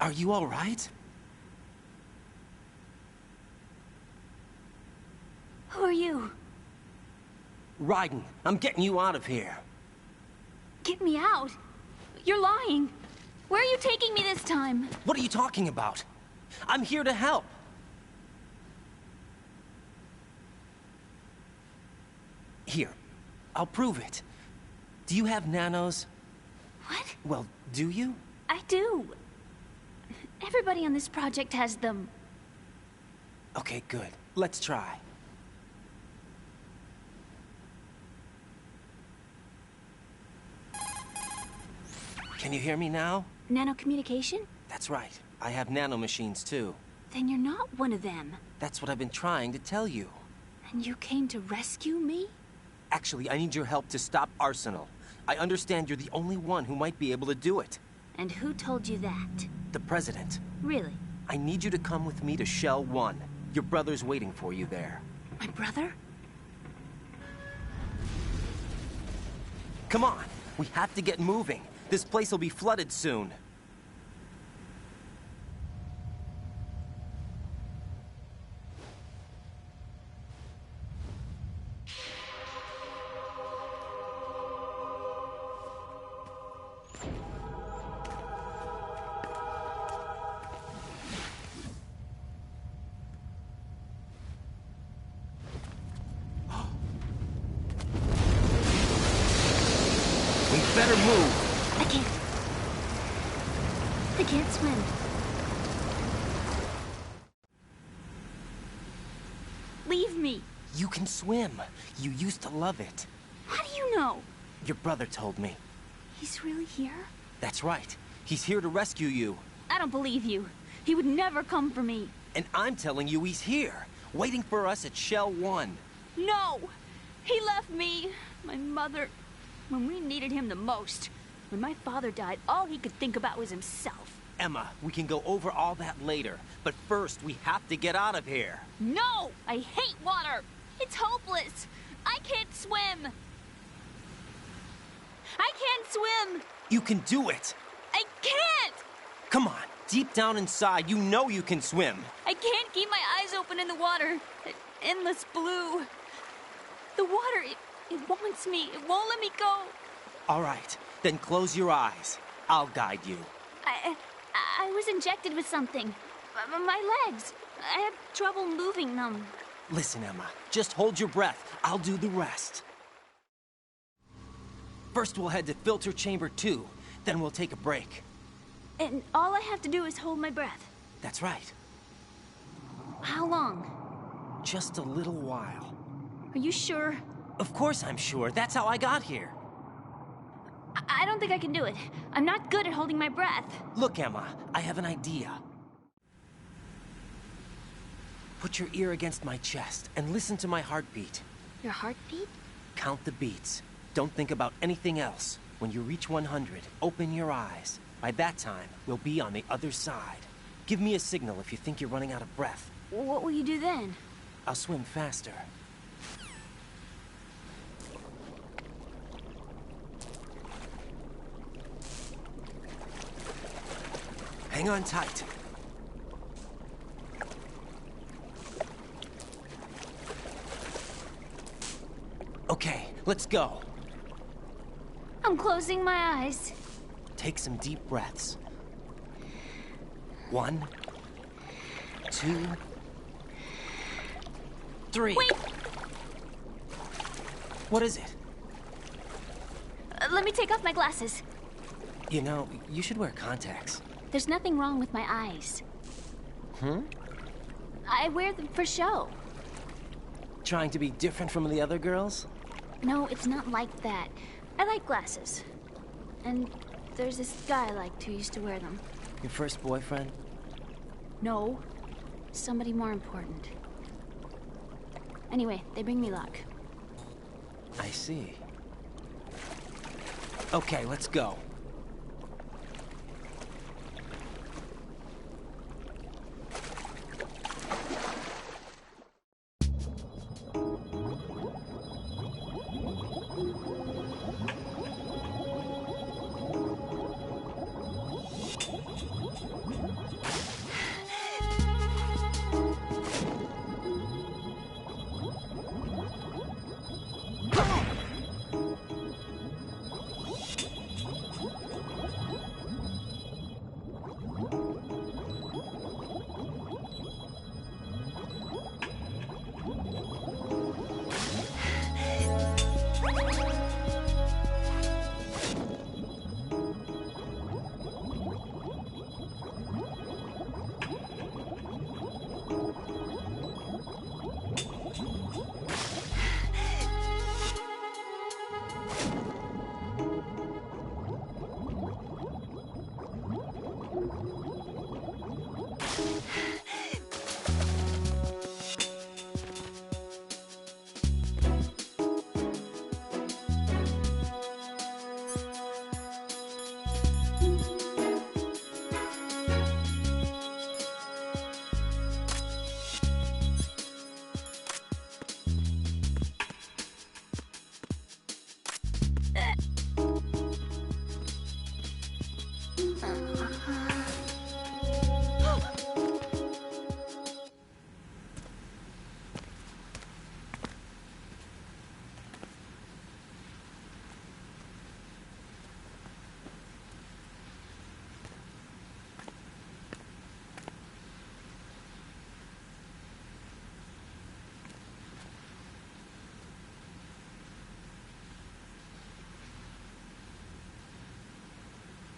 Are you all right? Who are you? Raiden, I'm getting you out of here. Get me out? You're lying. Where are you taking me this time? What are you talking about? I'm here to help. Here, I'll prove it. Do you have nanos? What? Well, do you? I do. Everybody on this project has them. Okay, good. Let's try. Can you hear me now? Nanocommunication? That's right. I have nanomachines too. Then you're not one of them. That's what I've been trying to tell you. And you came to rescue me? Actually, I need your help to stop Arsenal. I understand you're the only one who might be able to do it. And who told you that? The President. Really? I need you to come with me to Shell 1. Your brother's waiting for you there. My brother? Come on! We have to get moving. This place will be flooded soon. Better move. I can't swim. Leave me. You can swim. You used to love it. How do you know? Your brother told me. He's really here? That's right. He's here to rescue you. I don't believe you. He would never come for me. And I'm telling you he's here, waiting for us at Shell 1. No! He left me, my mother, when we needed him the most. When my father died, all he could think about was himself. Emma, we can go over all that later. But first, we have to get out of here. No! I hate water! It's hopeless! I can't swim! I can't swim! You can do it! I can't! Come on, deep down inside, you know you can swim. I can't keep my eyes open in the water. That endless blue. The water, it wants me. It won't let me go. All right, then close your eyes. I'll guide you. I was injected with something. My legs. I had trouble moving them. Listen, Emma, just hold your breath. I'll do the rest. First, we'll head to Filter Chamber 2. Then we'll take a break. And all I have to do is hold my breath. That's right. How long? Just a little while. Are you sure? Of course I'm sure. That's how I got here. I don't think I can do it. I'm not good at holding my breath. Look, Emma, I have an idea. Put your ear against my chest and listen to my heartbeat. Your heartbeat? Count the beats. Don't think about anything else. When you reach 100, open your eyes. By that time, we'll be on the other side. Give me a signal if you think you're running out of breath. What will you do then? I'll swim faster. Hang on tight. Okay, let's go. I'm closing my eyes. Take some deep breaths. 1, 2, 3. Wait! What is it? Let me take off my glasses. You know, you should wear contacts. There's nothing wrong with my eyes. I wear them for show. Trying to be different from the other girls? No, it's not like that. I like glasses. And there's this guy I liked who used to wear them. Your first boyfriend? No. Somebody more important. Anyway, they bring me luck. I see. Okay, let's go.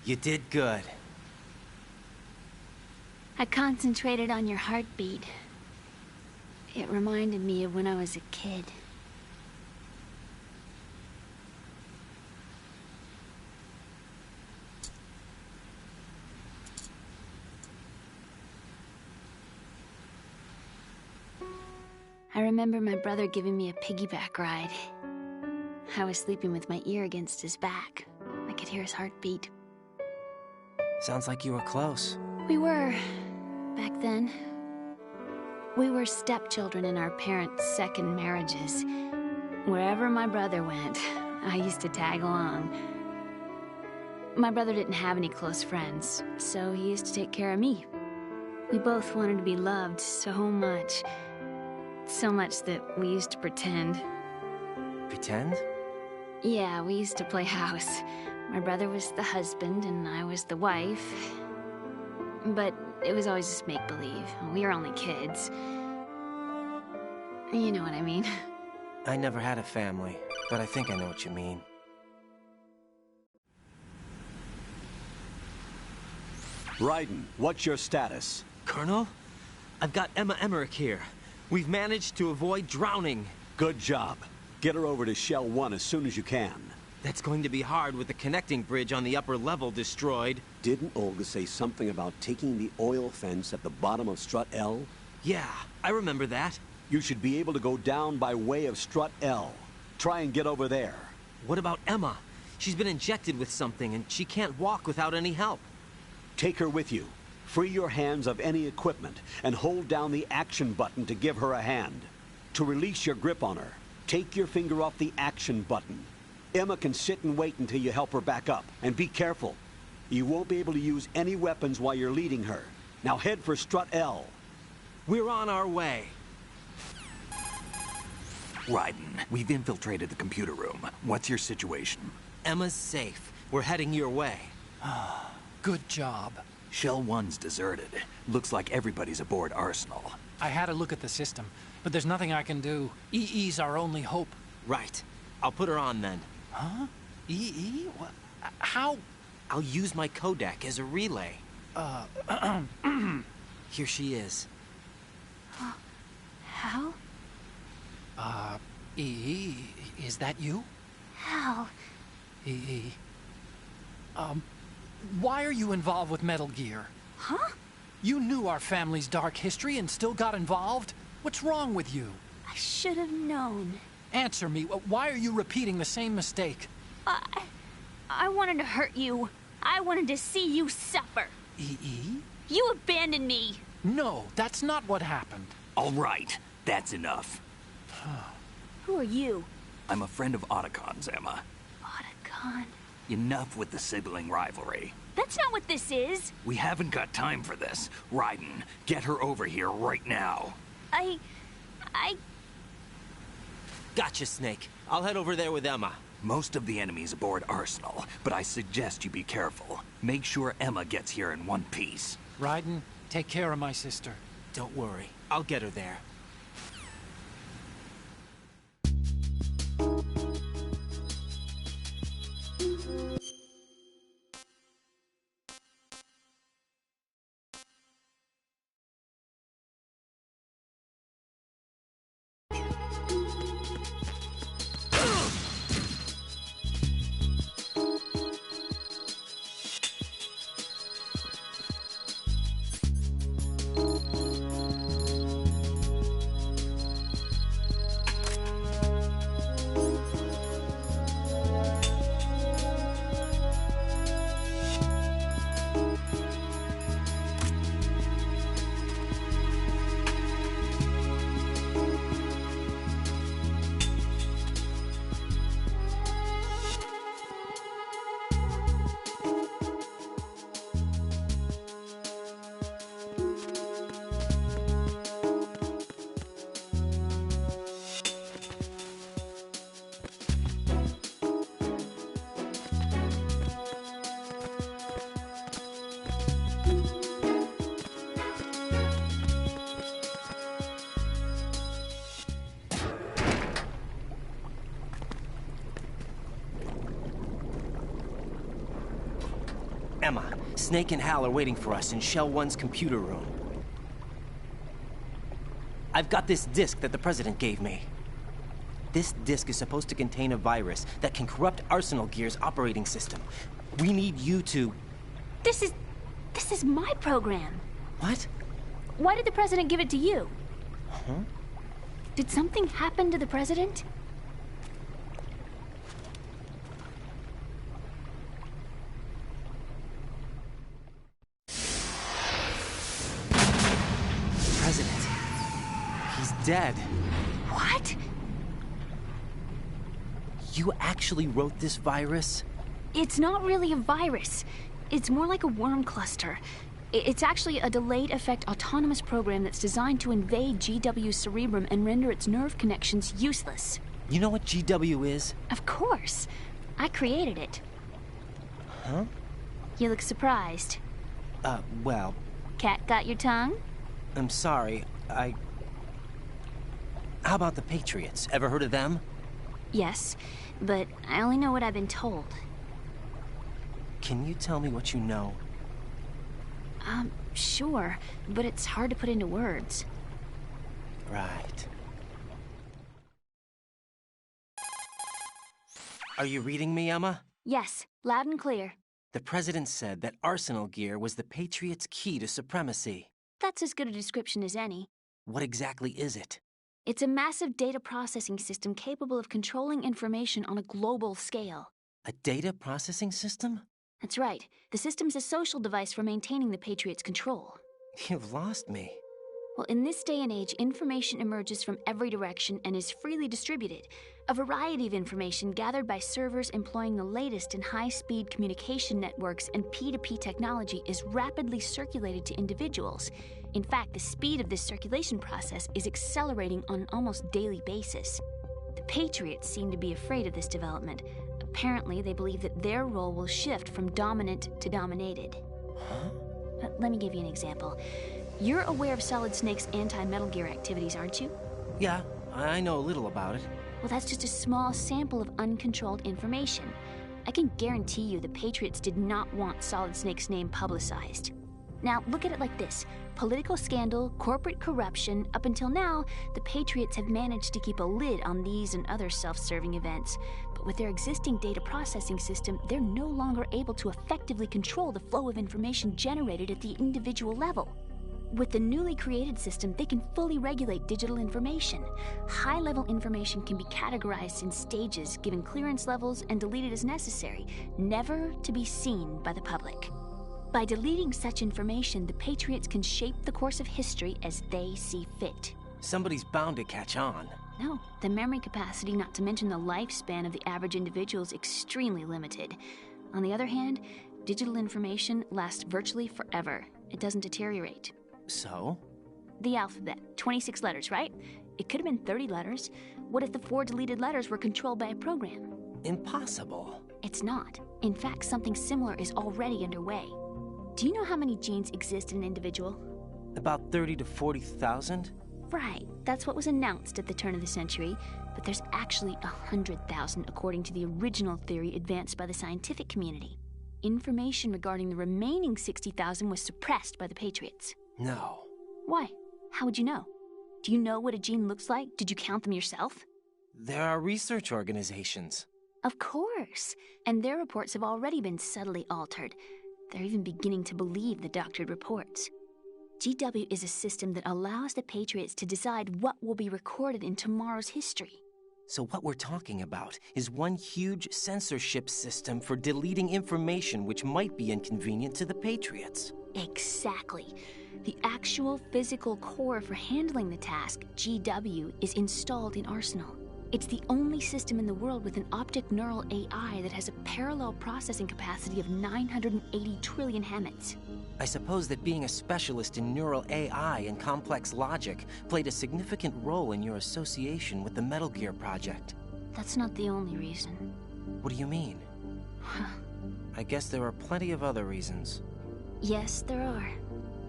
You did good. I concentrated on your heartbeat. It reminded me of when I was a kid. I remember my brother giving me a piggyback ride. I was sleeping with my ear against his back. I could hear his heartbeat. Sounds like you were close. We were, back then. We were stepchildren in our parents' second marriages. Wherever my brother went, I used to tag along. My brother didn't have any close friends, so he used to take care of me. We both wanted to be loved so much. So much that we used to pretend. Pretend? Yeah, we used to play house. My brother was the husband and I was the wife. But it was always just make-believe. We were only kids. You know what I mean. I never had a family, but I think I know what you mean. Raiden, what's your status? Colonel? I've got Emma Emmerich here. We've managed to avoid drowning. Good job. Get her over to Shell 1 as soon as you can. That's going to be hard with the connecting bridge on the upper level destroyed. Didn't Olga say something about taking the oil fence at the bottom of Strut L? Yeah, I remember that. You should be able to go down by way of Strut L. Try and get over there. What about Emma? She's been injected with something, and she can't walk without any help. Take her with you. Free your hands of any equipment, and hold down the action button to give her a hand. To release your grip on her, take your finger off the action button. Emma can sit and wait until you help her back up. And be careful. You won't be able to use any weapons while you're leading her. Now head for Strut L. We're on our way. Raiden, we've infiltrated the computer room. What's your situation? Emma's safe. We're heading your way. Good job. Shell 1's deserted. Looks like everybody's aboard Arsenal. I had a look at the system, but there's nothing I can do. EE's our only hope. Right. I'll put her on then. Huh? EE? What? How? I'll use my codec as a relay. Here she is. Hal? EE, is that you? Hal. EE. Why are you involved with Metal Gear? Huh? You knew our family's dark history and still got involved? What's wrong with you? I should have known. Answer me. Why are you repeating the same mistake? I wanted to hurt you. I wanted to see you suffer. EE? You abandoned me. No, that's not what happened. All right, that's enough. Who are you? I'm a friend of Otacon's, Emma. Otacon. Enough with the sibling rivalry. That's not what this is. We haven't got time for this. Raiden, get her over here right now. I... Gotcha, Snake. I'll head over there with Emma. Most of the enemy's aboard Arsenal, but I suggest you be careful. Make sure Emma gets here in one piece. Raiden, take care of my sister. Don't worry. I'll get her there. Emma, Snake and Hal are waiting for us in Shell 1's computer room. I've got this disk that the President gave me. This disk is supposed to contain a virus that can corrupt Arsenal Gear's operating system. We need you to... This is my program. What? Why did the President give it to you? Huh? Did something happen to the President? President. He's dead. What? You actually wrote this virus? It's not really a virus. It's more like a worm cluster. It's actually a delayed effect autonomous program that's designed to invade GW's cerebrum and render its nerve connections useless. You know what GW is? Of course. I created it. Huh? You look surprised. Well, Cat got your tongue? I'm sorry. How about the Patriots? Ever heard of them? Yes, but I only know what I've been told. Can you tell me what you know? Sure, but it's hard to put into words. Right. Are you reading me, Emma? Yes, loud and clear. The President said that Arsenal Gear was the Patriots' key to supremacy. That's as good a description as any. What exactly is it? It's a massive data processing system capable of controlling information on a global scale. A data processing system? That's right. The system's a social device for maintaining the Patriots' control. You've lost me. Well, in this day and age, information emerges from every direction and is freely distributed. A variety of information gathered by servers employing the latest in high-speed communication networks and P2P technology is rapidly circulated to individuals. In fact, the speed of this circulation process is accelerating on an almost daily basis. The Patriots seem to be afraid of this development. Apparently, they believe that their role will shift from dominant to dominated. Huh? Let me give you an example. You're aware of Solid Snake's anti-Metal Gear activities, aren't you? Yeah, I know a little about it. Well, that's just a small sample of uncontrolled information. I can guarantee you the Patriots did not want Solid Snake's name publicized. Now, look at it like this. Political scandal, corporate corruption, up until now, the Patriots have managed to keep a lid on these and other self-serving events. But with their existing data processing system, they're no longer able to effectively control the flow of information generated at the individual level. With the newly created system, they can fully regulate digital information. High-level information can be categorized in stages, given clearance levels, and deleted as necessary, never to be seen by the public. By deleting such information, the Patriots can shape the course of history as they see fit. Somebody's bound to catch on. No, the memory capacity, not to mention the lifespan of the average individual, is extremely limited. On the other hand, digital information lasts virtually forever. It doesn't deteriorate. So? The alphabet, 26 letters, right? It could have been 30 letters. What if the 4 deleted letters were controlled by a program? Impossible. It's not. In fact, something similar is already underway. Do you know how many genes exist in an individual? About 30 to 40,000? Right, that's what was announced at the turn of the century, but there's actually 100,000 according to the original theory advanced by the scientific community. Information regarding the remaining 60,000 was suppressed by the Patriots. No. Why? How would you know? Do you know what a gene looks like? Did you count them yourself? There are research organizations. Of course, and their reports have already been subtly altered. They're even beginning to believe the doctored reports. GW is a system that allows the Patriots to decide what will be recorded in tomorrow's history. So what we're talking about is one huge censorship system for deleting information which might be inconvenient to the Patriots. Exactly. The actual physical core for handling the task, GW, is installed in Arsenal. It's the only system in the world with an optic neural AI that has a parallel processing capacity of 980 trillion Hammets. I suppose that being a specialist in neural AI and complex logic played a significant role in your association with the Metal Gear project. That's not the only reason. What do you mean? I guess there are plenty of other reasons. Yes, there are.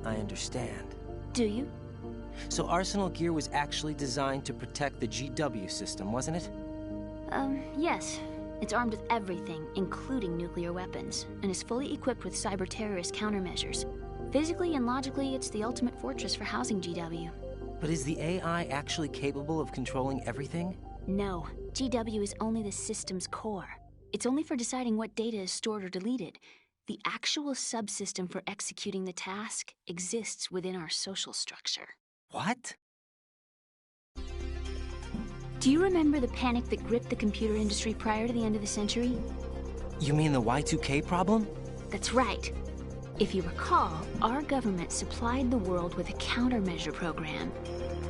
I understand. Do you? So Arsenal Gear was actually designed to protect the GW system, wasn't it? Yes. It's armed with everything, including nuclear weapons, and is fully equipped with cyber-terrorist countermeasures. Physically and logically, it's the ultimate fortress for housing GW. But is the AI actually capable of controlling everything? No. GW is only the system's core. It's only for deciding what data is stored or deleted. The actual subsystem for executing the task exists within our social structure. What? Do you remember the panic that gripped the computer industry prior to the end of the century? You mean the Y2K problem? That's right. If you recall, our government supplied the world with a countermeasure program,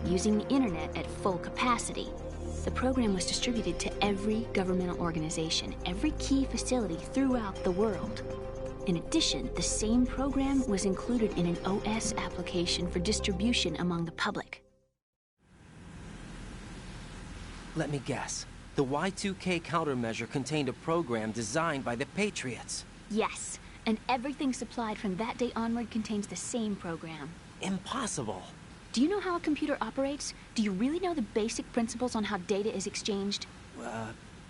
using the internet at full capacity. The program was distributed to every governmental organization, every key facility throughout the world. In addition, the same program was included in an OS application for distribution among the public. Let me guess. The Y2K countermeasure contained a program designed by the Patriots. Yes, and everything supplied from that day onward contains the same program. Impossible. Do you know how a computer operates? Do you really know the basic principles on how data is exchanged?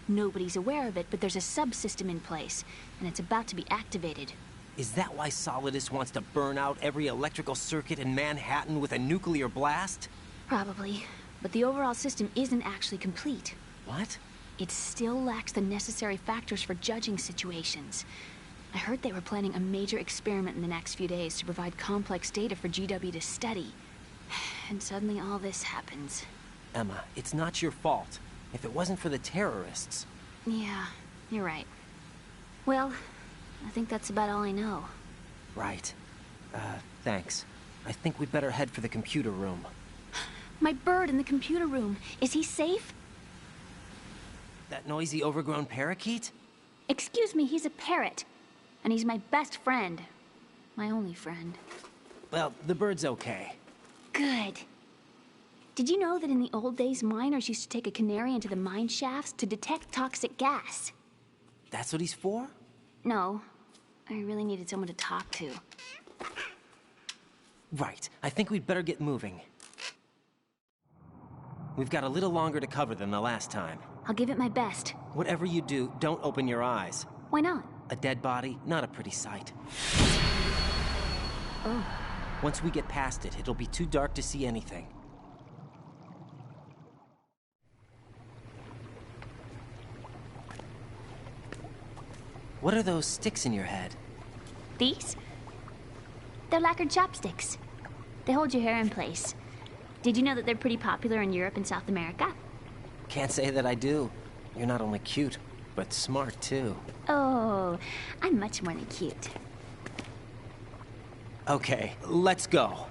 Nobody's aware of it, but there's a subsystem in place, and it's about to be activated. Is that why Solidus wants to burn out every electrical circuit in Manhattan with a nuclear blast? Probably, but the overall system isn't actually complete. What? It still lacks the necessary factors for judging situations. I heard they were planning a major experiment in the next few days to provide complex data for GW to study. and suddenly all this happens. Emma, it's not your fault. If it wasn't for the terrorists... Yeah, you're right. Well, I think that's about all I know. Right. Thanks. I think we'd better head for the computer room. My bird in the computer room. Is he safe? That noisy, overgrown parakeet? Excuse me, he's a parrot. And he's my best friend. My only friend. Well, the bird's okay. Good. Did you know that in the old days, miners used to take a canary into the mine shafts to detect toxic gas? That's what he's for? No. I really needed someone to talk to. Right. I think we'd better get moving. We've got a little longer to cover than the last time. I'll give it my best. Whatever you do, don't open your eyes. Why not? A dead body, not a pretty sight. Oh. Once we get past it, it'll be too dark to see anything. What are those sticks in your head? These? They're lacquered chopsticks. They hold your hair in place. Did you know that they're pretty popular in Europe and South America? Can't say that I do. You're not only cute, but smart too. Oh, I'm much more than cute. Okay, let's go.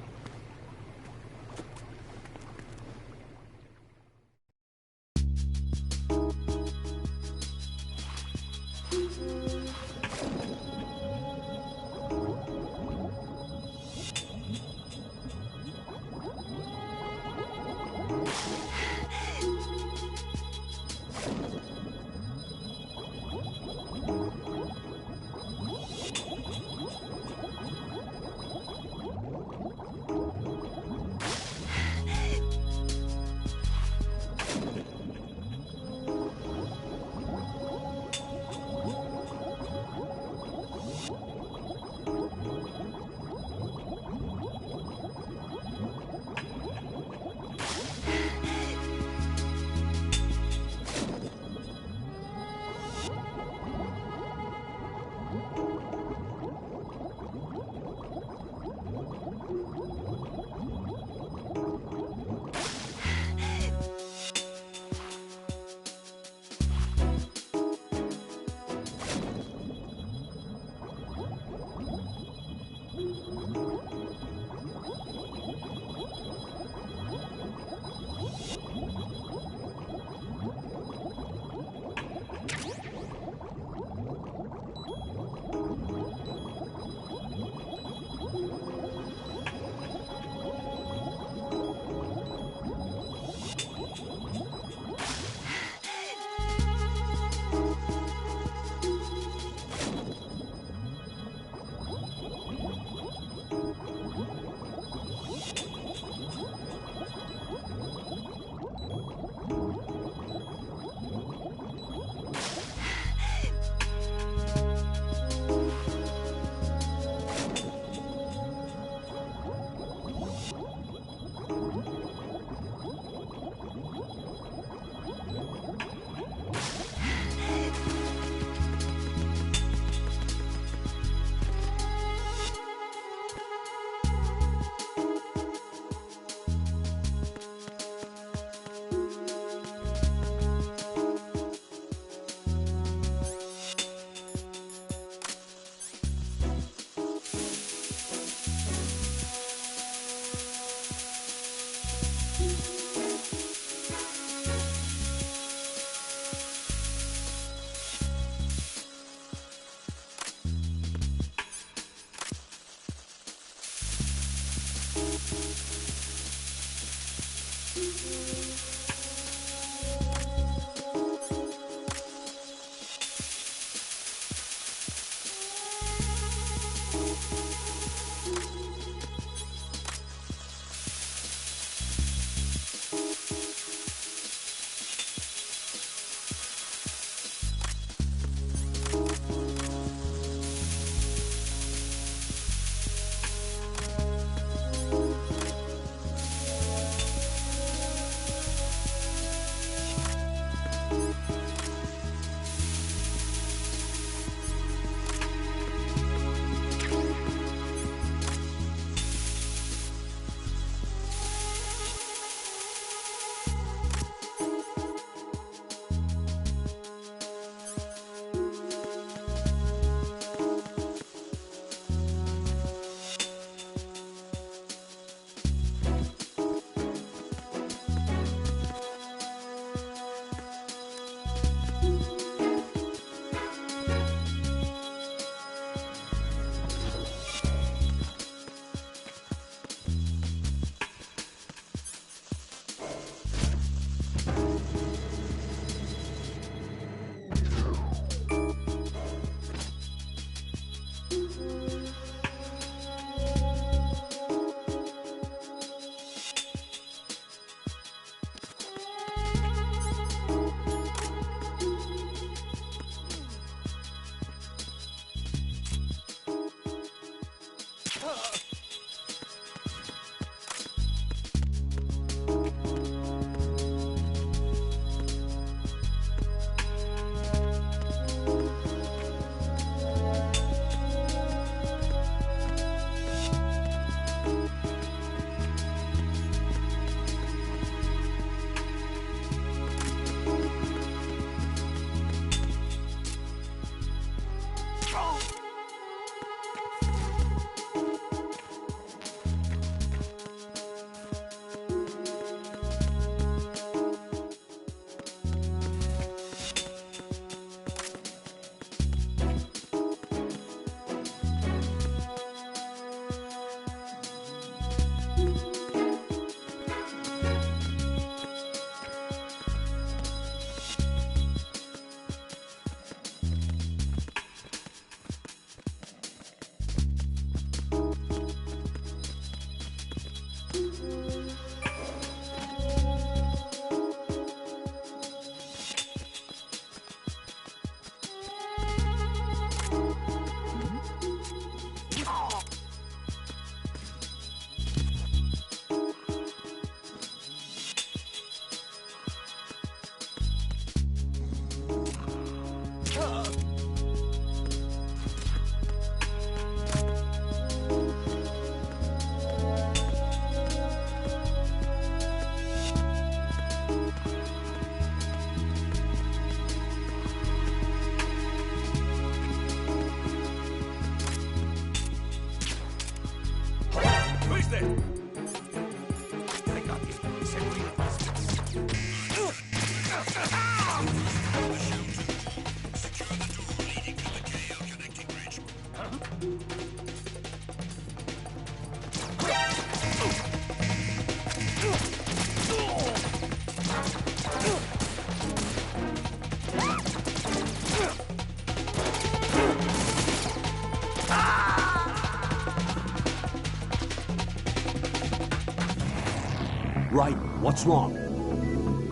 Raiden, what's wrong?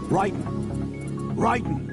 Raiden! Raiden!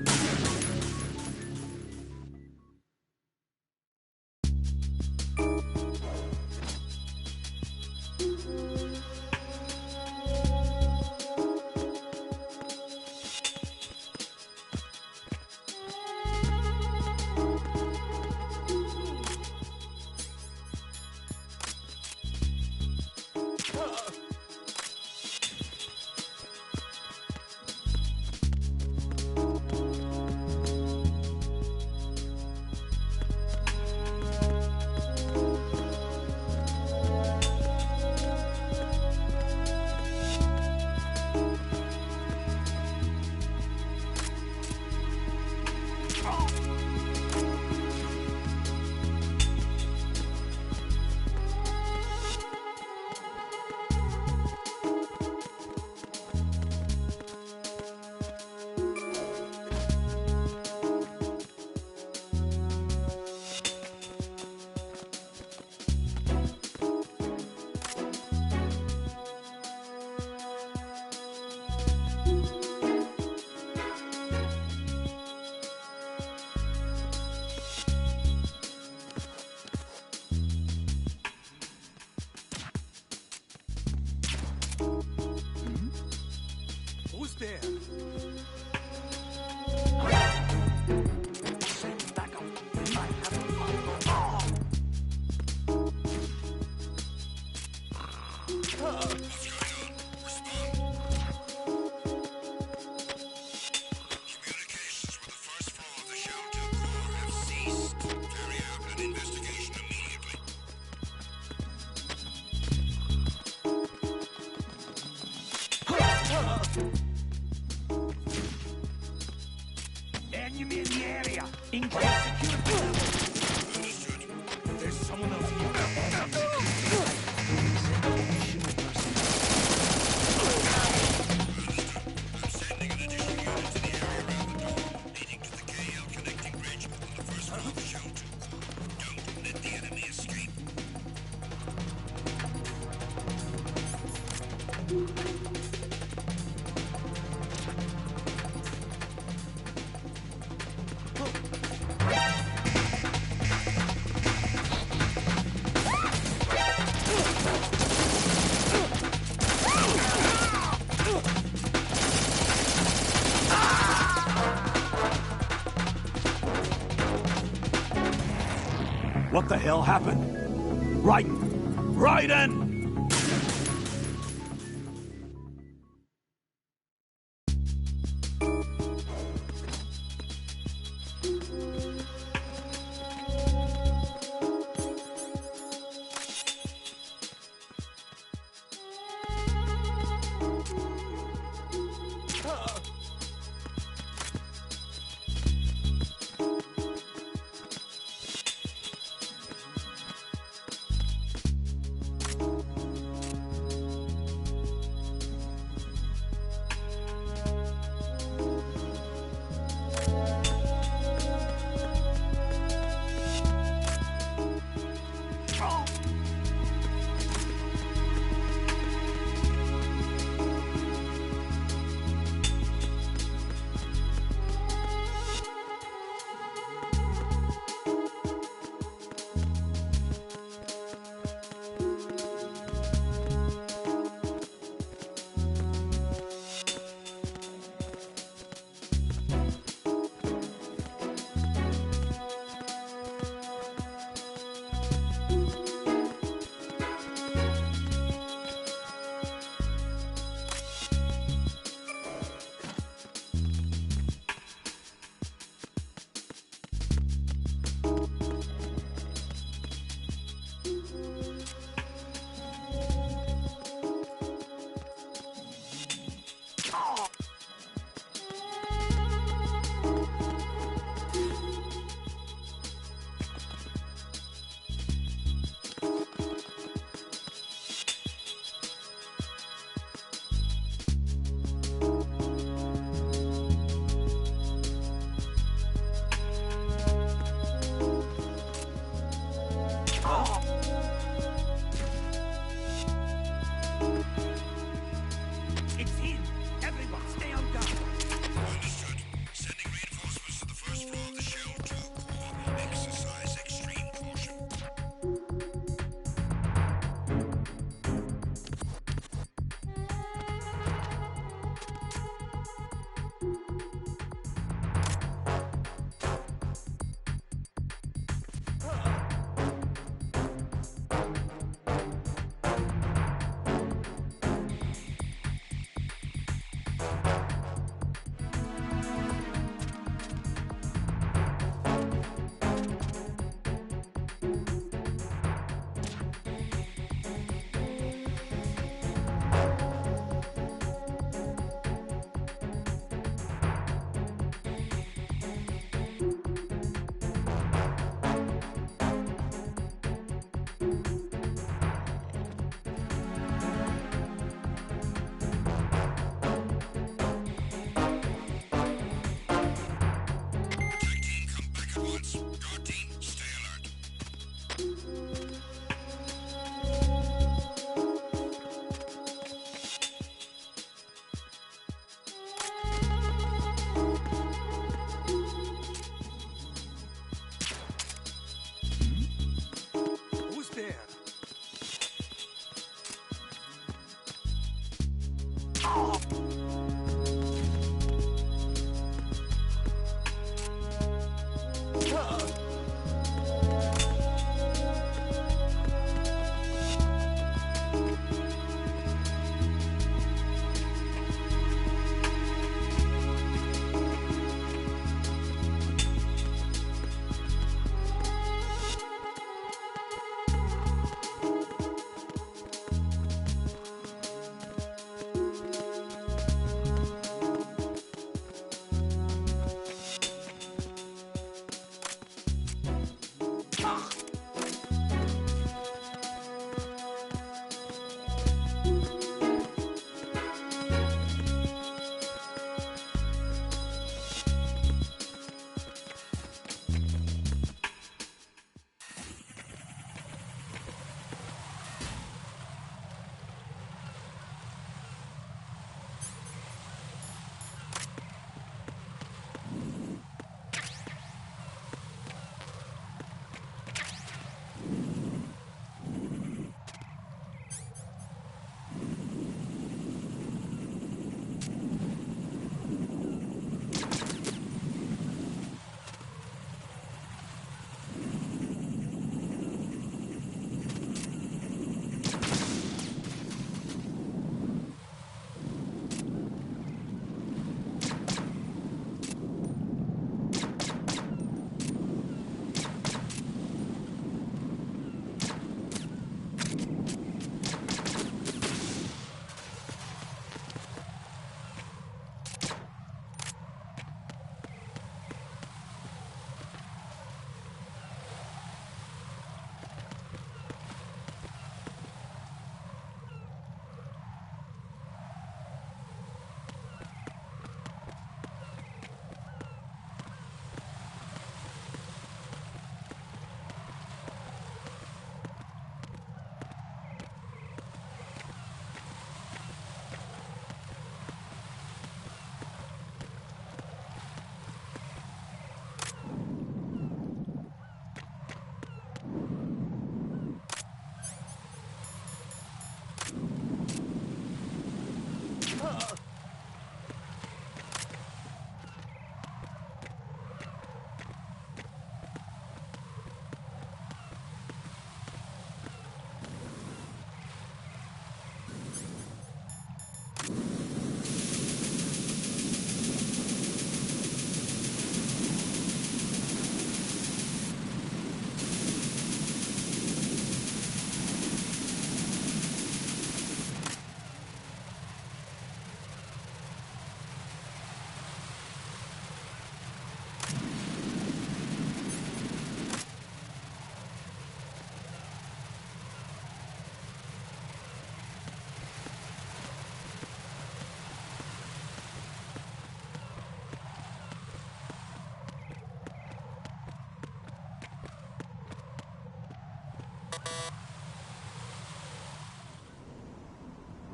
Who's there? Enemy in the area! Engage security level! Understood. There's someone else here. I'm sending an additional unit to the area around the door, leading to the KL connecting bridge on the first floor of the shelter. Don't let the enemy escape. What the hell happened? Raiden! Raiden!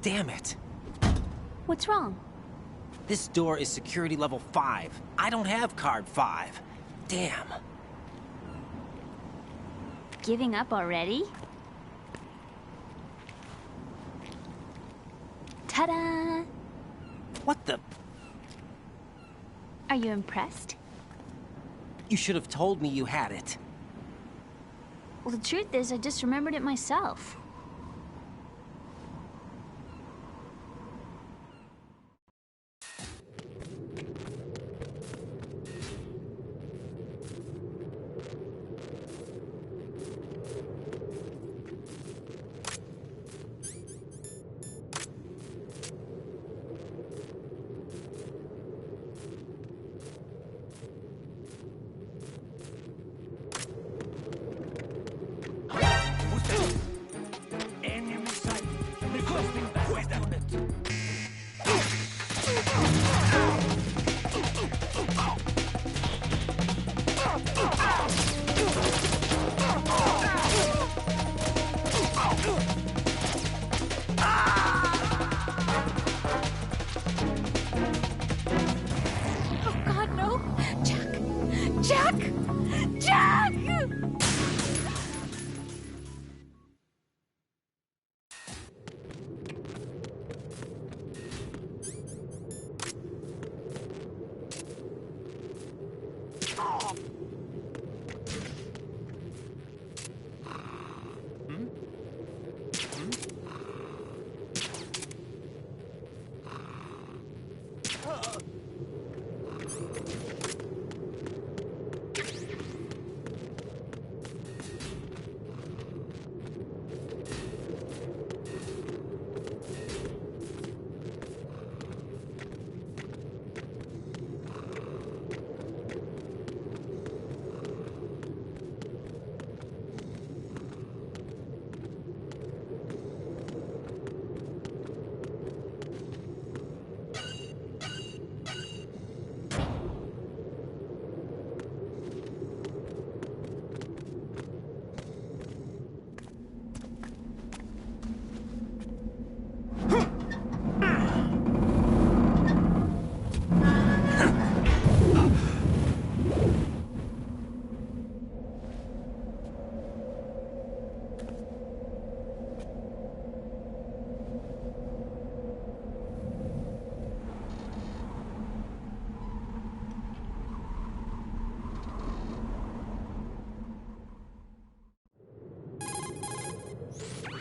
Damn it. What's wrong? This door is security level 5. I don't have card 5. Damn. Giving up already? Ta-da! What the? Are you impressed? You should have told me you had it. Well, the truth is, I just remembered it myself. Oh God, no! Jack! Jack! Jack!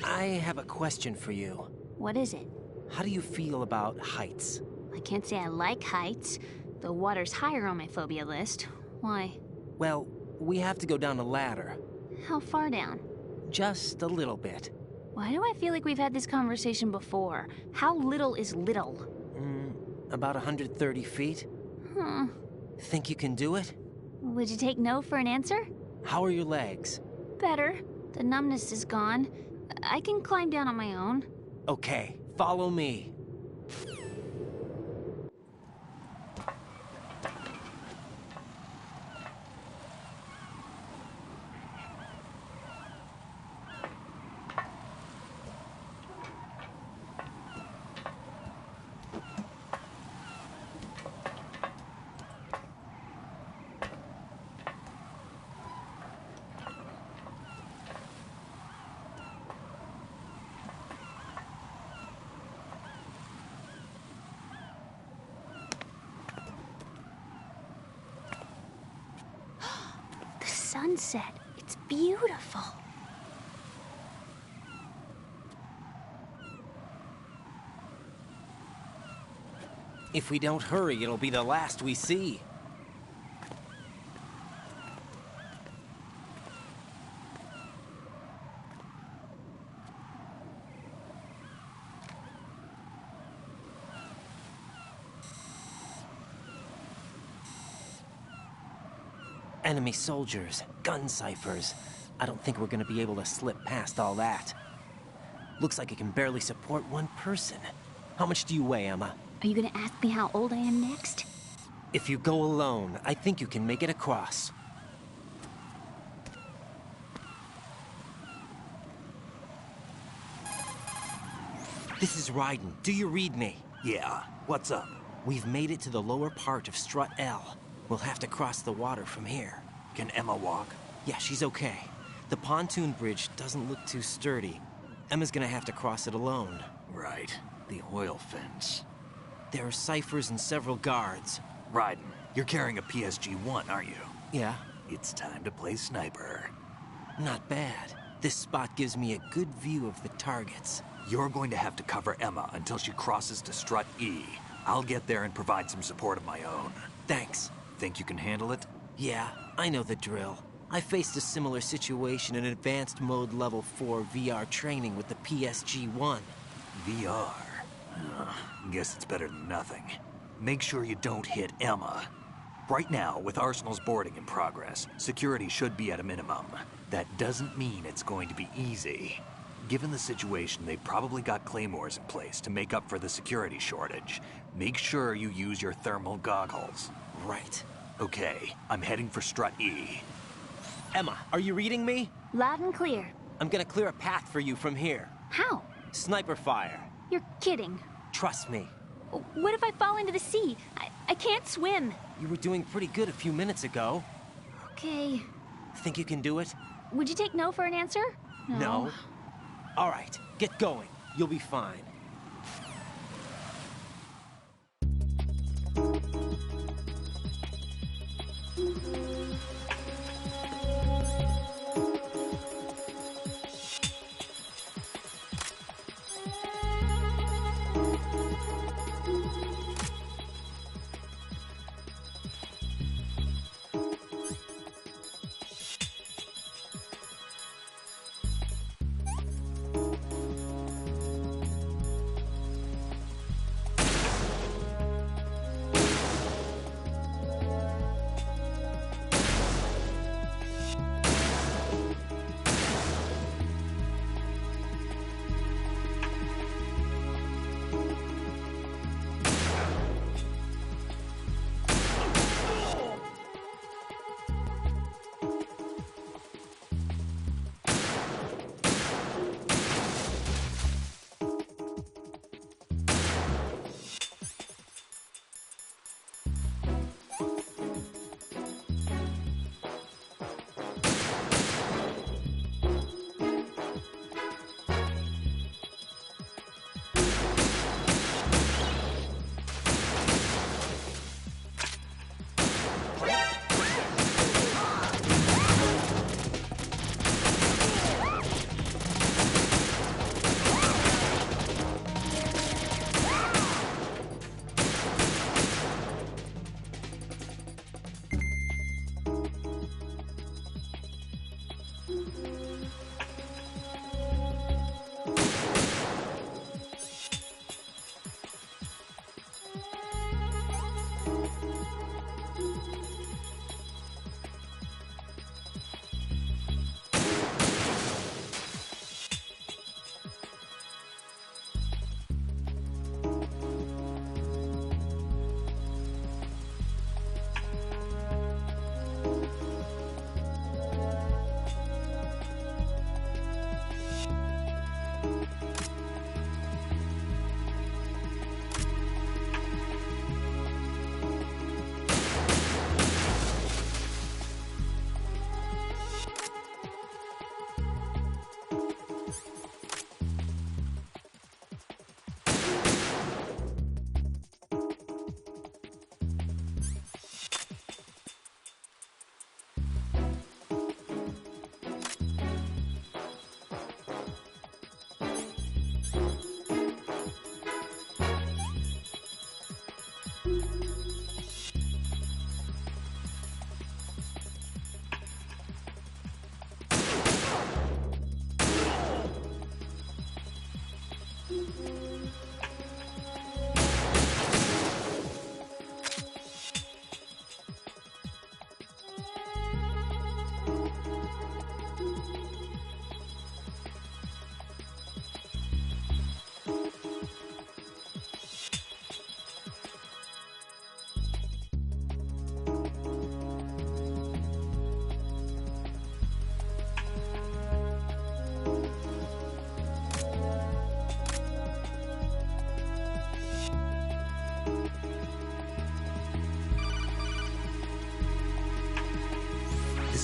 I have a question for you. What is it? How do you feel about heights? I can't say I like heights. The water's higher on my phobia list. Why? Well, we have to go down a ladder. How far down? Just a little bit. Why do I feel like we've had this conversation before? How little is little? About 130 feet. Huh. Think you can do it? Would you take no for an answer? How are your legs? Better. The numbness is gone. I can climb down on my own. Okay, follow me. Sunset. It's beautiful. If we don't hurry, it'll be the last we see. Enemy soldiers, gun ciphers. I don't think we're gonna be able to slip past all that. Looks like it can barely support one person. How much do you weigh, Emma? Are you gonna ask me how old I am next? If you go alone, I think you can make it across. This is Raiden. Do you read me? Yeah, what's up? We've made it to the lower part of Strut L. We'll have to cross the water from here. Can Emma walk? Yeah, she's okay. The pontoon bridge doesn't look too sturdy. Emma's gonna have to cross it alone. Right, the oil fence. There are ciphers and several guards. Raiden, you're carrying a PSG-1, aren't you? Yeah, It's time to play sniper. not bad. This spot gives me a good view of the targets. You're going to have to cover Emma until she crosses to Strut E. I'll get there and provide some support of my own. Thanks. Think you can handle it? Yeah, I know the drill. I faced a similar situation in Advanced Mode Level 4 VR training with the PSG-1. VR. Guess it's better than nothing. Make sure you don't hit Emma. Right now, with Arsenal's boarding in progress, security should be at a minimum. That doesn't mean it's going to be easy. Given the situation, they've probably got claymores in place to make up for the security shortage. Make sure you use your thermal goggles. Right. Okay, I'm heading for Strut E. Emma, are you reading me? Loud and clear. I'm gonna clear a path for you from here. How? Sniper fire. You're kidding. Trust me. What if I fall into the sea? I can't swim. You were doing pretty good a few minutes ago. Okay. Think you can do it? Would you take no for an answer? No. All right, get going. You'll be fine.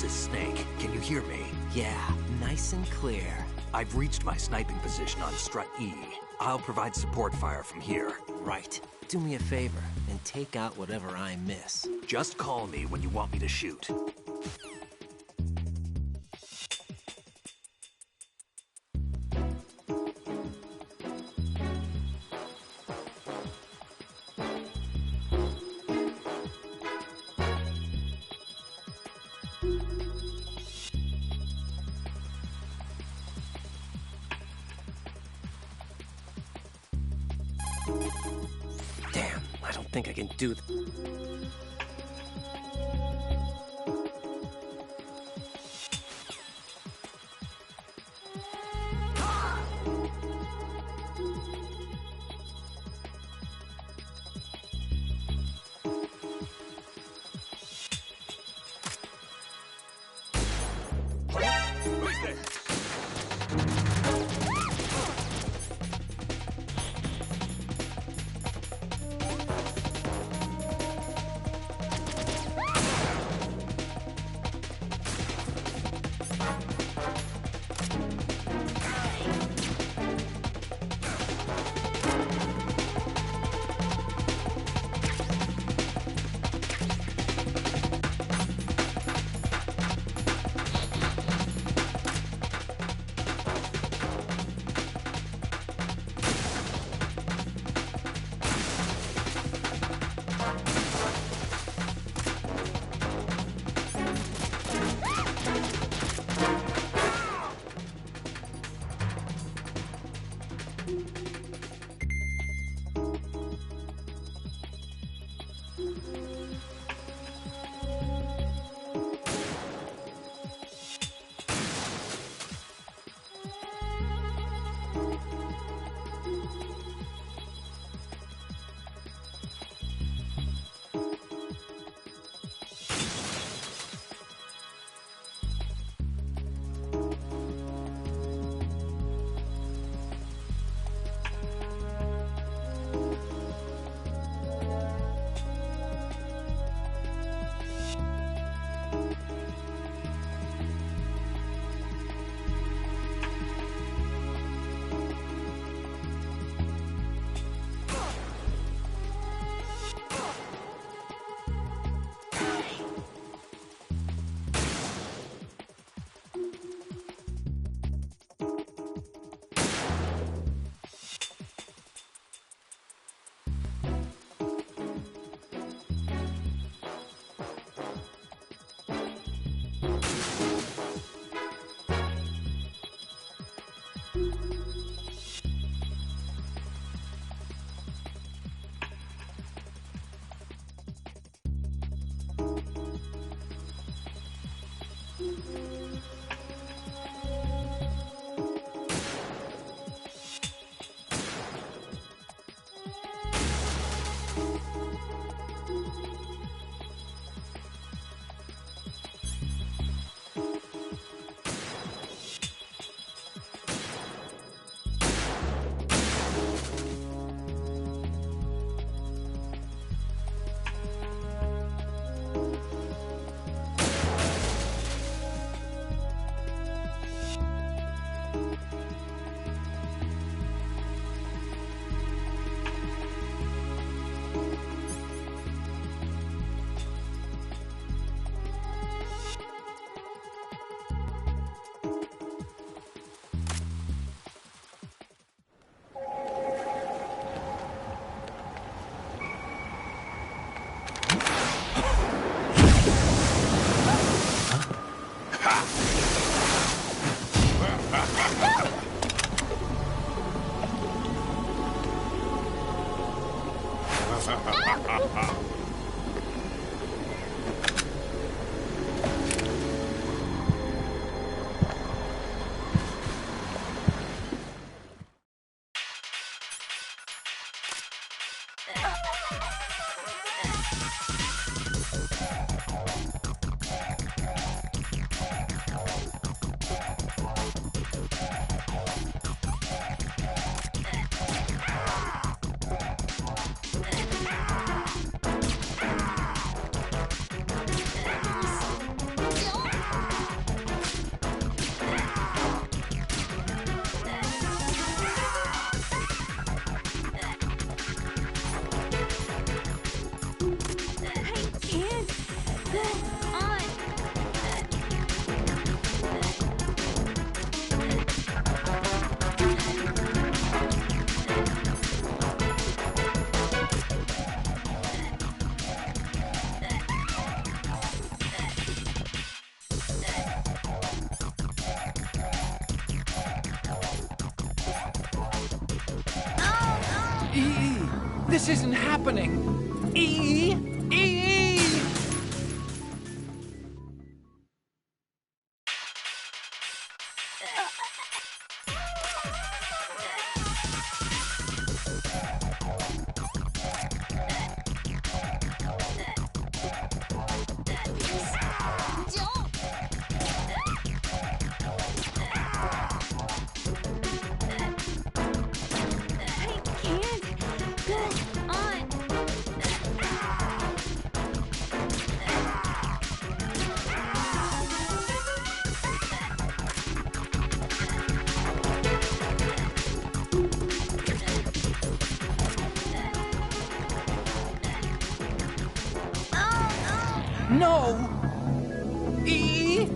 This is Snake. Can you hear me? Yeah, nice and clear. I've reached my sniping position on Strut E. I'll provide support fire from here. Right. Do me a favor and take out whatever I miss. Just call me when you want me to shoot. Damn, I don't think I can do This isn't happening! E! No! E!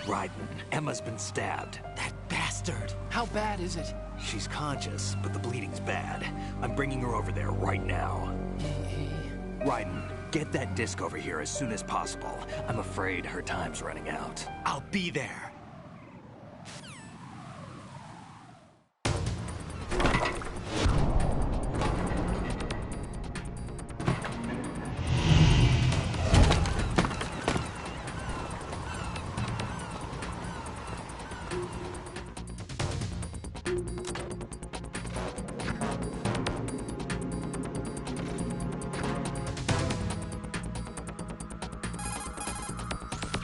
Raiden, Emma's been stabbed. That bastard! How bad is it? She's conscious, but the bleeding's bad. I'm bringing her over there right now. Raiden, get that disc over here as soon as possible. I'm afraid her time's running out. I'll be there.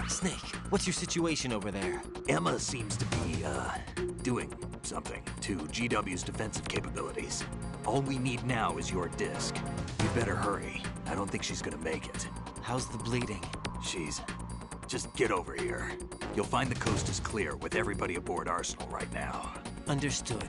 Snake, what's your situation over there? Emma seems to be, doing something to GW's defensive capabilities. All we need now is your disc. You better hurry. I don't think she's gonna make it. How's the bleeding? Just get over here. You'll find the coast is clear with everybody aboard Arsenal right now. Understood.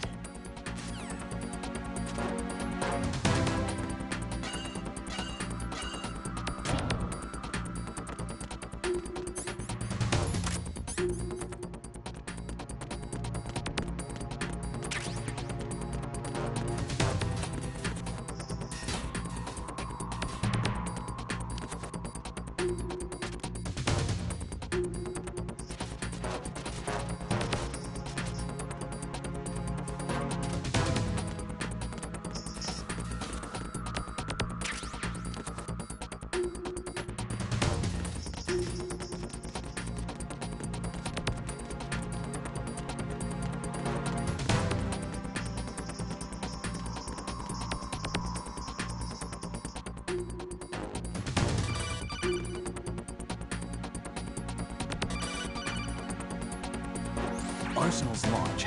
Arsenal's launch.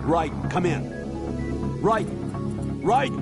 Right, come in. Right! Right!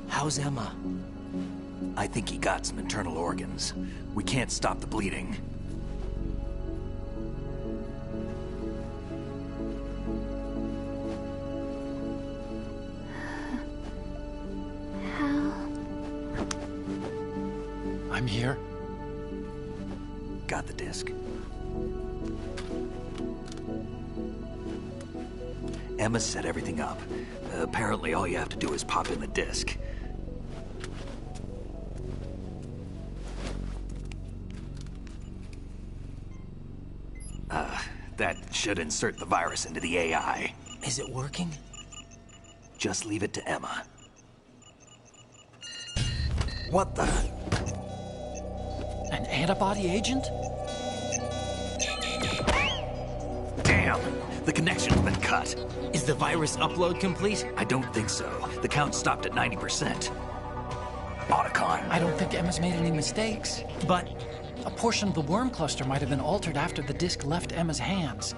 How's Emma? I think he got some internal organs. We can't stop the bleeding. I'm here. Got the disc. Emma set everything up. Apparently all you have to do is pop in the disc. That should insert the virus into the AI. Is it working? Just leave it to Emma. What the? An antibody agent? Damn! The connection's been cut. Is the virus upload complete? I don't think so. The count stopped at 90%. Otacon. I don't think Emma's made any mistakes. But A portion of the worm cluster might have been altered after the disc left Emma's hands.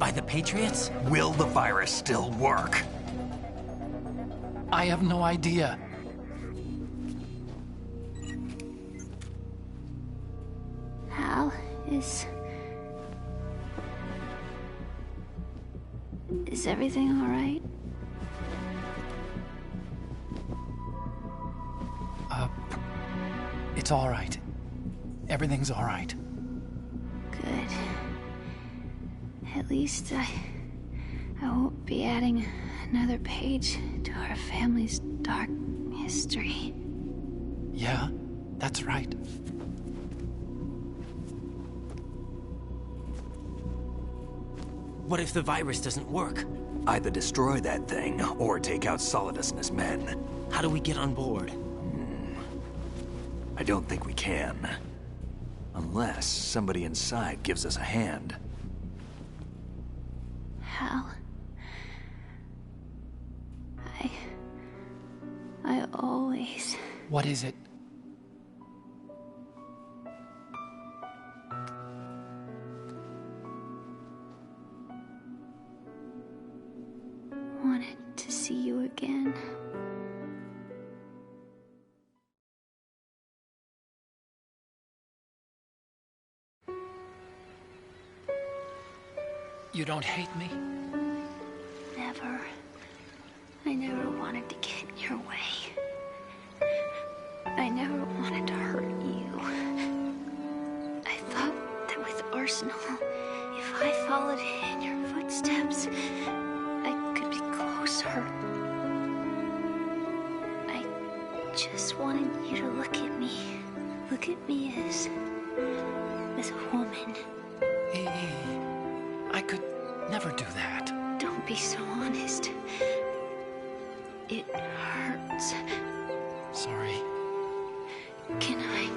by the Patriots? Will the virus still work? I have no idea. Hal, is everything all right? It's all right. Everything's all right. Good. At least I won't be adding another page to our family's dark history. Yeah, that's right. What if the virus doesn't work? Either destroy that thing, or take out Solidus and his men. How do we get on board? I don't think we can. Unless somebody inside gives us a hand. Hal. I always... What is it? wanted to see you again. You don't hate me? Never. I never wanted to get in your way. I never wanted to hurt you. I thought that with Arsenal, if I followed in your footsteps, I could be closer. I just wanted you to look at me. Look at me as a woman. I could never do that. Don't be so honest. It hurts. Sorry. Can I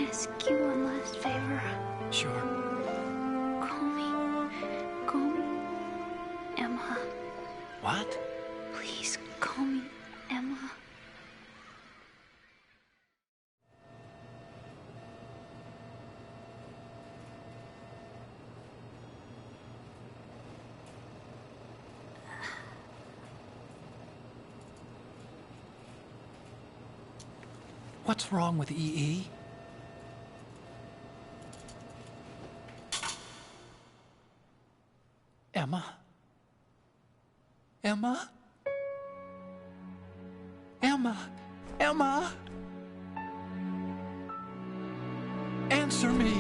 ask you one last favor? Sure. Call me Emma. What? Please call me Emma. What's wrong with EE? Emma? Emma? Emma? Emma? Answer me!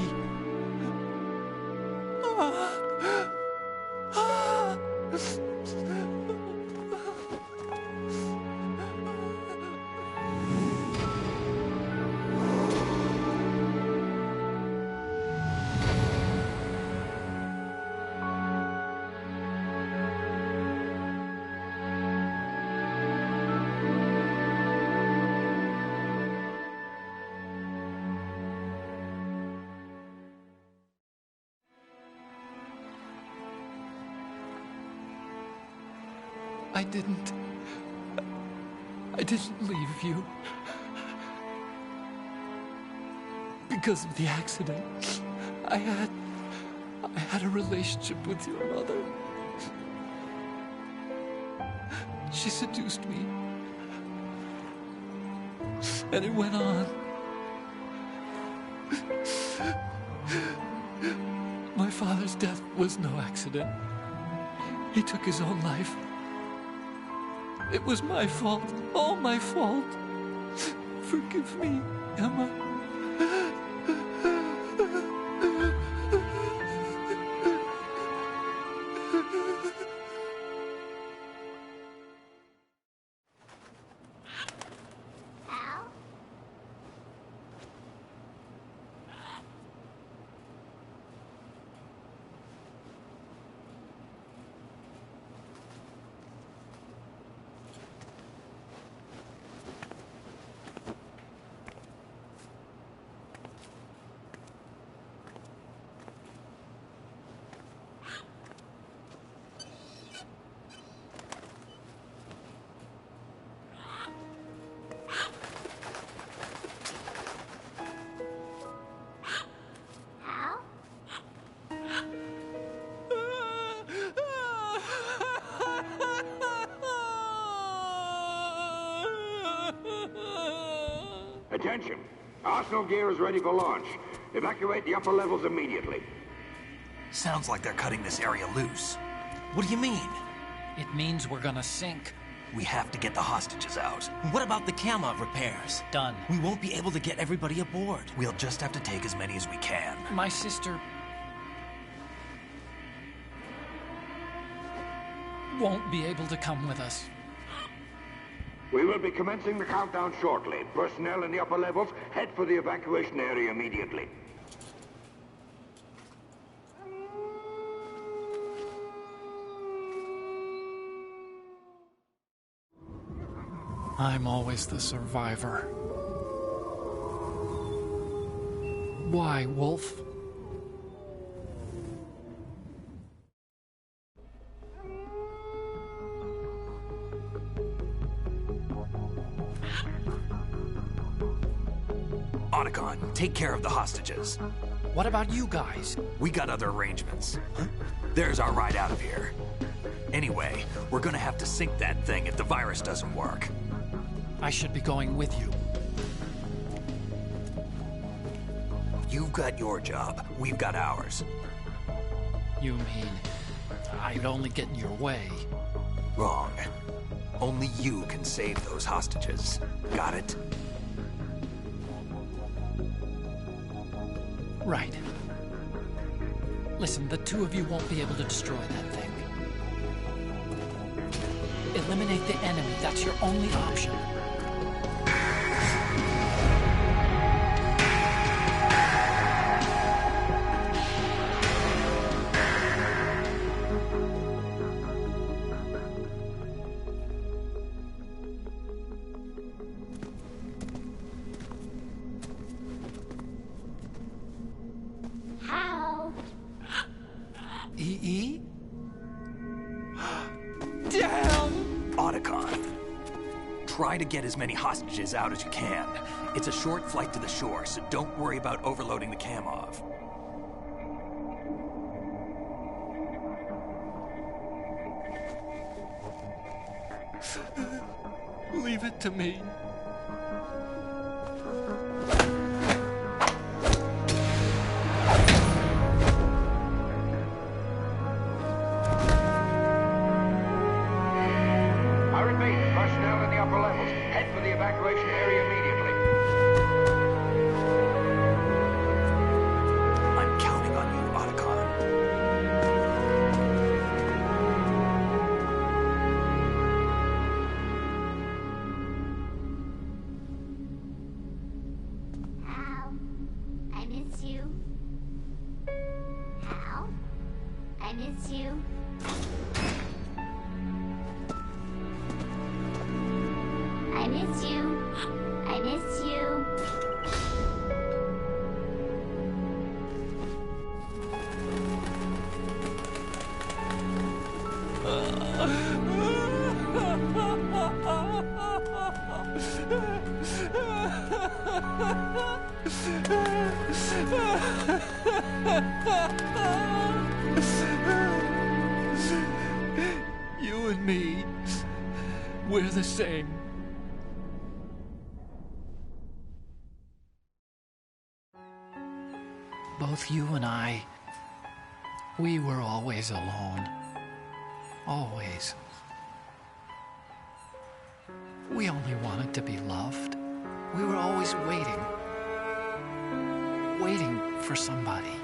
I didn't leave you. Because of the accident, I had a relationship with your mother. She seduced me. And it went on. My father's death was no accident. He took his own life. It was my fault, all my fault. Forgive me, Emma. Attention! Arsenal gear is ready for launch. Evacuate the upper levels immediately. Sounds like they're cutting this area loose. What do you mean? It means we're gonna sink. We have to get the hostages out. What about the camera repairs? Done. We won't be able to get everybody aboard. We'll just have to take as many as we can. My sister won't be able to come with us. We will be commencing the countdown shortly. Personnel in the upper levels, head for the evacuation area immediately. I'm always the survivor. Why, Wolf? Otacon, take care of the hostages. What about you guys? We got other arrangements. There's our ride out of here. Anyway, we're gonna have to sink that thing if the virus doesn't work. I should be going with you. You've got your job, we've got ours. You mean I'd only get in your way? Wrong. Only you can save those hostages. Got it? Right. Listen, the two of you won't be able to destroy that thing. Eliminate the enemy. That's your only option. EE? Damn! Otacon, try to get as many hostages out as you can. It's a short flight to the shore, so don't worry about overloading the Kamov. Leave it to me. I repeat, personnel in the upper levels, head for the evacuation area immediately. I'm counting on you, Otacon. Hal, I miss you. Hal, I miss you. I miss you. I miss you. You and me, we're the same. Both you and I, we were always alone. Always. We only wanted to be loved. We were always waiting. Waiting for somebody.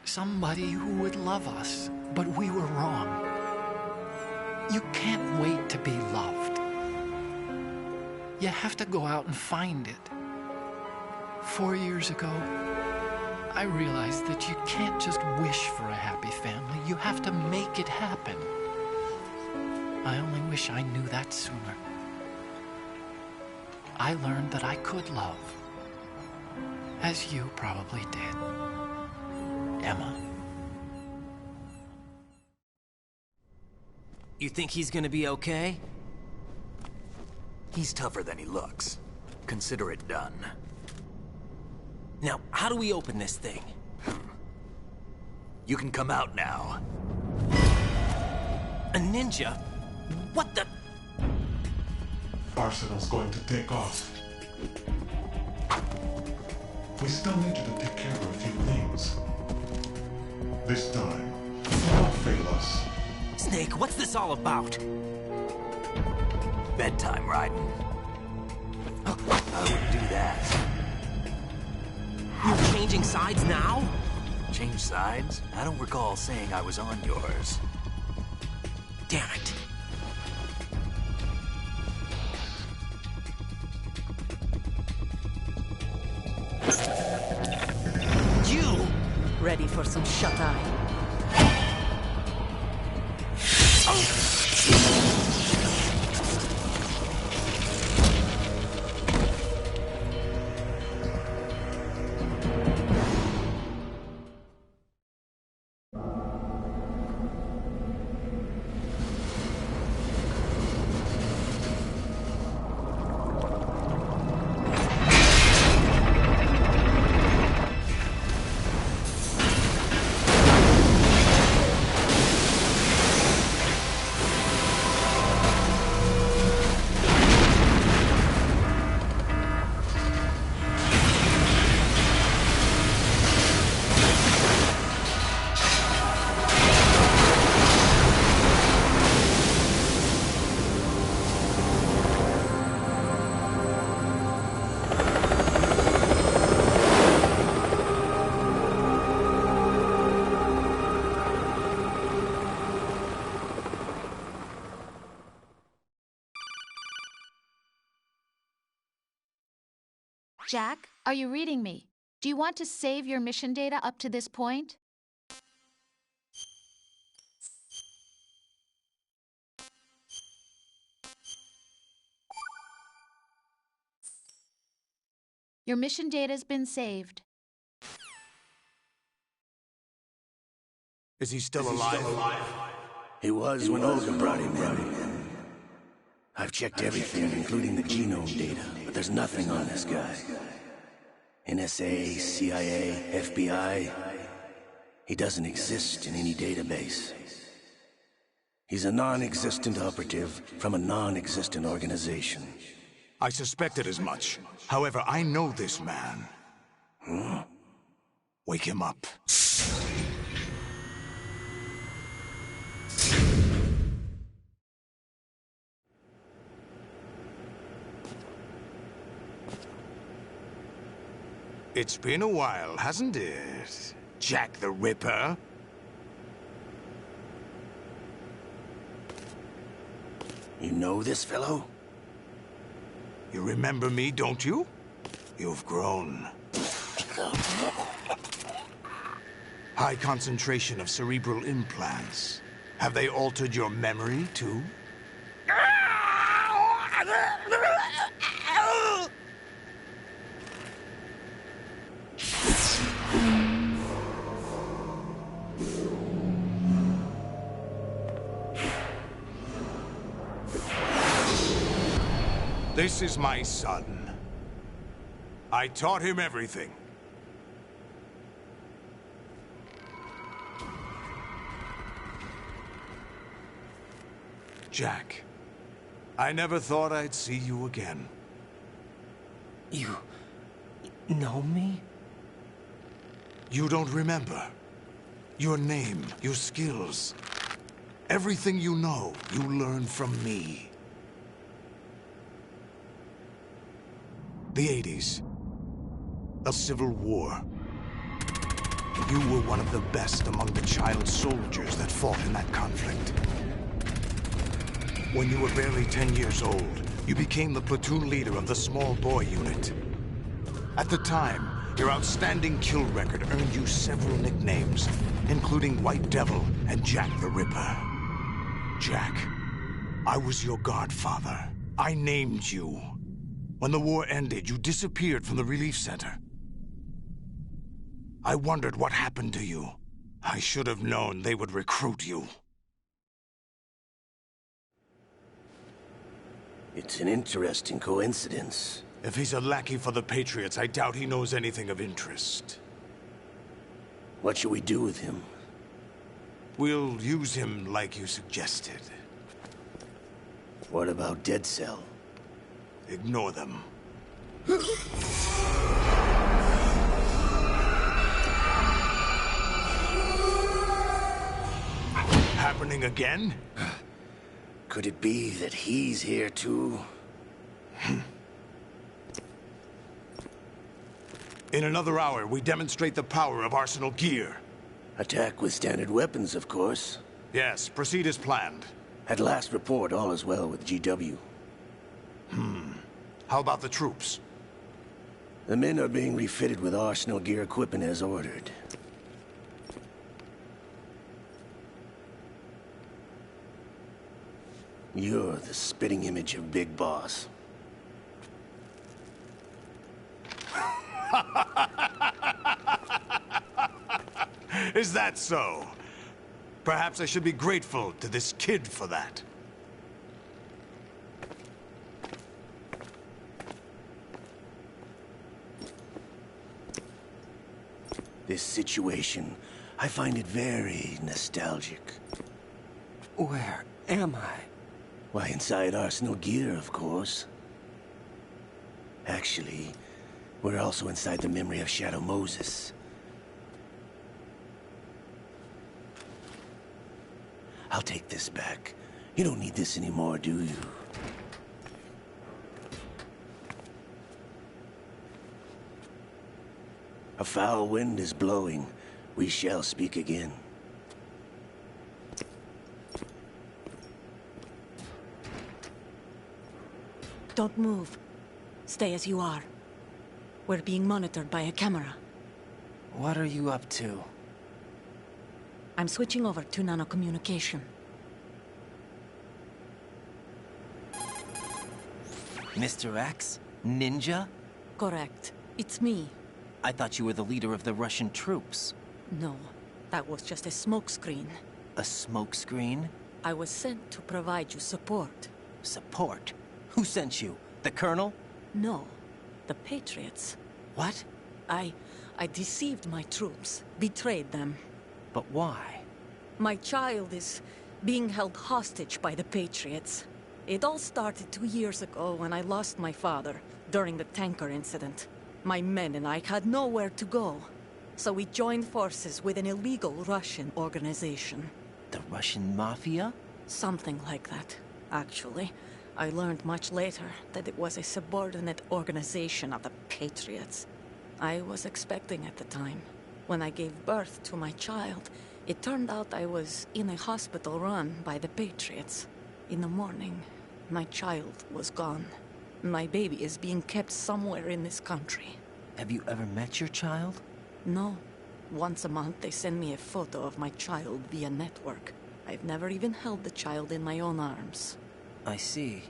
Somebody who would love us, but we were wrong. You can't wait to be loved. You have to go out and find it. 4 years ago, I realized that you can't just wish for a happy family. You have to make it happen. I only wish I knew that sooner. I learned that I could love, as you probably did. Emma. You think he's gonna be okay? He's tougher than he looks. Consider it done. Now, how do we open this thing? You can come out now. A ninja? What the? Arsenal's going to take off. We still need you to take care of a few things. This time, don't fail us. Snake, what's this all about? Bedtime, Raiden. I wouldn't do that. You're changing sides now? Change sides? I don't recall saying I was on yours. Damn it. You! Ready for some shut-eye? Jack, are you reading me? Do you want to save your mission data up to this point? Your mission data's been saved. Is he still alive? He was when Olga brought him in. I've checked everything, including the genome data, but there's nothing on this guy. NSA, CIA, FBI. He doesn't exist in any database. He's a non-existent operative from a non-existent organization. I suspected as much. However, I know this man. Wake him up. It's been a while, hasn't it? Jack the Ripper? You know this fellow? You remember me, don't you? You've grown. High concentration of cerebral implants. Have they altered your memory, too? This is my son. I taught him everything. Jack, I never thought I'd see you again. You know me? You don't remember. Your name, your skills. Everything you know, you learned from me. The 80s. A civil war. You were one of the best among the child soldiers that fought in that conflict. When you were barely 10 years old, you became the platoon leader of the small boy unit. At the time, your outstanding kill record earned you several nicknames, including White Devil and Jack the Ripper. Jack, I was your godfather. I named you. When the war ended, you disappeared from the relief center. I wondered what happened to you. I should have known they would recruit you. It's an interesting coincidence. If he's a lackey for the Patriots, I doubt he knows anything of interest. What should we do with him? We'll use him like you suggested. What about Dead Cell? Ignore them. Happening again? Could it be that he's here too? In another hour, we demonstrate the power of Arsenal gear. Attack with standard weapons, of course. Yes, proceed as planned. At last report, all is well with GW. How about the troops? The men are being refitted with Arsenal gear equipment as ordered. You're the spitting image of Big Boss. Is that so? Perhaps I should be grateful to this kid for that. This situation, I find it very nostalgic. Where am I? Why, inside Arsenal gear, of course. Actually, we're also inside the memory of Shadow Moses. I'll take this back. You don't need this anymore, do you? A foul wind is blowing. We shall speak again. Don't move. Stay as you are. We're being monitored by a camera. What are you up to? I'm switching over to nanocommunication. Mr. X? Ninja? Correct. It's me. I thought you were the leader of the Russian troops. No, that was just a smokescreen. A smokescreen? I was sent to provide you support. Support? Who sent you? The Colonel? No, the Patriots. What? I deceived my troops, betrayed them. But why? My child is being held hostage by the Patriots. It all started 2 years ago when I lost my father during the tanker incident. My men and I had nowhere to go, so we joined forces with an illegal Russian organization. The Russian Mafia? Something like that, actually. I learned much later that it was a subordinate organization of the Patriots. I was expecting at the time. When I gave birth to my child, it turned out I was in a hospital run by the Patriots. In the morning, my child was gone. My baby is being kept somewhere in this country. Have you ever met your child? No. Once a month, they send me a photo of my child via network. I've never even held the child in my own arms. I see.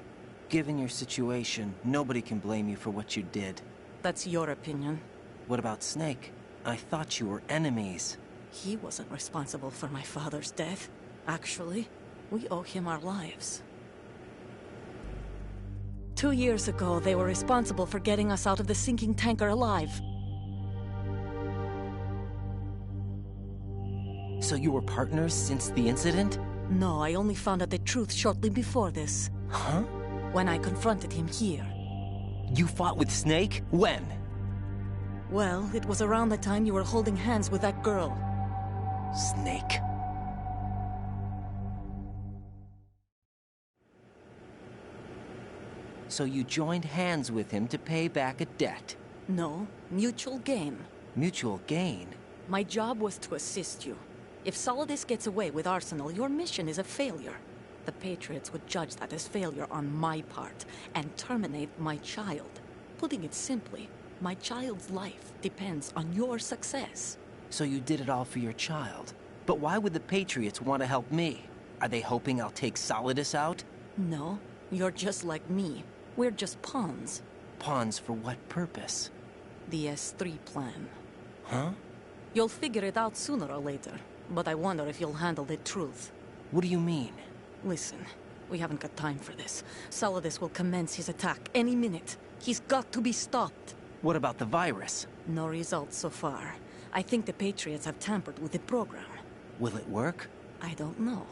Given your situation, nobody can blame you for what you did. That's your opinion. What about Snake? I thought you were enemies. He wasn't responsible for my father's death. Actually, we owe him our lives. 2 years ago, they were responsible for getting us out of the sinking tanker alive. So you were partners since the incident? No, I only found out the truth shortly before this. Huh? When I confronted him here. You fought with Snake? When? Well, it was around the time you were holding hands with that girl. Snake. So you joined hands with him to pay back a debt? No, mutual gain. Mutual gain? My job was to assist you. If Solidus gets away with Arsenal, your mission is a failure. The Patriots would judge that as failure on my part, and terminate my child. Putting it simply, my child's life depends on your success. So you did it all for your child. But why would the Patriots want to help me? Are they hoping I'll take Solidus out? No, you're just like me. We're just pawns. Pawns for what purpose? The S3 plan. Huh? You'll figure it out sooner or later, but I wonder if you'll handle the truth. What do you mean? Listen, we haven't got time for this. Solidus will commence his attack any minute. He's got to be stopped. What about the virus? No results so far. I think the Patriots have tampered with the program. Will it work? I don't know.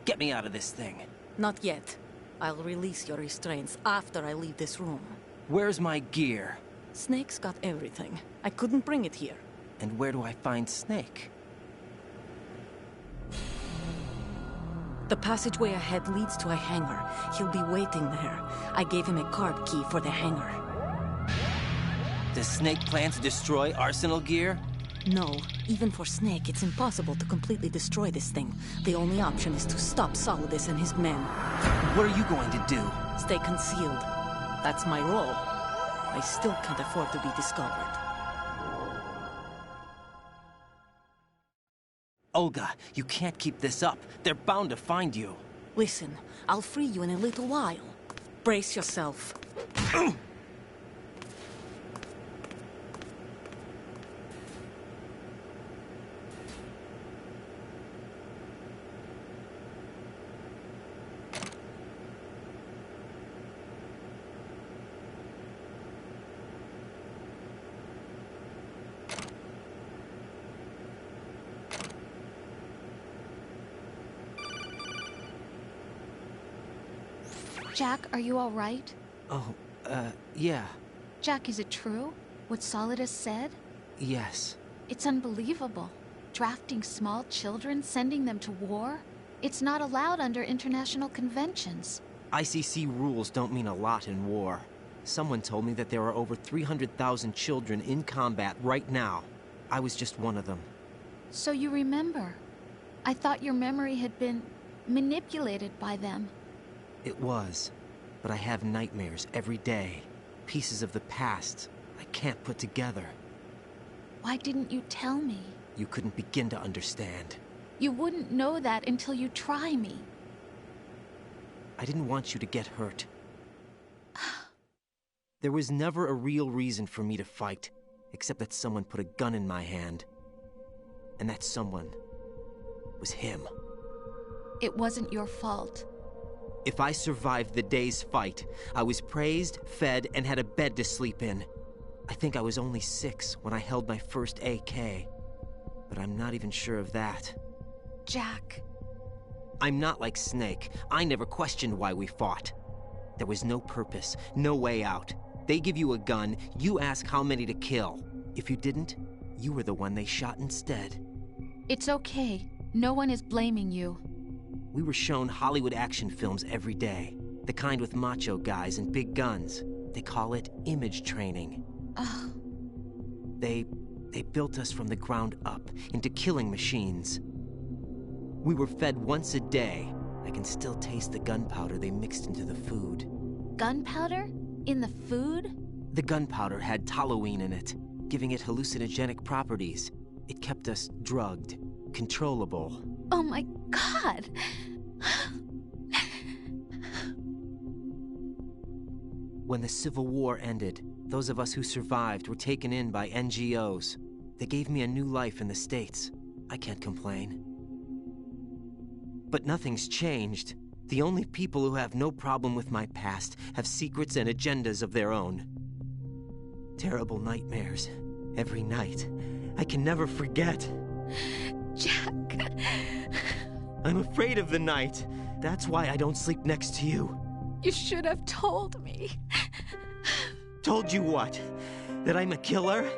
Get me out of this thing. Not yet. I'll release your restraints after I leave this room. Where's my gear? Snake's got everything. I couldn't bring it here. And where do I find Snake? The passageway ahead leads to a hangar. He'll be waiting there. I gave him a card key for the hangar. Does Snake plan to destroy Arsenal gear? No. Even for Snake, it's impossible to completely destroy this thing. The only option is to stop Solidus and his men. What are you going to do? Stay concealed. That's my role. I still can't afford to be discovered. Olga, you can't keep this up. They're bound to find you. Listen, I'll free you in a little while. Brace yourself. Jack, are you all right? Oh, yeah. Jack, is it true? What Solidus said? Yes. It's unbelievable. Drafting small children, sending them to war? It's not allowed under international conventions. ICC rules don't mean a lot in war. Someone told me that there are over 300,000 children in combat right now. I was just one of them. So you remember. I thought your memory had been manipulated by them. It was, but I have nightmares every day. Pieces of the past, I can't put together. Why didn't you tell me? You couldn't begin to understand. You wouldn't know that until you try me. I didn't want you to get hurt. There was never a real reason for me to fight, except that someone put a gun in my hand. And that someone was him. It wasn't your fault. If I survived the day's fight, I was praised, fed, and had a bed to sleep in. I think I was only 6 when I held my first AK. But I'm not even sure of that. Jack. I'm not like Snake. I never questioned why we fought. There was no purpose, no way out. They give you a gun, you ask how many to kill. If you didn't, you were the one they shot instead. It's okay. No one is blaming you. We were shown Hollywood action films every day. The kind with macho guys and big guns. They call it image training. They built us from the ground up into killing machines. We were fed once a day. I can still taste the gunpowder they mixed into the food. Gunpowder? In the food? The gunpowder had toluene in it, giving it hallucinogenic properties. It kept us drugged, controllable. Oh my God! When the Civil War ended, those of us who survived were taken in by NGOs. They gave me a new life in the States. I can't complain. But nothing's changed. The only people who have no problem with my past have secrets and agendas of their own. Terrible nightmares. Every night. I can never forget. Jack. I'm afraid of the night. That's why I don't sleep next to you. You should have told me. Told you what? That I'm a killer?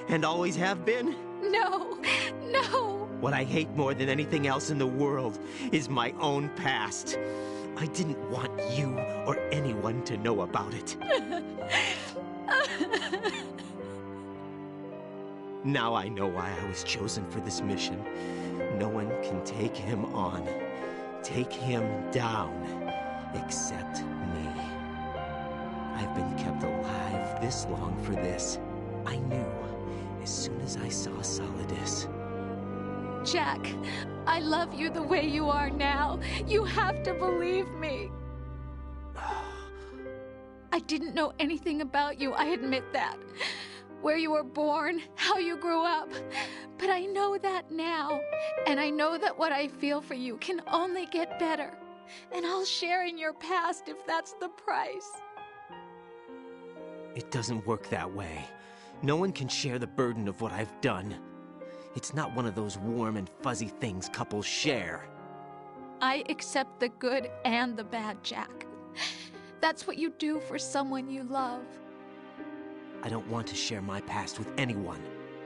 And always have been? No, no. What I hate more than anything else in the world is my own past. I didn't want you or anyone to know about it. Now I know why I was chosen for this mission. No one can take him on, take him down, except me. I've been kept alive this long for this. I knew as soon as I saw Solidus. Jack, I love you the way you are now. You have to believe me. I didn't know anything about you, I admit that. Where you were born, how you grew up. But I know that now. And I know that what I feel for you can only get better. And I'll share in your past if that's the price. It doesn't work that way. No one can share the burden of what I've done. It's not one of those warm and fuzzy things couples share. I accept the good and the bad, Jack. That's what you do for someone you love. I don't want to share my past with anyone.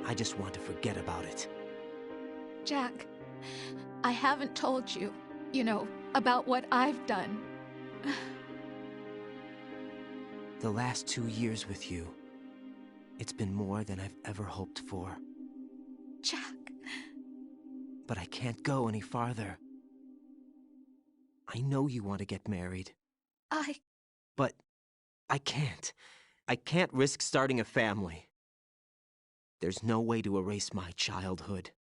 I just want to forget about it. Jack, I haven't told you, about what I've done. The last 2 years with you, it's been more than I've ever hoped for. Jack. But I can't go any farther. I know you want to get married. But I can't. I can't risk starting a family. There's no way to erase my childhood.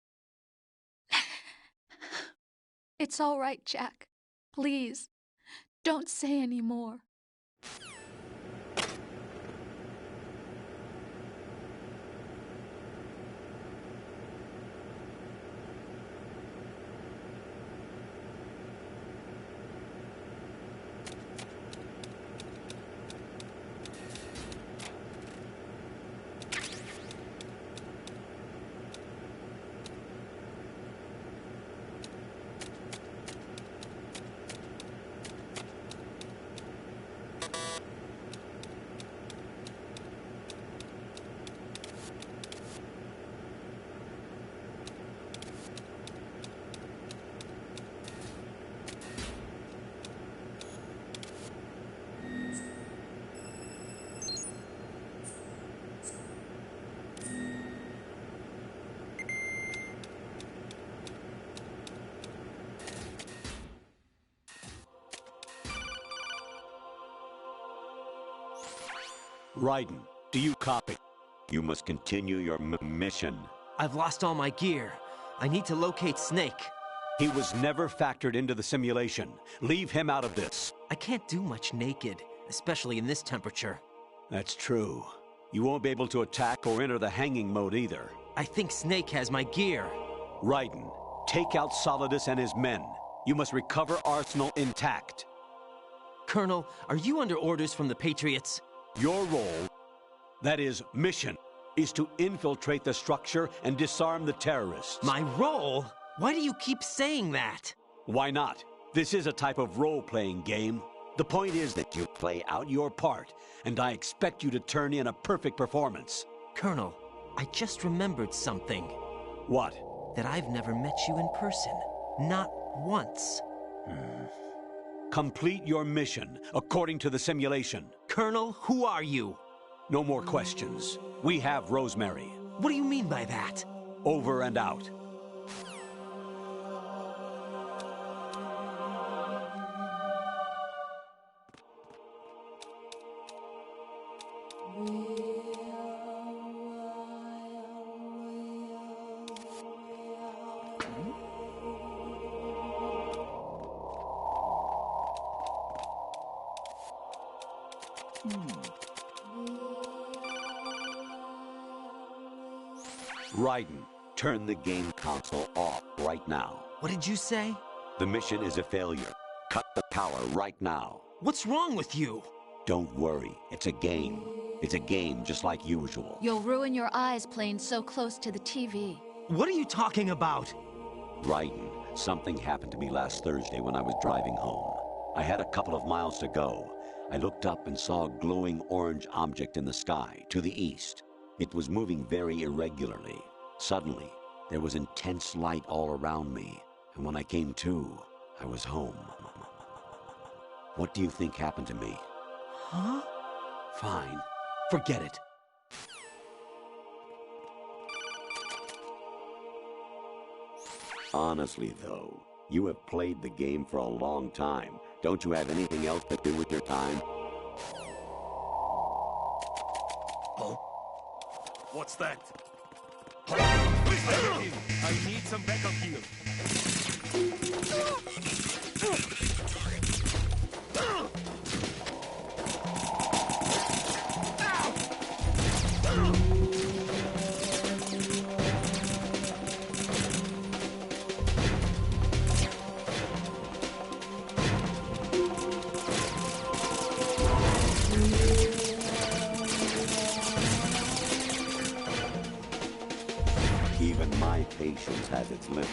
It's all right, Jack. Please, don't say any more. Raiden, do you copy? You must continue your mission. I've lost all my gear. I need to locate Snake. He was never factored into the simulation. Leave him out of this. I can't do much naked, especially in this temperature. That's true. You won't be able to attack or enter the hanging mode either. I think Snake has my gear. Raiden, take out Solidus and his men. You must recover Arsenal intact. Colonel, are you under orders from the Patriots? Your role, that is, mission, is to infiltrate the structure and disarm the terrorists. My role? Why do you keep saying that? Why not? This is a type of role-playing game. The point is that you play out your part, and I expect you to turn in a perfect performance. Colonel, I just remembered something. What? That I've never met you in person. Not once. Complete your mission, according to the simulation. Colonel, who are you? No more questions. We have Rosemary. What do you mean by that? Over and out. Raiden, turn the game console off right now. What did you say? The mission is a failure. Cut the power right now. What's wrong with you? Don't worry, it's a game. It's a game just like usual. You'll ruin your eyes playing so close to the TV. What are you talking about? Raiden, something happened to me last Thursday when I was driving home. I had a couple of miles to go. I looked up and saw a glowing orange object in the sky, to the east. It was moving very irregularly. Suddenly, there was intense light all around me, and when I came to, I was home. What do you think happened to me? Huh? Fine. Forget it. Honestly, though, you have played the game for a long time. Don't you have anything else to do with your time? Oh? What's that? I need some backup here. Even my patience has its limit.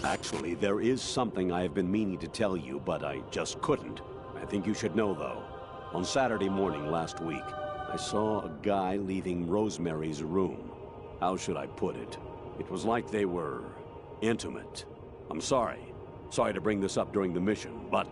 Actually, there is something I have been meaning to tell you, but I just couldn't. I think you should know, though. On Saturday morning last week, I saw a guy leaving Rosemary's room. How should I put it? It was like they were intimate. I'm sorry. Sorry to bring this up during the mission, but...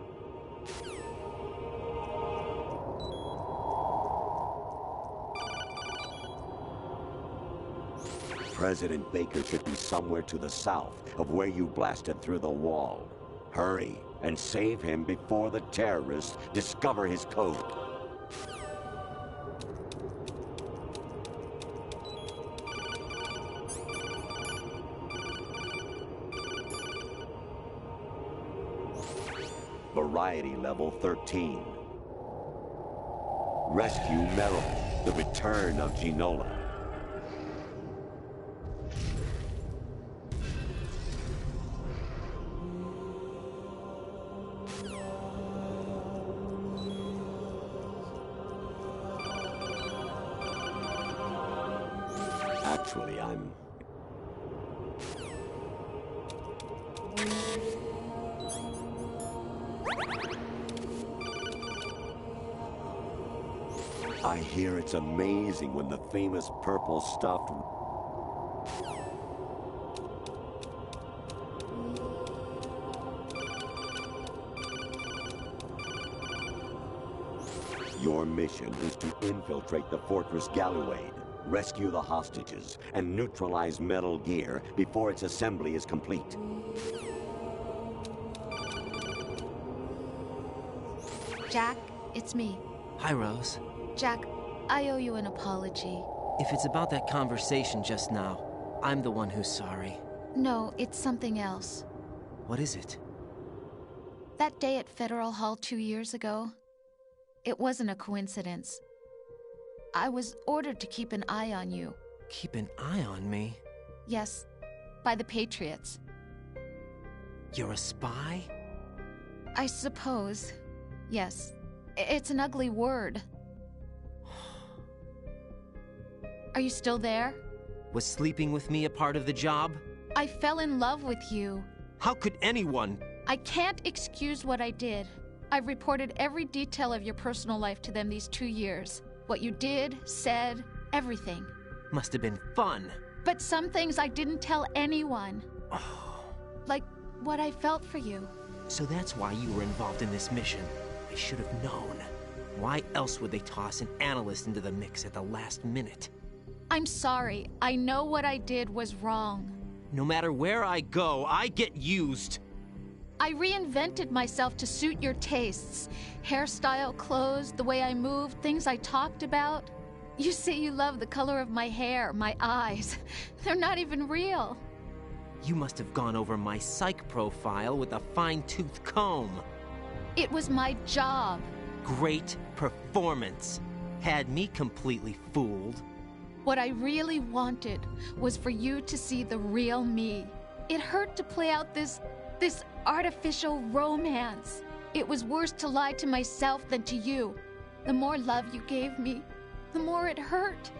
President Baker should be somewhere to the south of where you blasted through the wall. Hurry and save him before the terrorists discover his code. Variety level 13. Rescue Meryl, the return of Ginola. Actually, I hear it's amazing when the famous purple stuffed... Your mission is to infiltrate the Fortress Galluade, rescue the hostages, and neutralize Metal Gear before its assembly is complete. Jack, it's me. Hi, Rose. Jack, I owe you an apology. If it's about that conversation just now, I'm the one who's sorry. No, it's something else. What is it? That day at Federal Hall 2 years ago, it wasn't a coincidence. I was ordered to keep an eye on you. Keep an eye on me? Yes, by the Patriots. You're a spy? I suppose. Yes. It's an ugly word. Are you still there? Was sleeping with me a part of the job? I fell in love with you. How could anyone? I can't excuse what I did. I've reported every detail of your personal life to them these 2 years. What you did, said, everything. Must have been fun. But some things I didn't tell anyone. Like what I felt for you. So that's why you were involved in this mission. I should have known. Why else would they toss an analyst into the mix at the last minute? I'm sorry. I know what I did was wrong. No matter where I go, I get used. I reinvented myself to suit your tastes. Hairstyle, clothes, the way I moved, things I talked about. You say you love the color of my hair, my eyes. They're not even real. You must have gone over my psych profile with a fine-tooth comb. It was my job. Great performance. Had me completely fooled. What I really wanted was for you to see the real me. It hurt to play out this artificial romance. It was worse to lie to myself than to you. The more love you gave me, the more it hurt.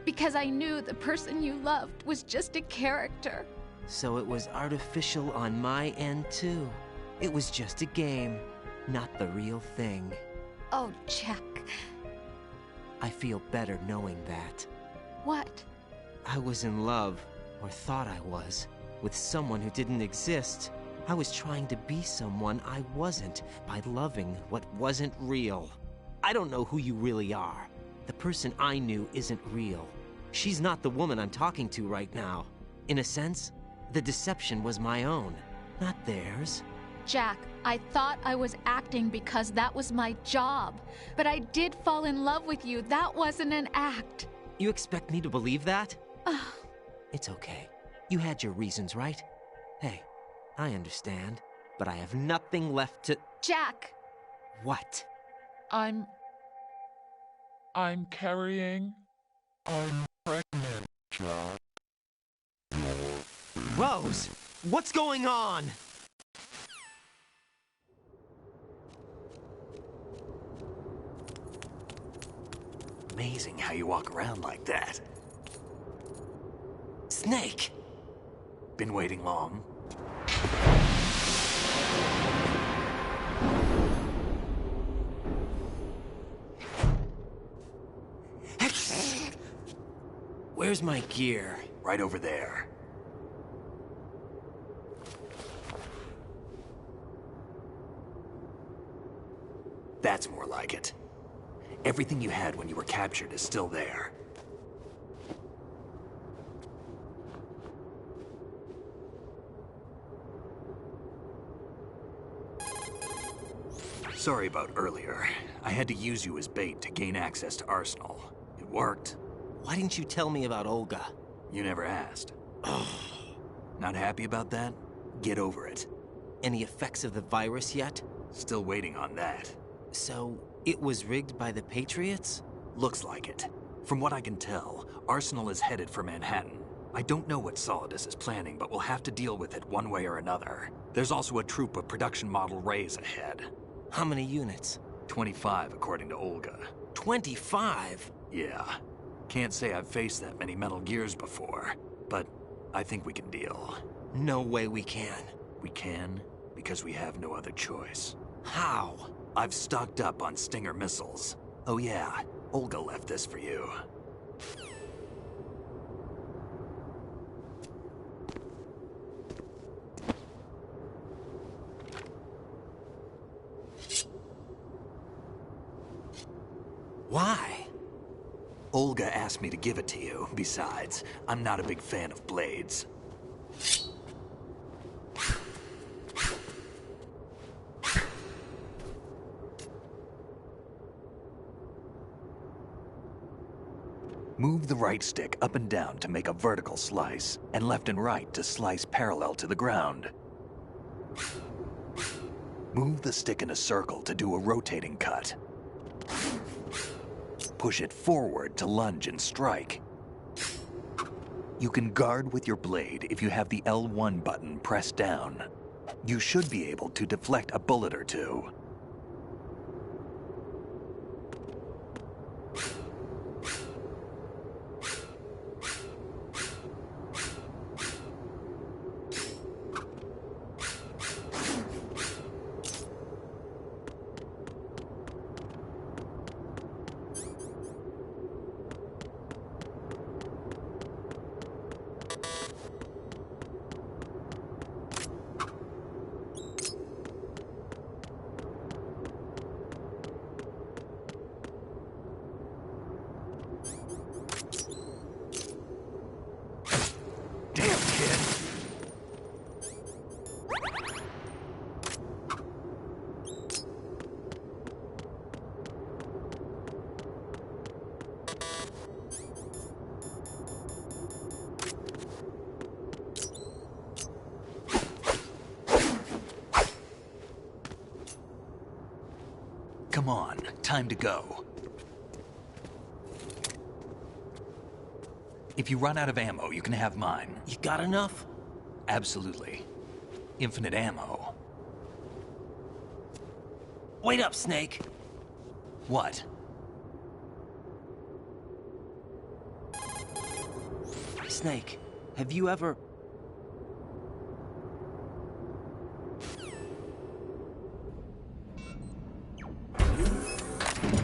Because I knew the person you loved was just a character. So it was artificial on my end, too. It was just a game, not the real thing. Oh, Jack. I feel better knowing that. What? I was in love, or thought I was, with someone who didn't exist. I was trying to be someone I wasn't by loving what wasn't real. I don't know who you really are. The person I knew isn't real. She's not the woman I'm talking to right now. In a sense, the deception was my own, not theirs. Jack, I thought I was acting because that was my job. But I did fall in love with you. That wasn't an act. You expect me to believe that? It's okay. You had your reasons, right? Hey, I understand, but I have nothing left to... Jack! What? I'm carrying... I'm pregnant, Jack. Rose! What's going on? Amazing how you walk around like that. Snake! Been waiting long? Where's my gear? Right over there. That's more like it. Everything you had when you were captured is still there. Sorry about earlier. I had to use you as bait to gain access to Arsenal. It worked. Why didn't you tell me about Olga? You never asked. Not happy about that? Get over it. Any effects of the virus yet? Still waiting on that. So, it was rigged by the Patriots? Looks like it. From what I can tell, Arsenal is headed for Manhattan. I don't know what Solidus is planning, but we'll have to deal with it one way or another. There's also a troop of production model Rays ahead. How many units? 25, according to Olga. 25? Yeah. Can't say I've faced that many Metal Gears before, but I think we can deal. No way we can. We can, because we have no other choice. How? I've stocked up on Stinger missiles. Oh yeah, Olga left this for you. Why? Olga asked me to give it to you. Besides, I'm not a big fan of blades. Move the right stick up and down to make a vertical slice, and left and right to slice parallel to the ground. Move the stick in a circle to do a rotating cut. Push it forward to lunge and strike. You can guard with your blade if you have the L1 button pressed down. You should be able to deflect a bullet or two. Come on, time to go. If you run out of ammo, you can have mine. You got enough? Absolutely. Infinite ammo. Wait up, Snake. What? Snake, have you ever...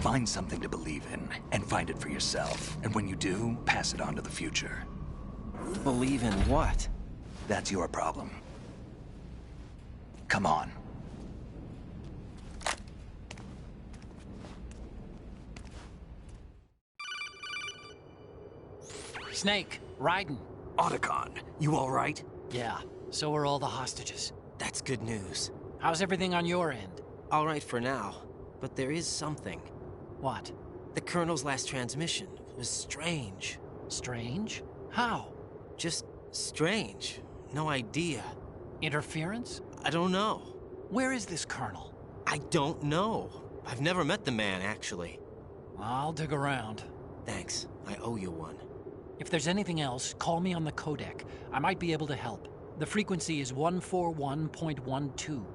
Find something to believe in, and find it for yourself. And when you do, pass it on to the future. Believe in what? That's your problem. Come on. Snake, Raiden. Otacon, you all right? Yeah, so are all the hostages. That's good news. How's everything on your end? All right for now, but there is something. What? The Colonel's last transmission was strange. Strange? How? Just strange. No idea. Interference? I don't know. Where is this Colonel? I don't know. I've never met the man, actually. I'll dig around. Thanks. I owe you one. If there's anything else, call me on the codec. I might be able to help. The frequency is 141.12.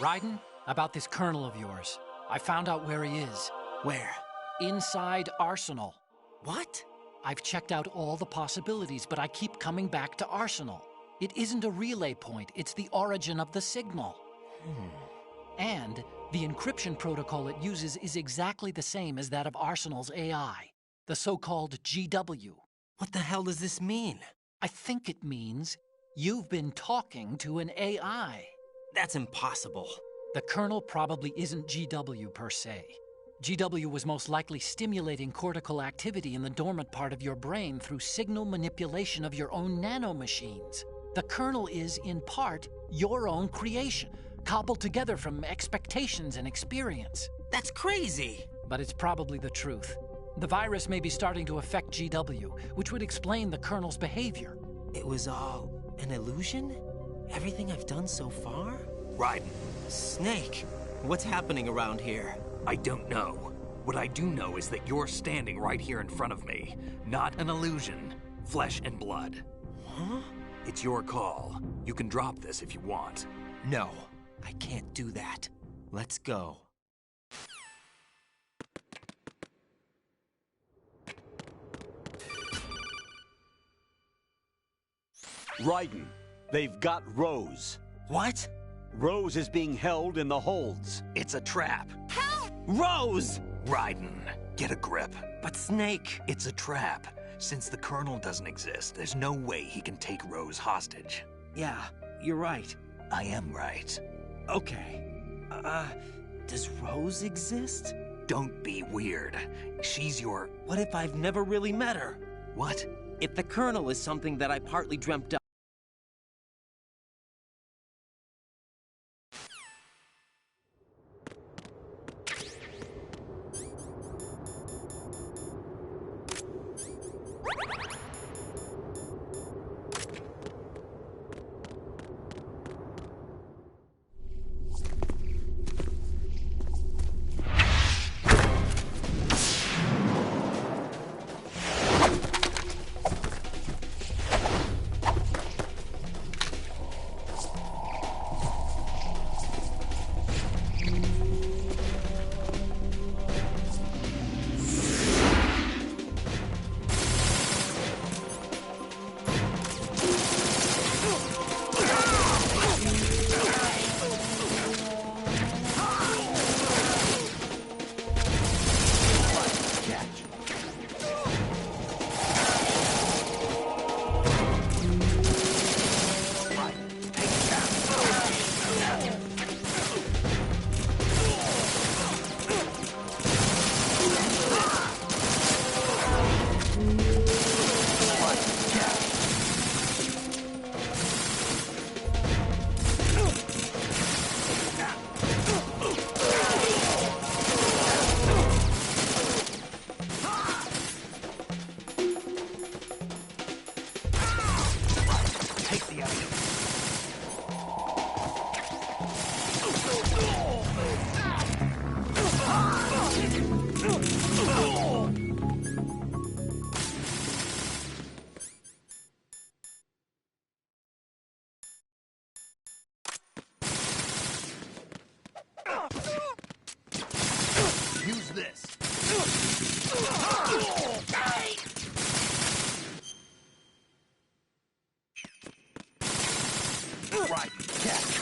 Raiden, about this colonel of yours. I found out where he is. Where? Inside Arsenal. What? I've checked out all the possibilities, but I keep coming back to Arsenal. It isn't a relay point, it's the origin of the signal. And the encryption protocol it uses is exactly the same as that of Arsenal's AI, the so-called GW. What the hell does this mean? I think it means you've been talking to an AI. That's impossible. The Colonel probably isn't GW per se. GW was most likely stimulating cortical activity in the dormant part of your brain through signal manipulation of your own nanomachines. The Colonel is, in part, your own creation, cobbled together from expectations and experience. That's crazy! But it's probably the truth. The virus may be starting to affect GW, which would explain the Colonel's behavior. It was all an illusion? Everything I've done so far? Raiden. Snake, what's happening around here? I don't know. What I do know is that you're standing right here in front of me. Not an illusion. Flesh and blood. Huh? It's your call. You can drop this if you want. No, I can't do that. Let's go. Raiden, they've got Rose. What? Rose is being held in the holds. It's a trap. Help! Rose! Raiden, get a grip. But Snake... It's a trap. Since the Colonel doesn't exist, there's no way he can take Rose hostage. Yeah, you're right. I am right. Okay. Does Rose exist? Don't be weird. She's your... What if I've never really met her? What? If the Colonel is something that I partly dreamt up. Use this. Right, catch.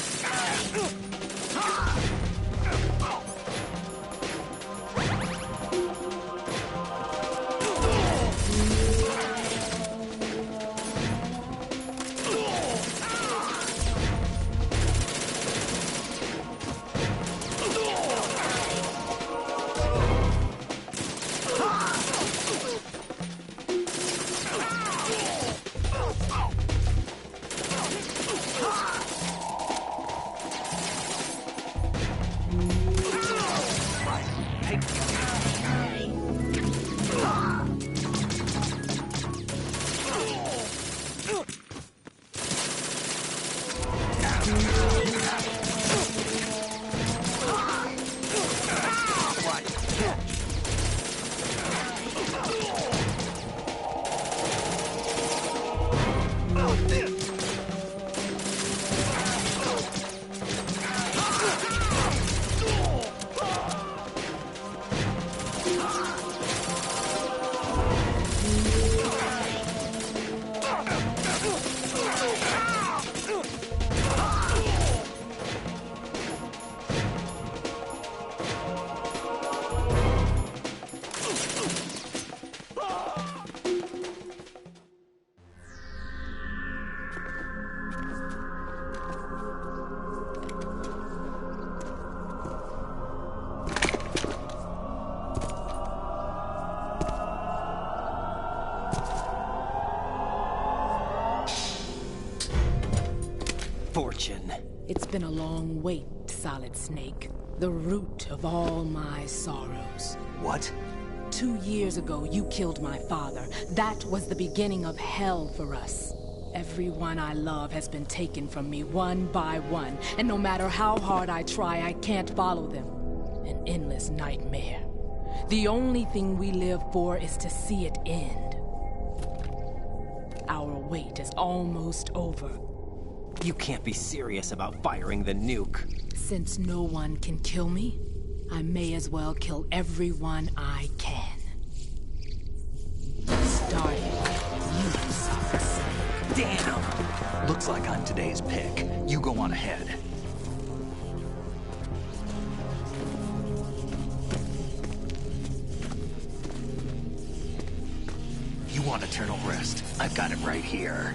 Fortune. It's been a long wait, Solid Snake. The root of all my sorrows. What? 2 years ago, you killed my father. That was the beginning of hell for us. Everyone I love has been taken from me one by one, and no matter how hard I try, I can't follow them. An endless nightmare. The only thing we live for is to see it end. Our wait is almost over. You can't be serious about firing the nuke. Since no one can kill me, I may as well kill everyone I can. Starting with you, Solid Snake. Damn! Looks like I'm today's pick. You go on ahead. You want eternal rest? I've got it right here.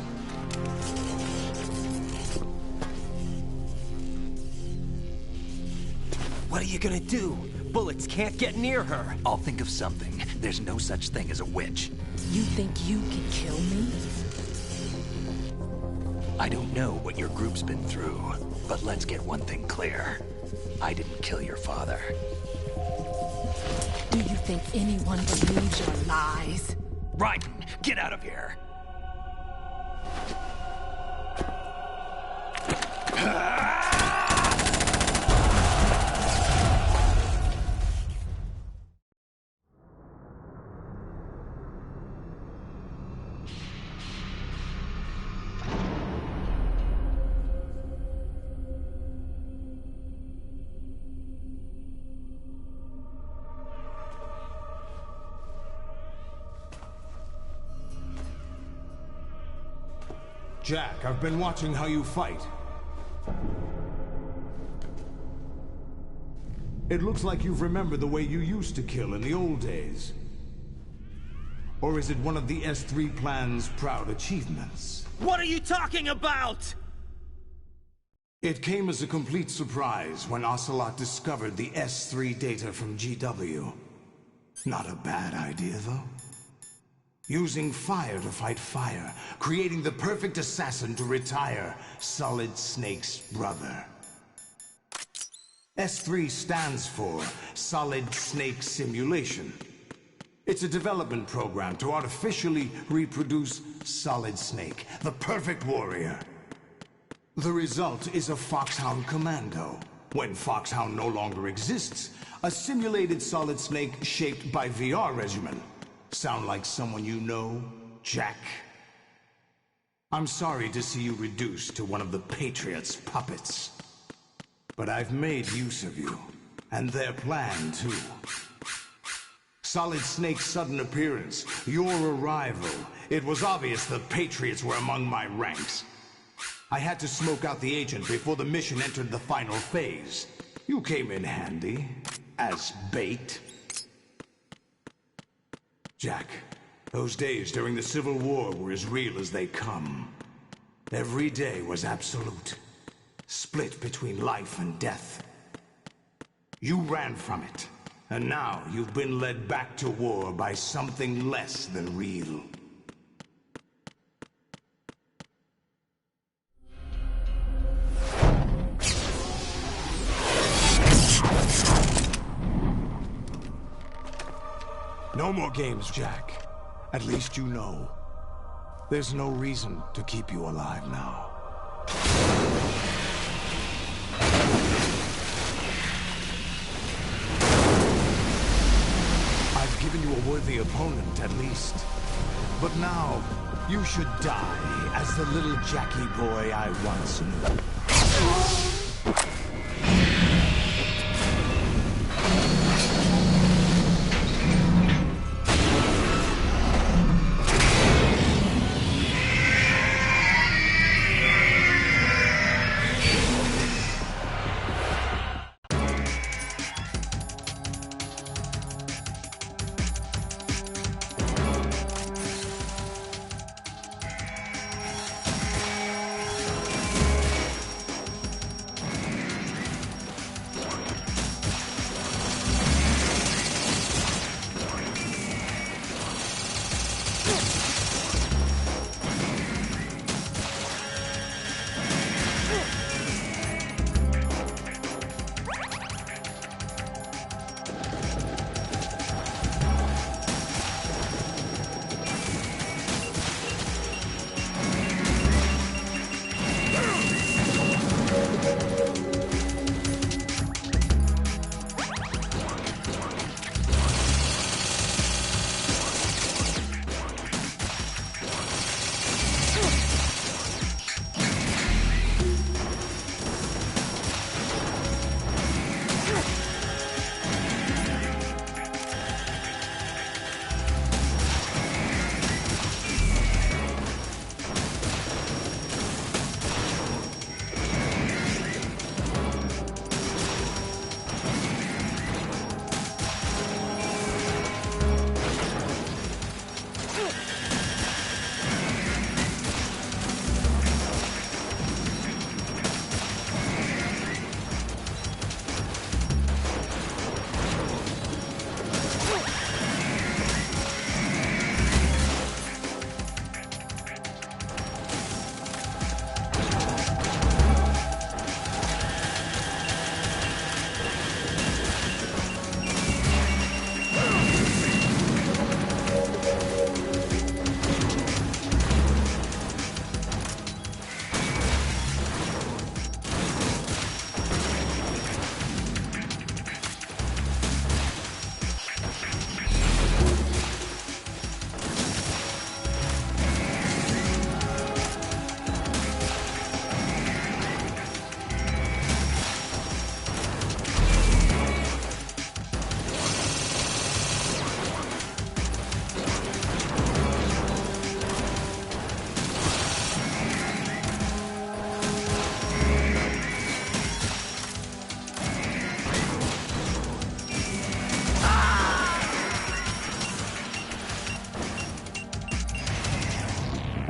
What are you gonna do? Bullets can't get near her. I'll think of something. There's no such thing as a witch. You think you can kill me? I don't know what your group's been through, but let's get one thing clear. I didn't kill your father. Do you think anyone believes your lies? Raiden, get out of here! Jack, I've been watching how you fight. It looks like you've remembered the way you used to kill in the old days. Or is it one of the S3 plan's proud achievements? What are you talking about? It came as a complete surprise when Ocelot discovered the S3 data from GW. Not a bad idea, though. Using fire to fight fire, creating the perfect assassin to retire Solid Snake's brother. S3 stands for Solid Snake Simulation. It's a development program to artificially reproduce Solid Snake, the perfect warrior. The result is a Foxhound Commando. When Foxhound no longer exists, a simulated Solid Snake shaped by VR regimen. Sound like someone you know, Jack? I'm sorry to see you reduced to one of the Patriots' puppets. But I've made use of you, and their plan too. Solid Snake's sudden appearance, your arrival, it was obvious the Patriots were among my ranks. I had to smoke out the agent before the mission entered the final phase. You came in handy, as bait. Jack, those days during the Civil War were as real as they come. Every day was absolute, split between life and death. You ran from it, and now you've been led back to war by something less than real. No more games, Jack. At least you know. There's no reason to keep you alive now. I've given you a worthy opponent, at least. But now, You should die as the little Jackie boy I once knew.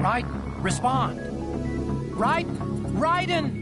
Raiden, respond! Raiden!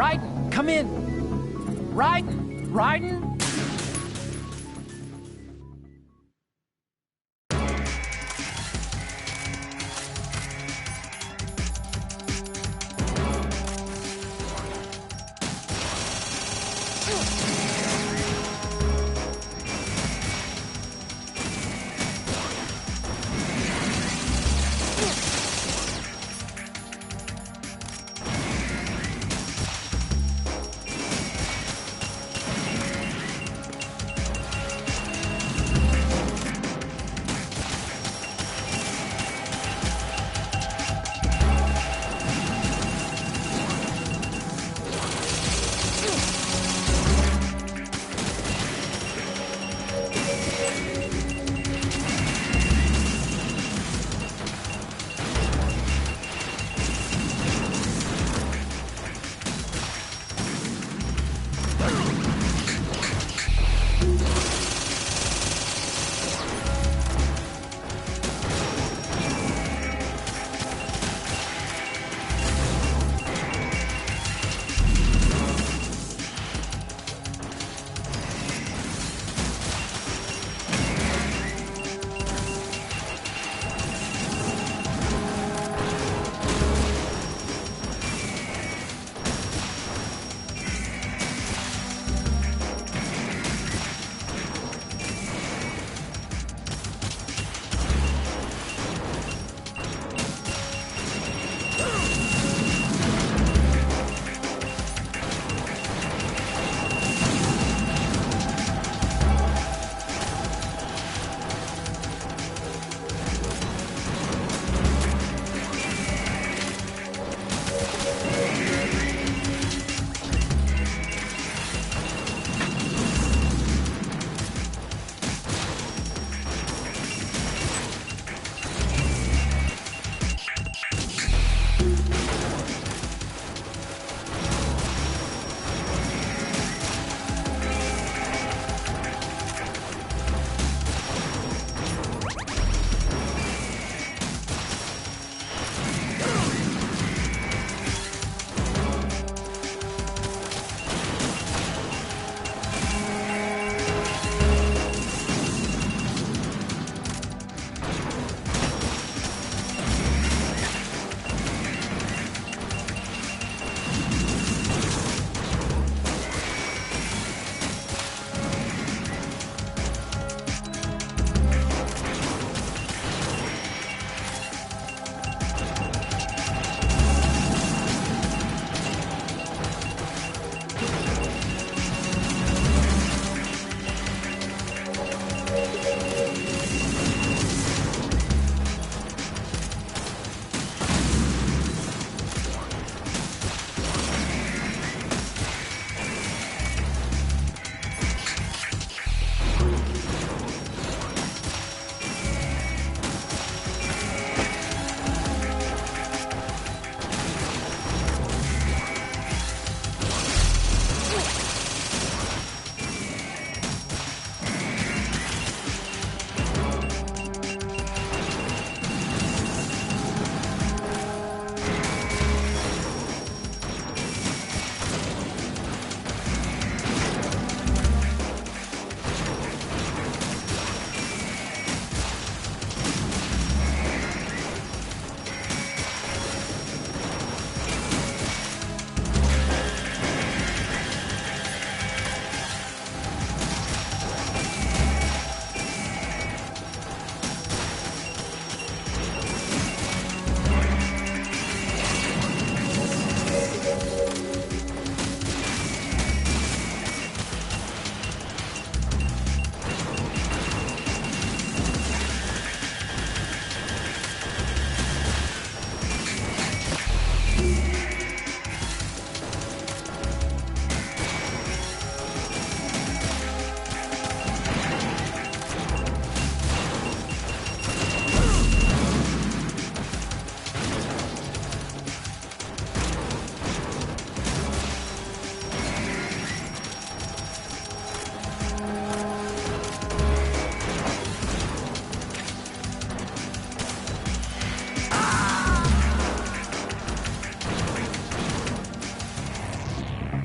Raiden, come in. Raiden, Raiden.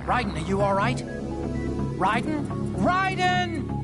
Raiden, are you all right? Raiden? Raiden!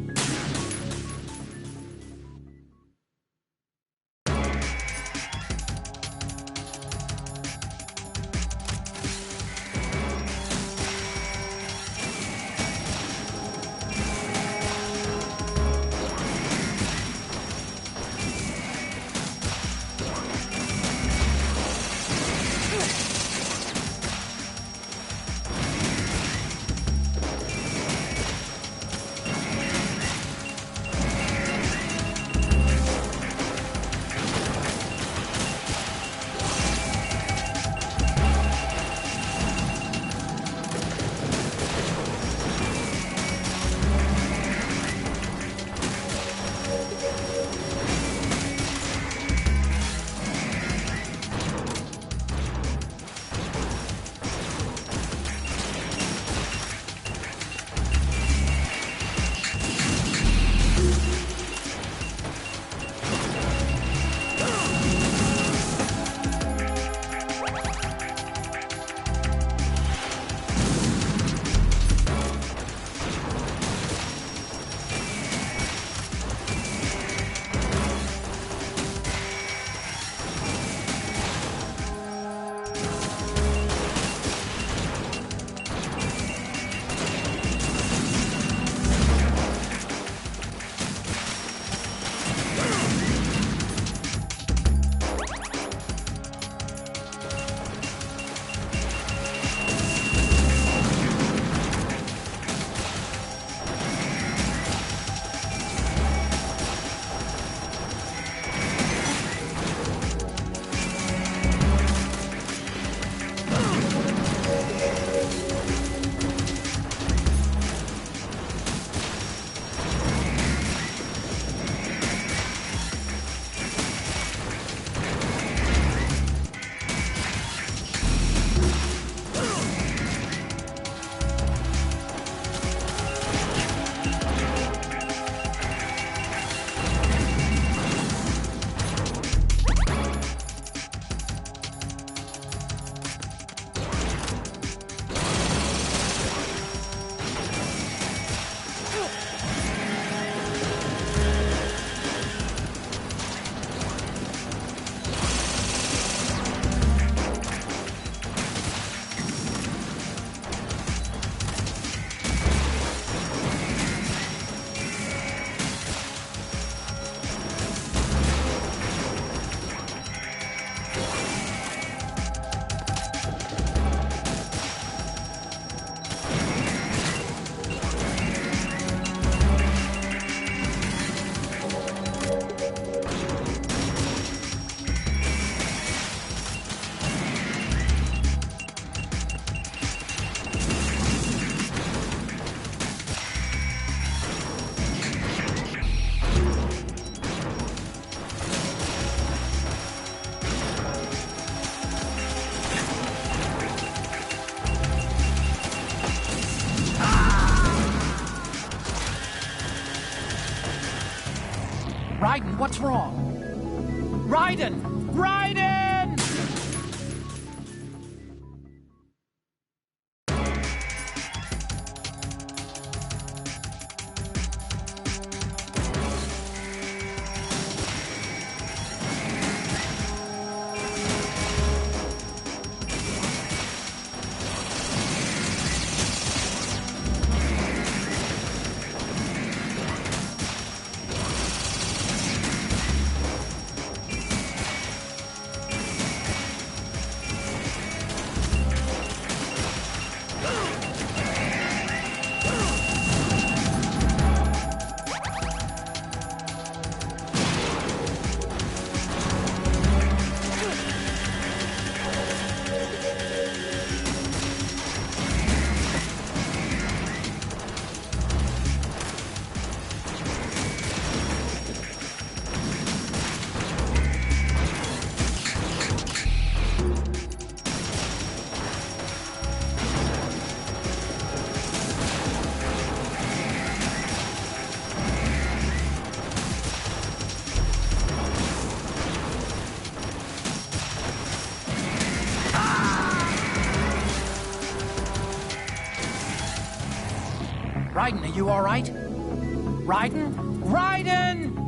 Raiden, what's wrong? Raiden! Raiden! Raiden, are you all right? Raiden? Raiden!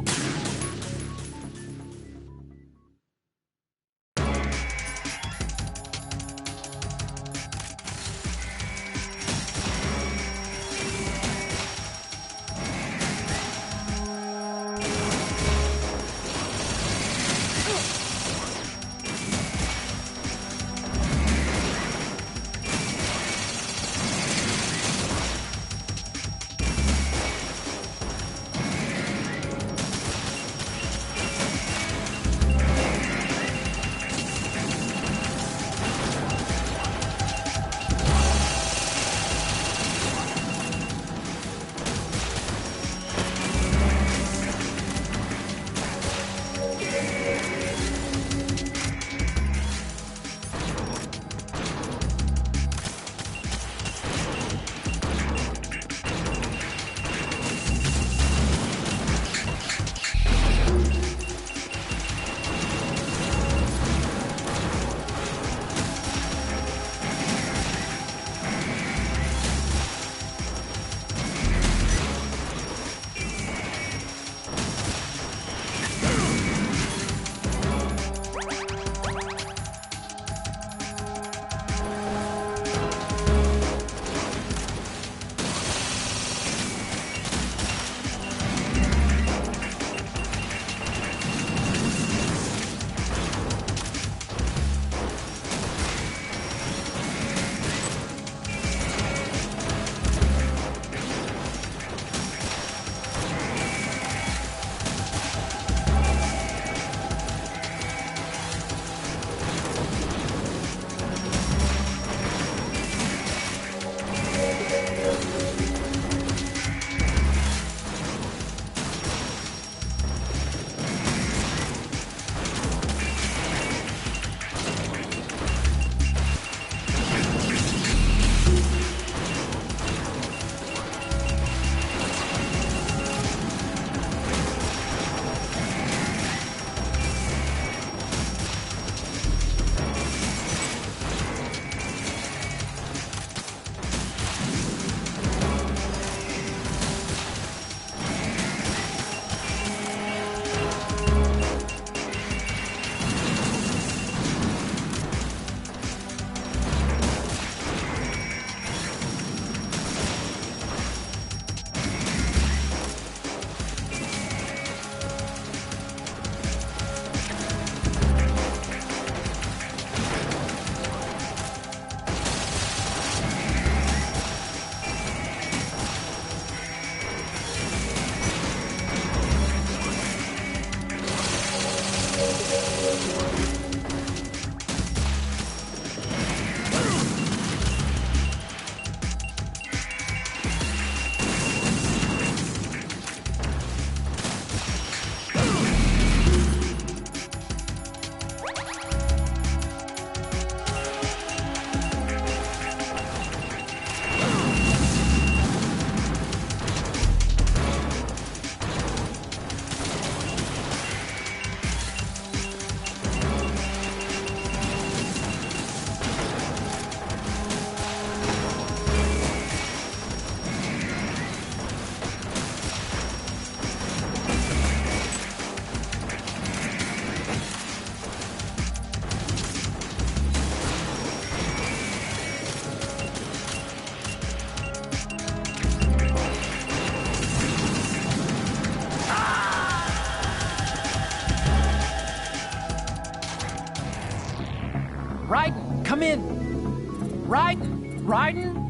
Raiden, come in! Raiden! Raiden?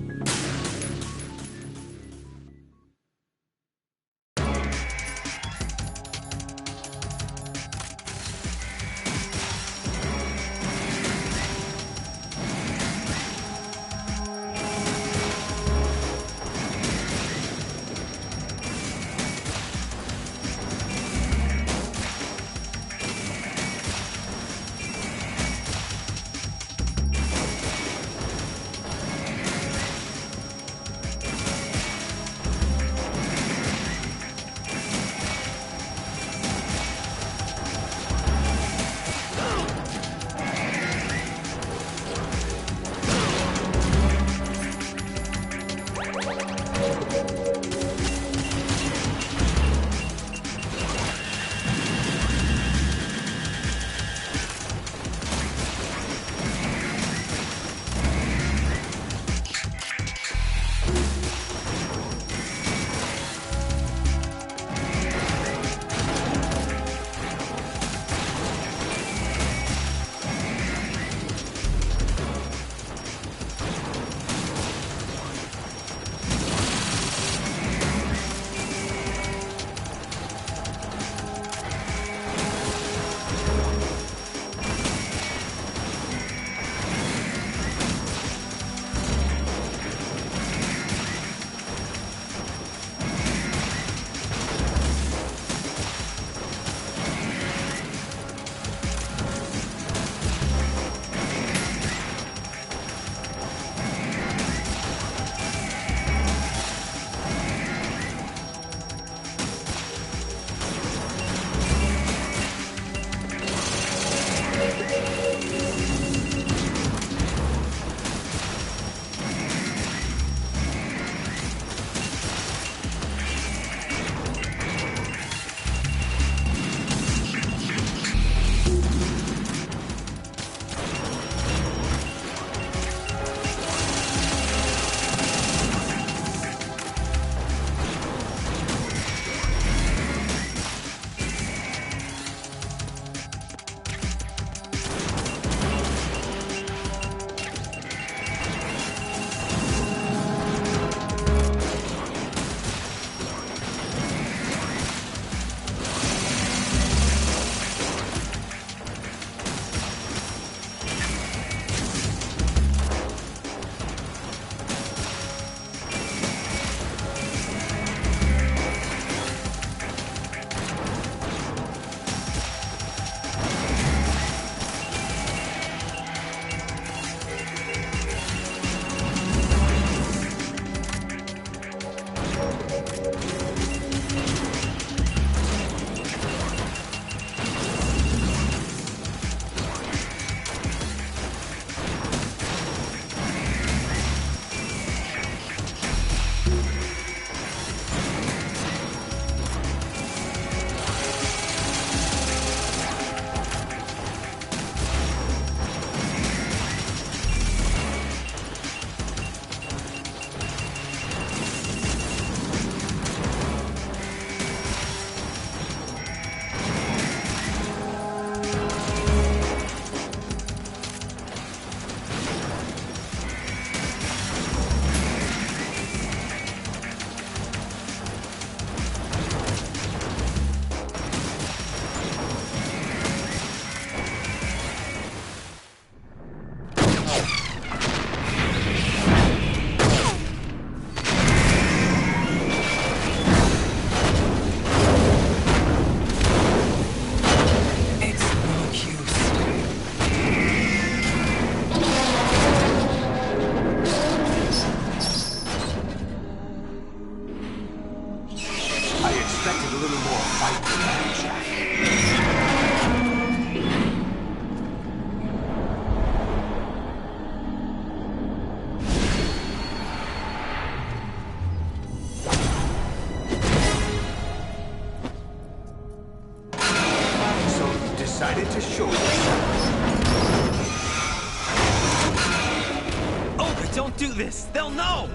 do this! They'll know!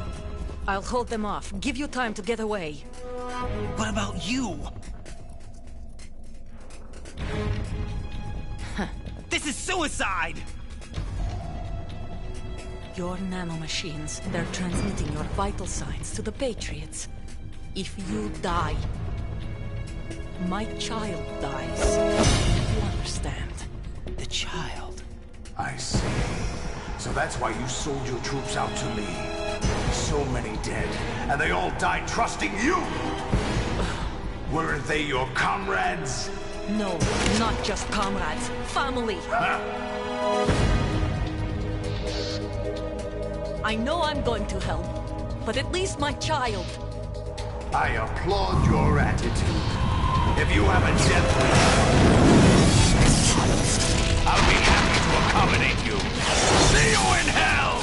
I'll hold them off. Give you time to get away. What about you? This is suicide! Your nanomachines, they're transmitting your vital signs to the Patriots. If you die, my child dies. You understand? The child? I see. So that's why you sold your troops out to me. So many dead, and they all died trusting you! Weren't they your comrades? No, not just comrades. Family! I know I'm going to help, but at least my child. I applaud your attitude. If you have a death wish, I'll be happy to accommodate you. See you in hell!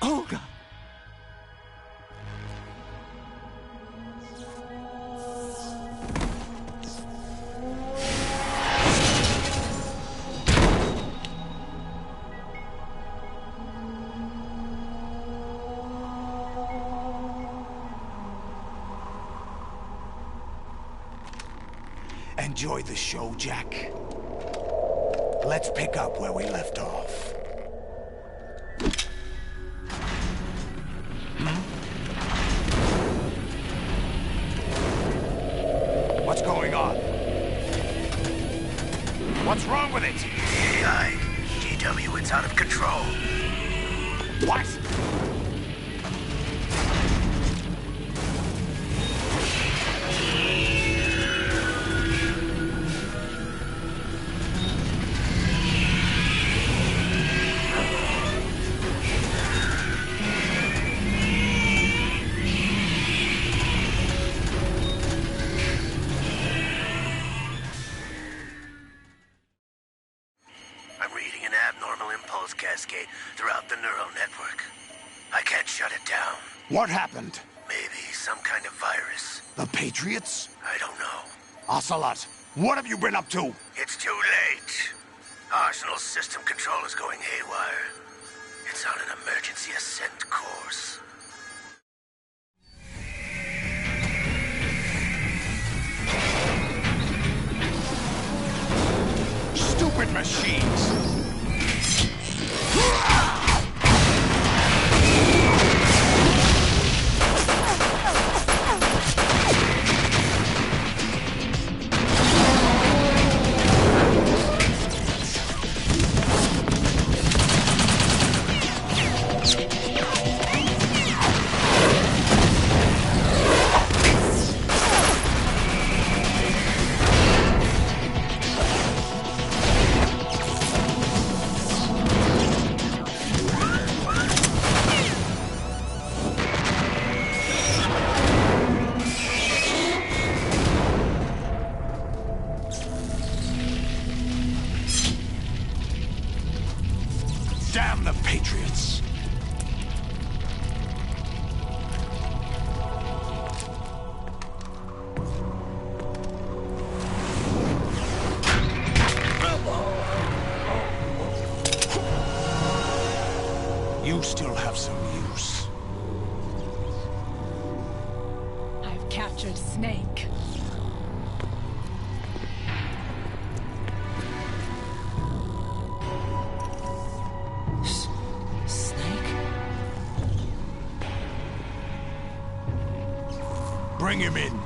Olga! Enjoy the show, Jack. Let's pick up where we left off. What's going on? What's wrong with it? AI. GW, it's out of control. What? Cascade throughout the neural network. I can't shut it down. What happened? Maybe some kind of virus. The Patriots? I don't know. Ocelot, what have you been up to? It's too late. Arsenal's system control is going haywire. It's on an emergency ascent course. Stupid machines! Damn the Patriots! You still have some use. I've captured Snake. Bring him in.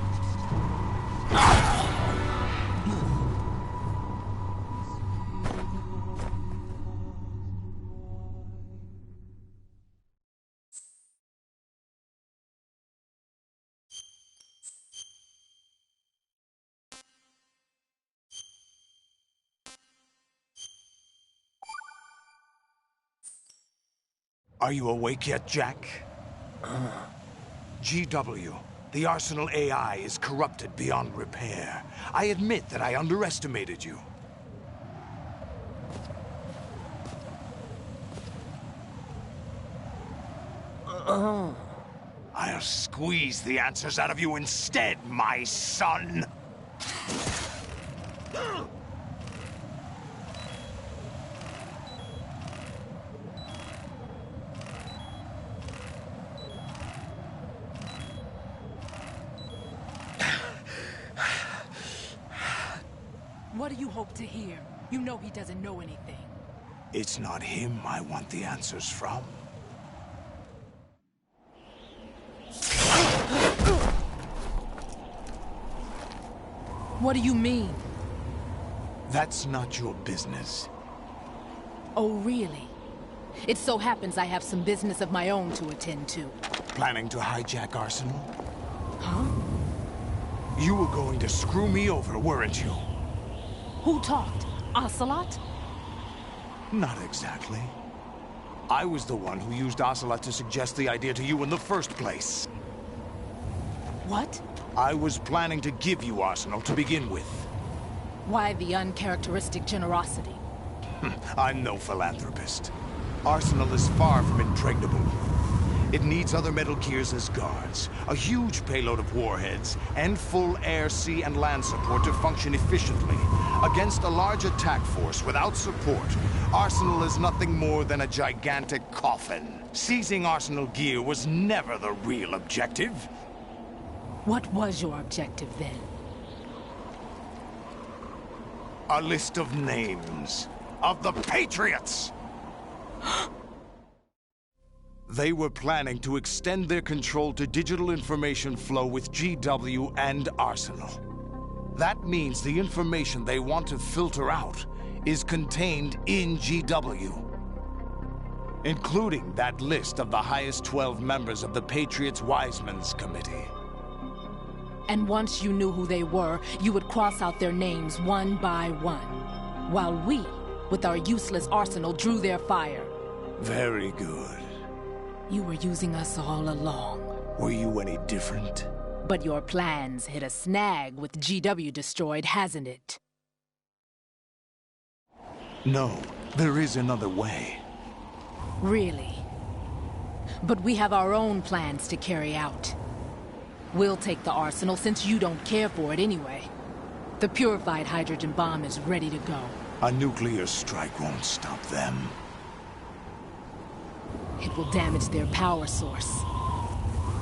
Are you awake yet, Jack? GW, the Arsenal AI is corrupted beyond repair. I admit that I underestimated you. I'll squeeze the answers out of you instead, my son! What do you hope to hear? You know he doesn't know anything. It's not him I want the answers from. What do you mean? That's not your business. Oh, really? It so happens I have some business of my own to attend to. Planning to hijack Arsenal? Huh? You were going to screw me over, weren't you? Who talked? Ocelot? Not exactly. I was the one who used Ocelot to suggest the idea to you in the first place. What? I was planning to give you Arsenal to begin with. Why the uncharacteristic generosity? I'm no philanthropist. Arsenal is far from impregnable. It needs other Metal Gears as guards, a huge payload of warheads, and full air, sea, and land support to function efficiently. Against a large attack force without support, Arsenal is nothing more than a gigantic coffin. Seizing Arsenal gear was never the real objective. What was your objective then? A list of names of the Patriots! They were planning to extend their control to digital information flow with GW and Arsenal. That means the information they want to filter out is contained in GW, including that list of the highest 12 members of the Patriots Wiseman's Committee. And once you knew who they were, you would cross out their names one by one, while we, with our useless arsenal, drew their fire. Very good. You were using us all along. Were you any different? But your plans hit a snag with GW destroyed, hasn't it? No, there is another way. Really? But we have our own plans to carry out. We'll take the arsenal since you don't care for it anyway. The purified hydrogen bomb is ready to go. A nuclear strike won't stop them. It will damage their power source.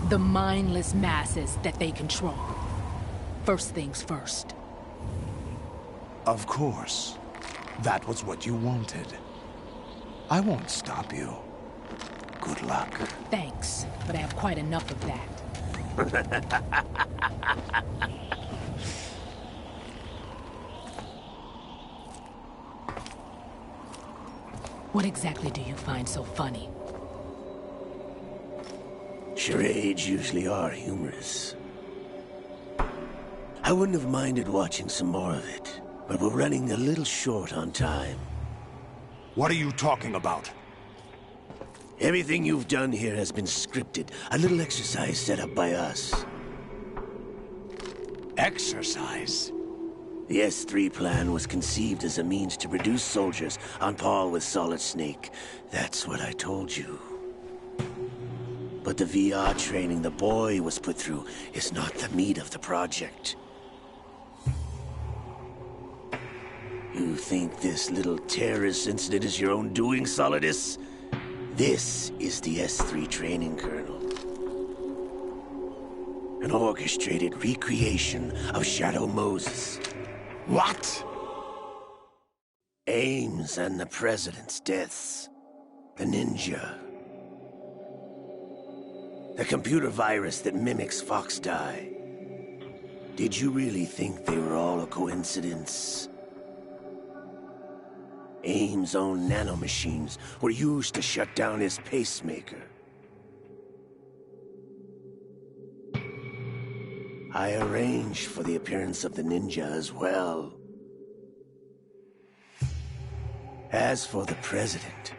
The mindless masses that they control. First things first. Of course. That was what you wanted. I won't stop you. Good luck. Thanks, but I have quite enough of that. What exactly do you find so funny? Charades usually are humorous. I wouldn't have minded watching some more of it, but we're running a little short on time. What are you talking about? Everything you've done here has been scripted. A little exercise set up by us. Exercise? The S3 plan was conceived as a means to produce soldiers on par with Solid Snake. That's what I told you. But the VR training the boy was put through is not the meat of the project. You think this little terrorist incident is your own doing, Solidus? This is the S3 training kernel. An orchestrated recreation of Shadow Moses. What? Ames and the President's deaths. The ninja. The computer virus that mimics Foxdie. Did you really think they were all a coincidence? Ames' own nanomachines were used to shut down his pacemaker. I arranged for the appearance of the ninja as well. As for the President,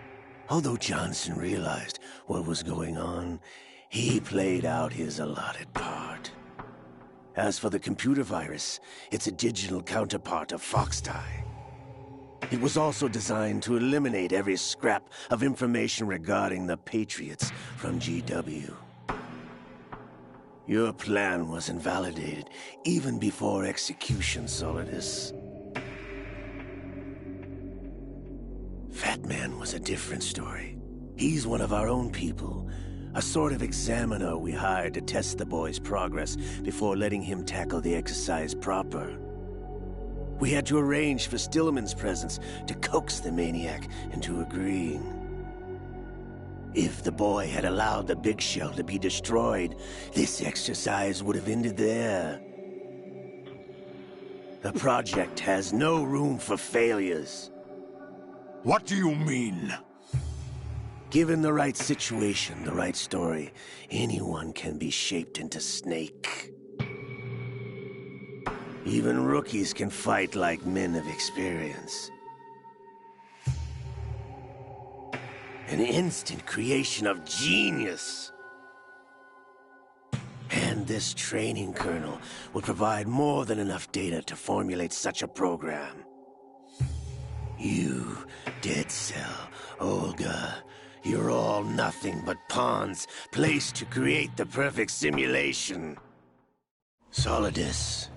Although Johnson realized what was going on, he played out his allotted part. As for the computer virus, it's a digital counterpart of Foxtie. It was also designed to eliminate every scrap of information regarding the Patriots from GW. Your plan was invalidated even before execution, Solidus. Fat Man was a different story. He's one of our own people, a sort of examiner we hired to test the boy's progress before letting him tackle the exercise proper. We had to arrange for Stillman's presence to coax the maniac into agreeing. If the boy had allowed the big shell to be destroyed, this exercise would have ended there. The project has no room for failures. What do you mean? Given the right situation, the right story, anyone can be shaped into Snake. Even rookies can fight like men of experience. An instant creation of genius. And this training kernel would provide more than enough data to formulate such a program. You, Dead Cell, Olga, you're all nothing but pawns placed to create the perfect simulation. Solidus,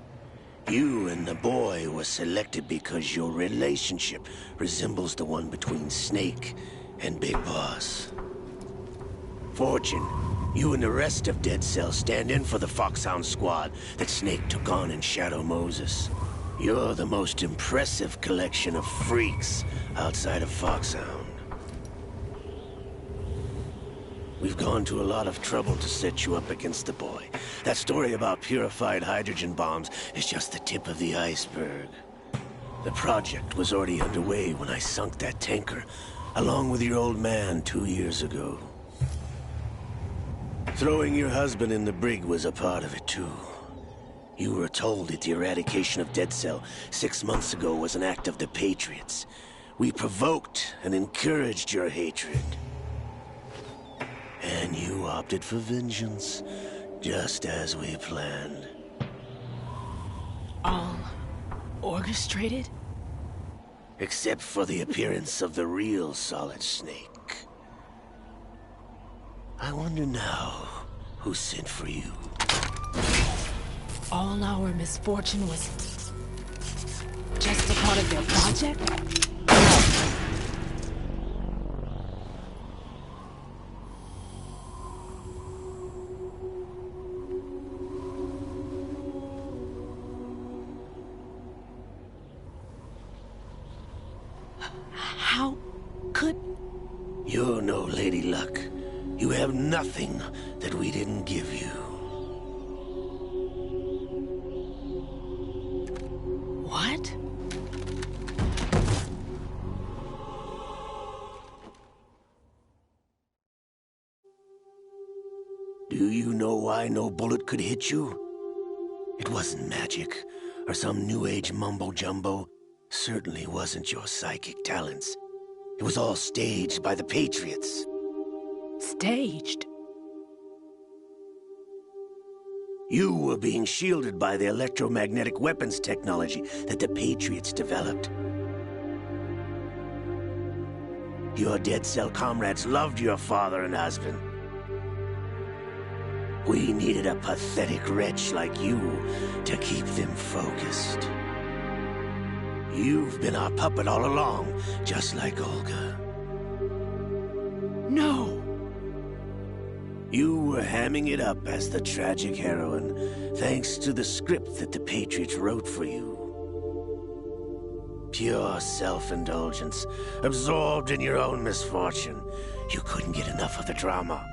you and the boy were selected because your relationship resembles the one between Snake and Big Boss. Fortune, you and the rest of Dead Cell stand in for the Foxhound squad that Snake took on in Shadow Moses. You're the most impressive collection of freaks outside of Foxhound. We've gone to a lot of trouble to set you up against the boy. That story about purified hydrogen bombs is just the tip of the iceberg. The project was already underway when I sunk that tanker, along with your old man 2 years ago. Throwing your husband in the brig was a part of it too. You were told that the eradication of Dead Cell 6 months ago was an act of the Patriots. We provoked and encouraged your hatred. And you opted for vengeance, just as we planned. All orchestrated? Except for the appearance of the real Solid Snake. I wonder now who sent for you. All our misfortune was just a part of their project? How could... You're no Lady Luck. You have nothing that we didn't give you. What? Do you know why no bullet could hit you? It wasn't magic, or some new age mumbo-jumbo. Certainly wasn't your psychic talents. It was all staged by the Patriots. Staged? You were being shielded by the electromagnetic weapons technology that the Patriots developed. Your Dead Cell comrades loved your father and husband. We needed a pathetic wretch like you to keep them focused. You've been our puppet all along, just like Olga. No! You were hamming it up as the tragic heroine, thanks to the script that the Patriots wrote for you. Pure self-indulgence, absorbed in your own misfortune. You couldn't get enough of the drama.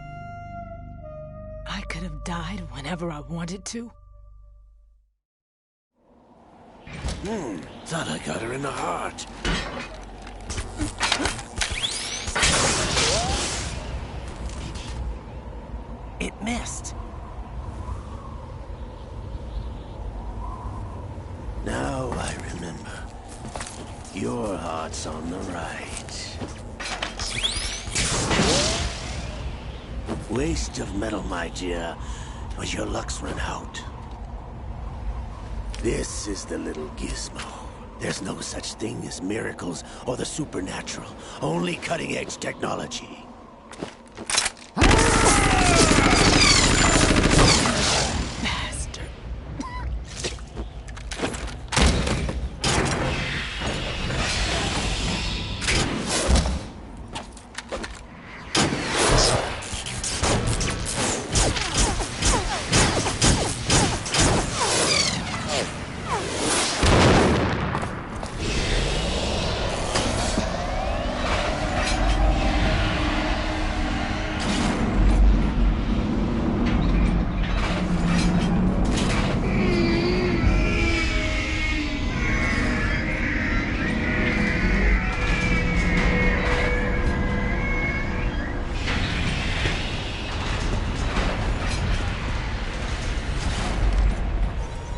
I could have died whenever I wanted to. Thought I got her in the heart. It missed. Now I remember. Your heart's on the right. Waste of metal, my dear, but your luck's run out. This is the little gizmo. There's no such thing as miracles or the supernatural, only cutting-edge technology.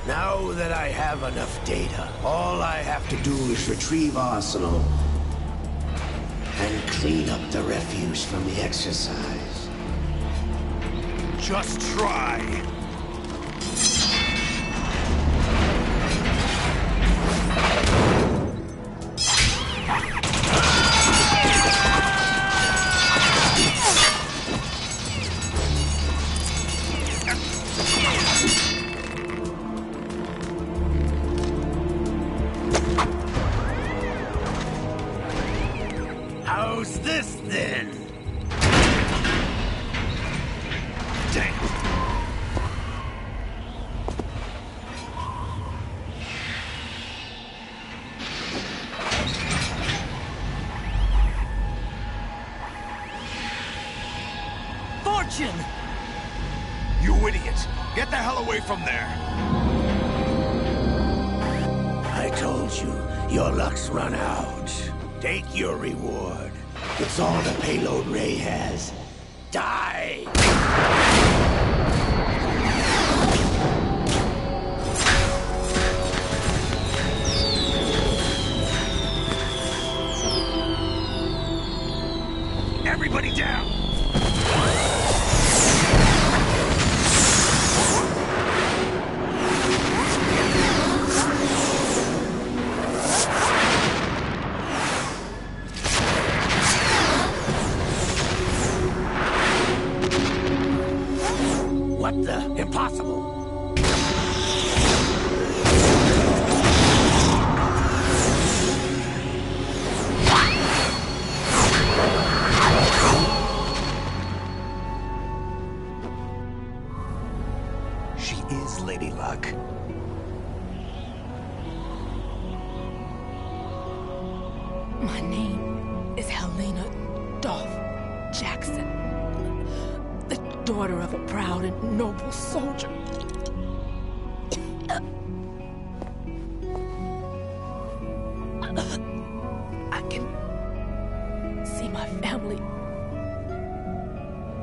Now that I have enough data, all I have to do is retrieve Arsenal and clean up the refuse from the exercise. Just try. How's this then? Damn. Fortune! You idiot! Get the hell away from there! I told you, your luck's run out. Take your reward. It's all the payload Ray has. Die! Everybody down! What the? Impossible! She is Lady Luck. My name is Helena Dolph Jackson, the daughter of a proud and noble soldier. I can see my family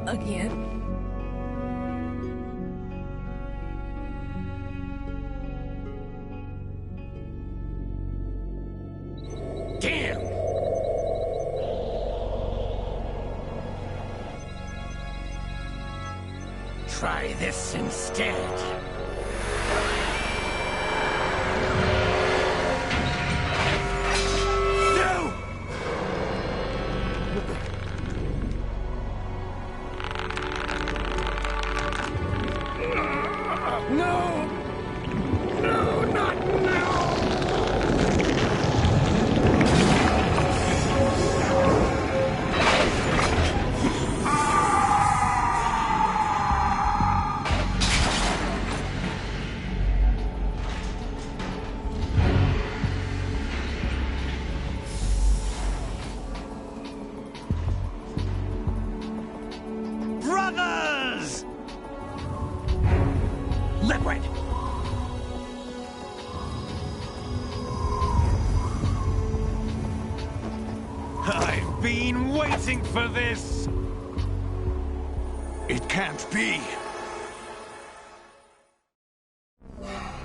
again. Damn! Try this instead. No! No! No, not now! Brothers! Liquid! I've been waiting for this! It can't be!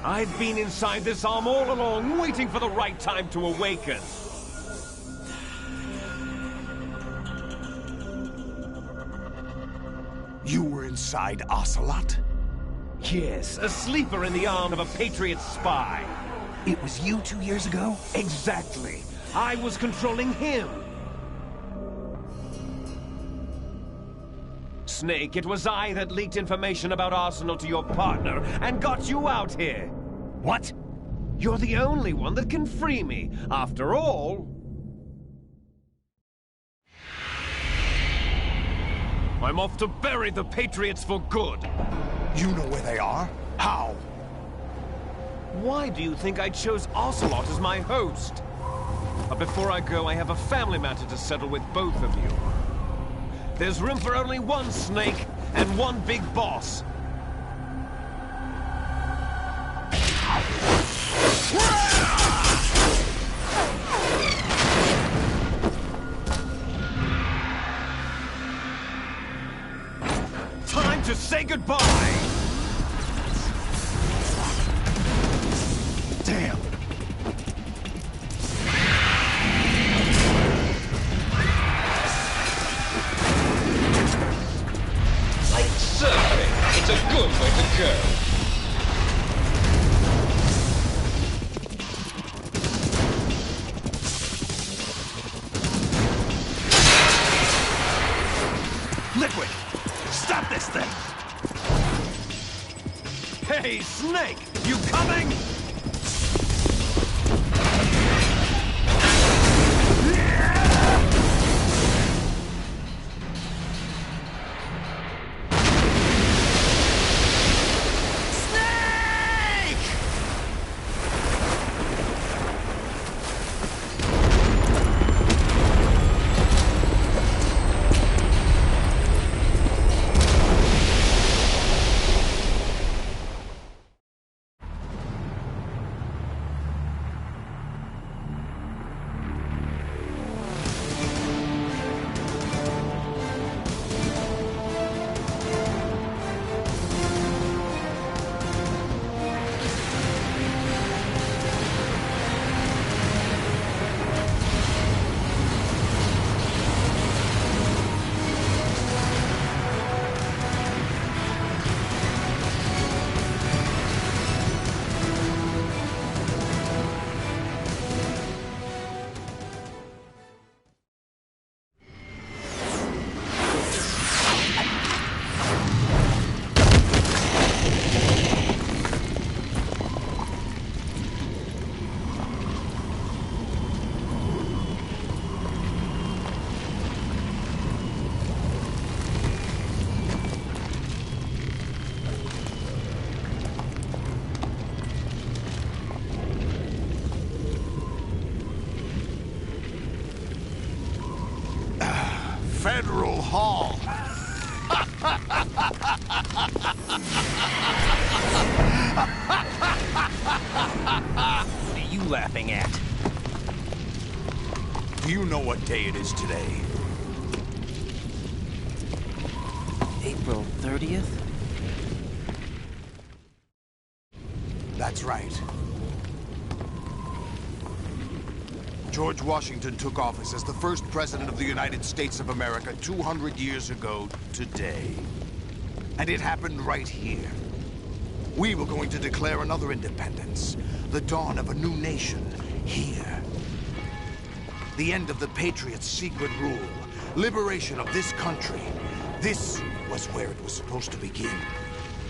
I've been inside this arm all along, waiting for the right time to awaken. inside Ocelot? Yes, a sleeper in the arm of a Patriot spy. It was you 2 years ago? Exactly. I was controlling him. Snake, it was I that leaked information about Arsenal to your partner and got you out here. What? You're the only one that can free me. After all... I'm off to bury the Patriots for good. You know where they are? How? Why do you think I chose Ocelot as my host? But before I go, I have a family matter to settle with both of you. There's room for only one Snake and one big boss. Time to say goodbye! Damn! Like surfing, it's a good way to go. Liquid! Stop this thing! Hey, Snake! You coming? Federal Hall. What are you laughing at? Do you know what day it is today? April 30th? That's right. George Washington took office as the first president of the United States of America 200 years ago today. And it happened right here. We were going to declare another independence, the dawn of a new nation, here. The end of the Patriots' secret rule, liberation of this country. This was where it was supposed to begin.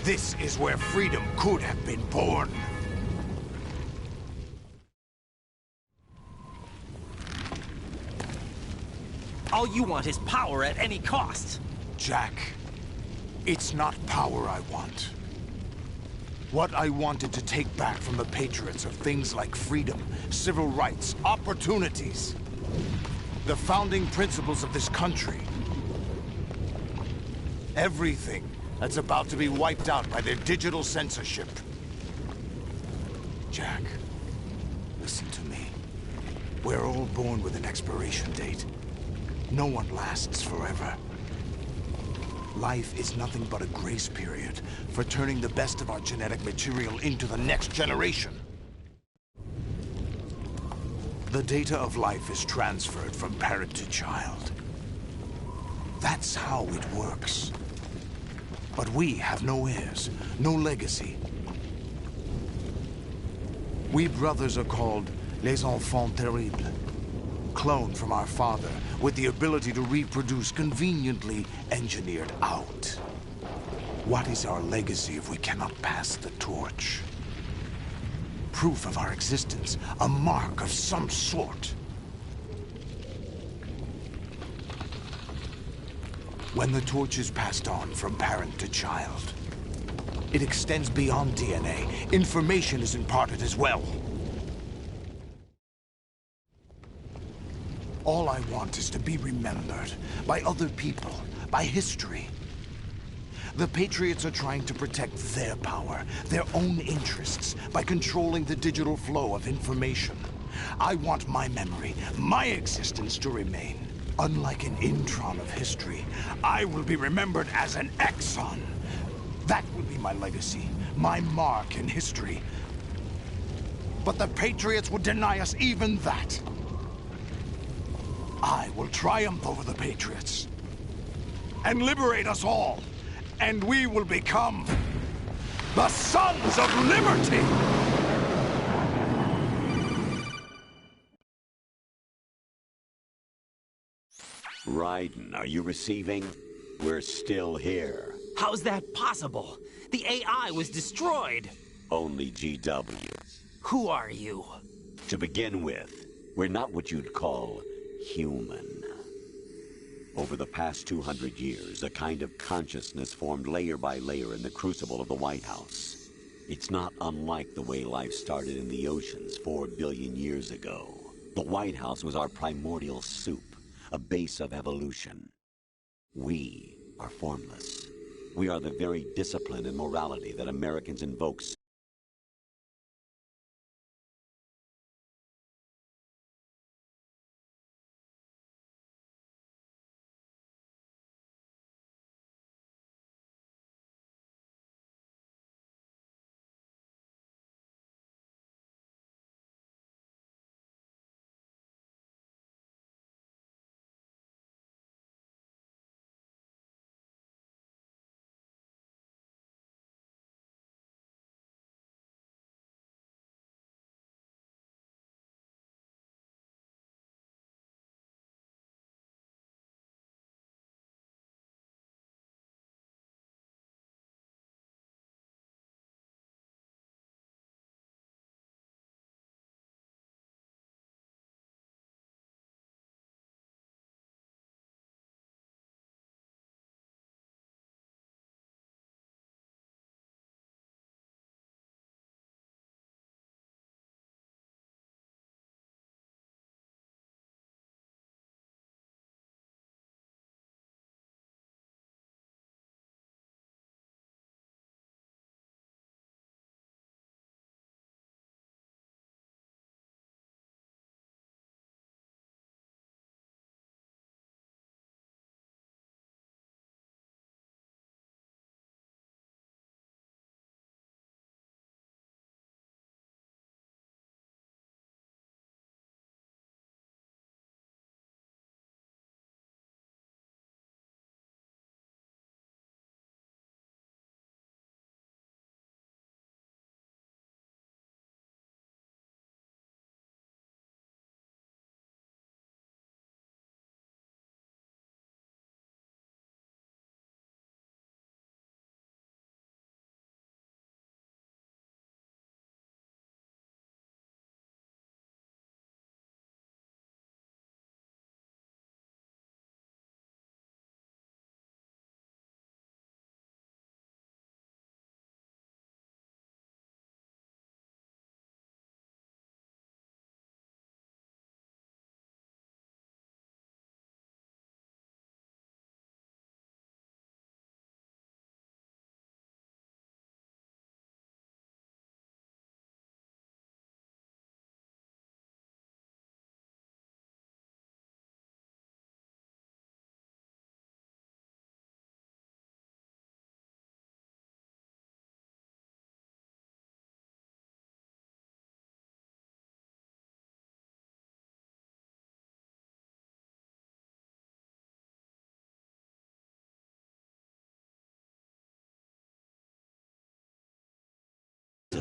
This is where freedom could have been born. All you want is power at any cost. Jack, it's not power I want. What I wanted to take back from the Patriots are things like freedom, civil rights, opportunities. The founding principles of this country. Everything that's about to be wiped out by their digital censorship. Jack, listen to me. We're all born with an expiration date. No one lasts forever. Life is nothing but a grace period for turning the best of our genetic material into the next generation. The data of life is transferred from parent to child. That's how it works. But we have no heirs, no legacy. We brothers are called Les Enfants Terribles, cloned from our father, with the ability to reproduce conveniently engineered out. What is our legacy if we cannot pass the torch? Proof of our existence, a mark of some sort. When the torch is passed on from parent to child, it extends beyond DNA. Information is imparted as well. All I want is to be remembered by other people, by history. The Patriots are trying to protect their power, their own interests, by controlling the digital flow of information. I want my memory, my existence to remain. Unlike an intron of history, I will be remembered as an exon. That will be my legacy, my mark in history. But the Patriots would deny us even that. I will triumph over the Patriots and liberate us all, and we will become the Sons of Liberty! Raiden, are you receiving? We're still here. How's that possible? The AI was destroyed. Only GW. Who are you? To begin with, we're not what you'd call human. Over the past 200 years, a kind of consciousness formed layer by layer in the crucible of the White House. It's not unlike the way life started in the oceans 4 billion years ago. The White House was our primordial soup, a base of evolution. We are formless. We are the very discipline and morality that Americans invoke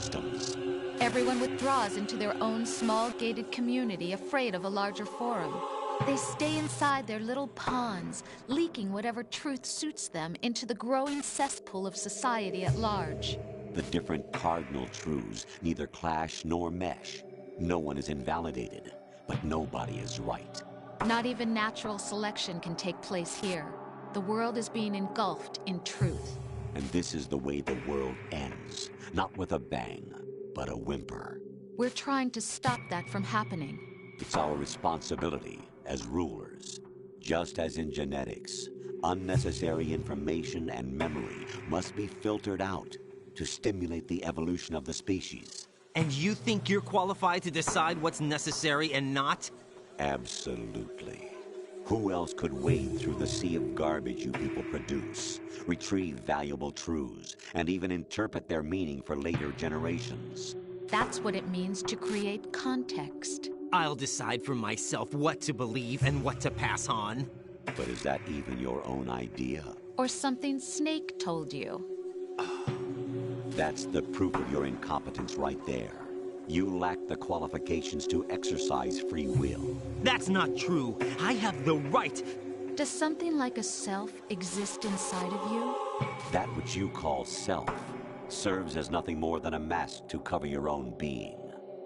systems. Everyone withdraws into their own small gated community, afraid of a larger forum. They stay inside their little ponds, leaking whatever truth suits them into the growing cesspool of society at large. The different cardinal truths neither clash nor mesh. No one is invalidated, but nobody is right. Not even natural selection can take place here. The world is being engulfed in truth. And this is the way the world ends. Not with a bang, but a whimper. We're trying to stop that from happening. It's our responsibility as rulers. Just as in genetics, unnecessary information and memory must be filtered out to stimulate the evolution of the species. And you think you're qualified to decide what's necessary and not? Absolutely. Who else could wade through the sea of garbage you people produce, retrieve valuable truths, and even interpret their meaning for later generations? That's what it means to create context. I'll decide for myself what to believe and what to pass on. But is that even your own idea? Or something Snake told you? That's the proof of your incompetence right there. You lack the qualifications to exercise free will. That's not true. I have the right. Does something like a self exist inside of you? That which you call self serves as nothing more than a mask to cover your own being.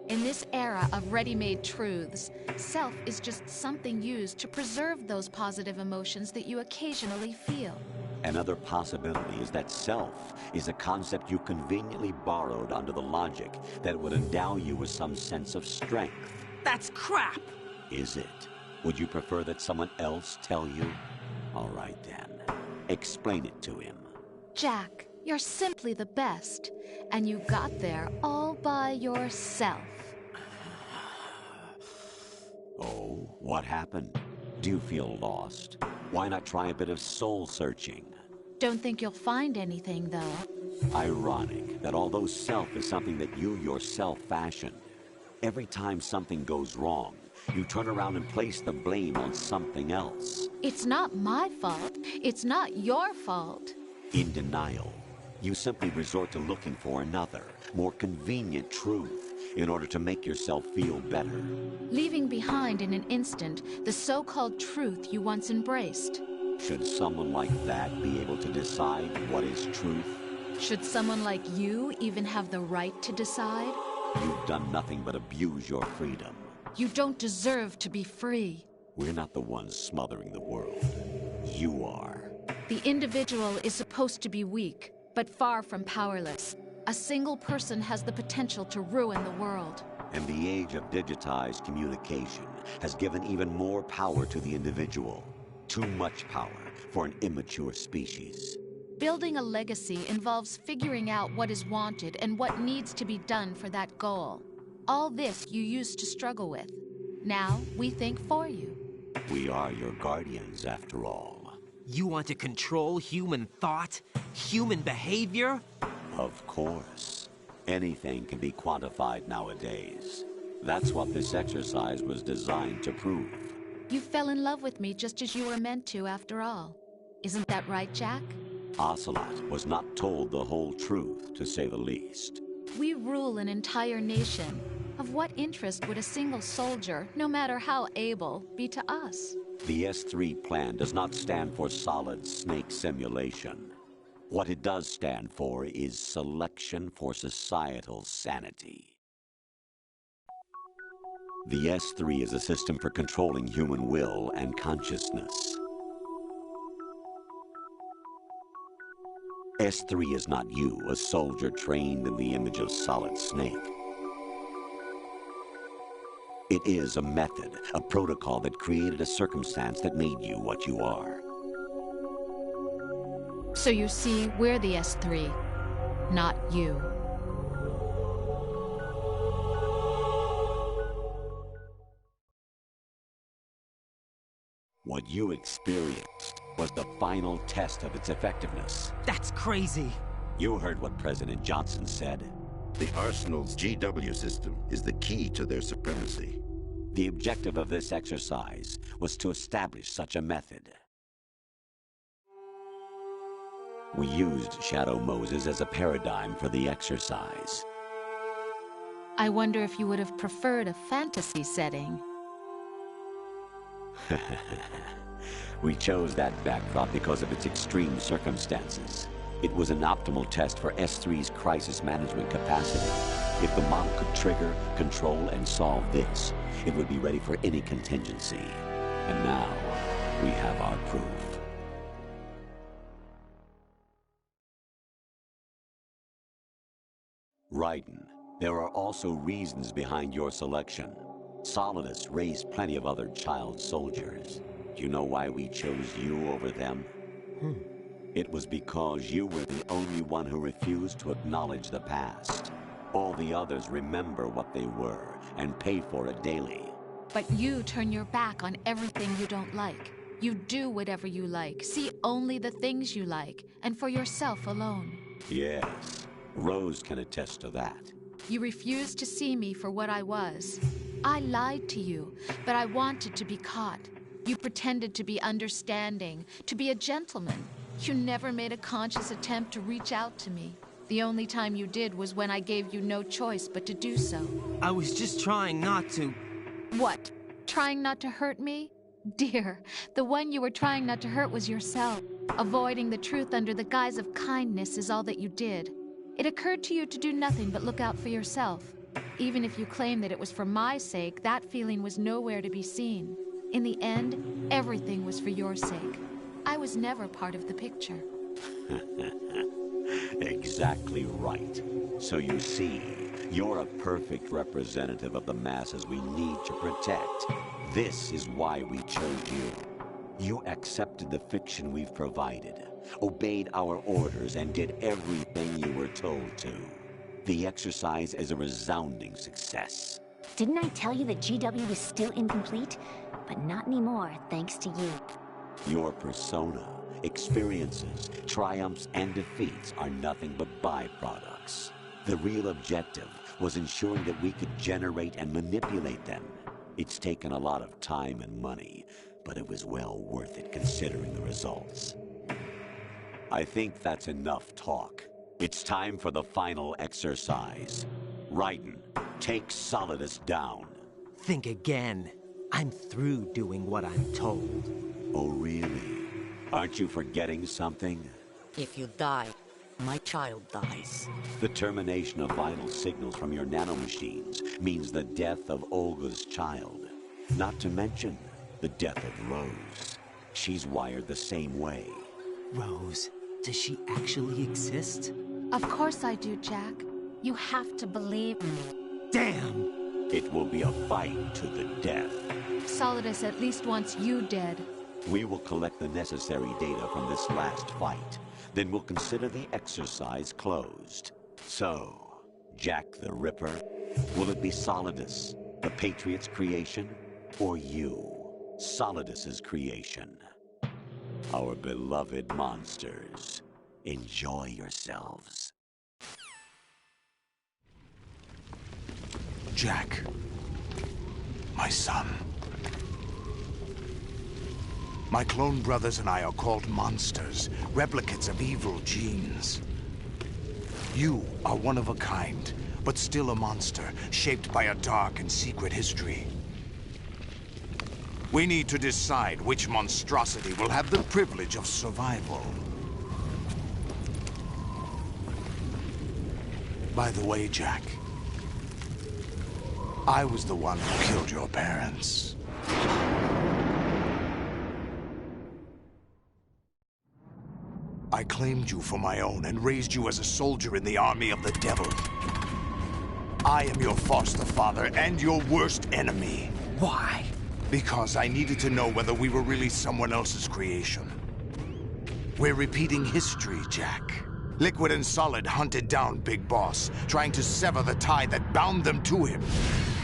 In this era of ready-made truths, self is just something used to preserve those positive emotions that you occasionally feel. Another possibility is that self is a concept you conveniently borrowed under the logic that would endow you with some sense of strength. That's crap! Is it? Would you prefer that someone else tell you? All right then. Explain it to him. Jack, you're simply the best, and you got there all by yourself. Oh, what happened? Do you feel lost? Why not try a bit of soul searching? Don't think you'll find anything, though. Ironic that although self is something that you yourself fashioned, every time something goes wrong, you turn around and place the blame on something else. It's not my fault. It's not your fault. In denial, you simply resort to looking for another, more convenient truth in order to make yourself feel better. Leaving behind in an instant the so-called truth you once embraced. Should someone like that be able to decide what is truth? Should someone like you even have the right to decide? You've done nothing but abuse your freedom. You don't deserve to be free. We're not the ones smothering the world. You are. The individual is supposed to be weak, but far from powerless. A single person has the potential to ruin the world. And the age of digitized communication has given even more power to the individual. Too much power for an immature species. Building a legacy involves figuring out what is wanted and what needs to be done for that goal. All this you used to struggle with. Now we think for you. We are your guardians, after all. You want to control human thought? Human behavior? Of course. Anything can be quantified nowadays. That's what this exercise was designed to prove. You fell in love with me just as you were meant to, after all. Isn't that right, Jack? Ocelot was not told the whole truth, to say the least. We rule an entire nation. Of what interest would a single soldier, no matter how able, be to us? The S3 plan does not stand for Solid Snake Simulation. What it does stand for is Selection for Societal Sanity. The S3 is a system for controlling human will and consciousness. S3 is not you, a soldier trained in the image of Solid Snake. It is a method, a protocol that created a circumstance that made you what you are. So you see, we're the S3, not you. What you experienced was the final test of its effectiveness. That's crazy. You heard what President Johnson said. The Arsenal's GW system is the key to their supremacy. The objective of this exercise was to establish such a method. We used Shadow Moses as a paradigm for the exercise. I wonder if you would have preferred a fantasy setting. We chose that backdrop because of its extreme circumstances. It was an optimal test for S3's crisis management capacity. If the model could trigger, control, and solve this, it would be ready for any contingency. And now, we have our proof. Raiden, there are also reasons behind your selection. Solidus raised plenty of other child soldiers. Do you know why we chose you over them? It was because you were the only one who refused to acknowledge the past. All the others remember what they were and pay for it daily. But you turn your back on everything you don't like. You do whatever you like, see only the things you like, and for yourself alone. Yes, Rose can attest to that. You refused to see me for what I was. I lied to you, but I wanted to be caught. You pretended to be understanding, to be a gentleman. You never made a conscious attempt to reach out to me. The only time you did was when I gave you no choice but to do so. I was just trying not to... What? Trying not to hurt me? Dear, the one you were trying not to hurt was yourself. Avoiding the truth under the guise of kindness is all that you did. It occurred to you to do nothing but look out for yourself. Even if you claim that it was for my sake, that feeling was nowhere to be seen. In the end, everything was for your sake. I was never part of the picture. Exactly right. So you see, you're a perfect representative of the masses we need to protect. This is why we chose you. You accepted the fiction we've provided, obeyed our orders, and did everything you were told to. The exercise is a resounding success. Didn't I tell you that GW was still incomplete? But not anymore, thanks to you. Your persona, experiences, triumphs, and defeats are nothing but byproducts. The real objective was ensuring that we could generate and manipulate them. It's taken a lot of time and money, but it was well worth it considering the results. I think that's enough talk. It's time for the final exercise. Raiden, take Solidus down. Think again. I'm through doing what I'm told. Oh, really? Aren't you forgetting something? If you die, my child dies. The termination of vital signals from your nanomachines means the death of Olga's child. Not to mention the death of Rose. She's wired the same way. Rose, does she actually exist? Of course I do, Jack. You have to believe me. Damn! It will be a fight to the death. Solidus at least wants you dead. We will collect the necessary data from this last fight. Then we'll consider the exercise closed. So, Jack the Ripper, will it be Solidus, the Patriot's creation, or you, Solidus's creation? Our beloved monsters, enjoy yourselves. Jack, my son. My clone brothers and I are called monsters, replicates of evil genes. You are one of a kind, but still a monster, shaped by a dark and secret history. We need to decide which monstrosity will have the privilege of survival. By the way, Jack, I was the one who killed your parents. I claimed you for my own and raised you as a soldier in the army of the devil. I am your foster father and your worst enemy. Why? Because I needed to know whether we were really someone else's creation. We're repeating history, Jack. Liquid and Solid hunted down Big Boss, trying to sever the tie that bound them to him.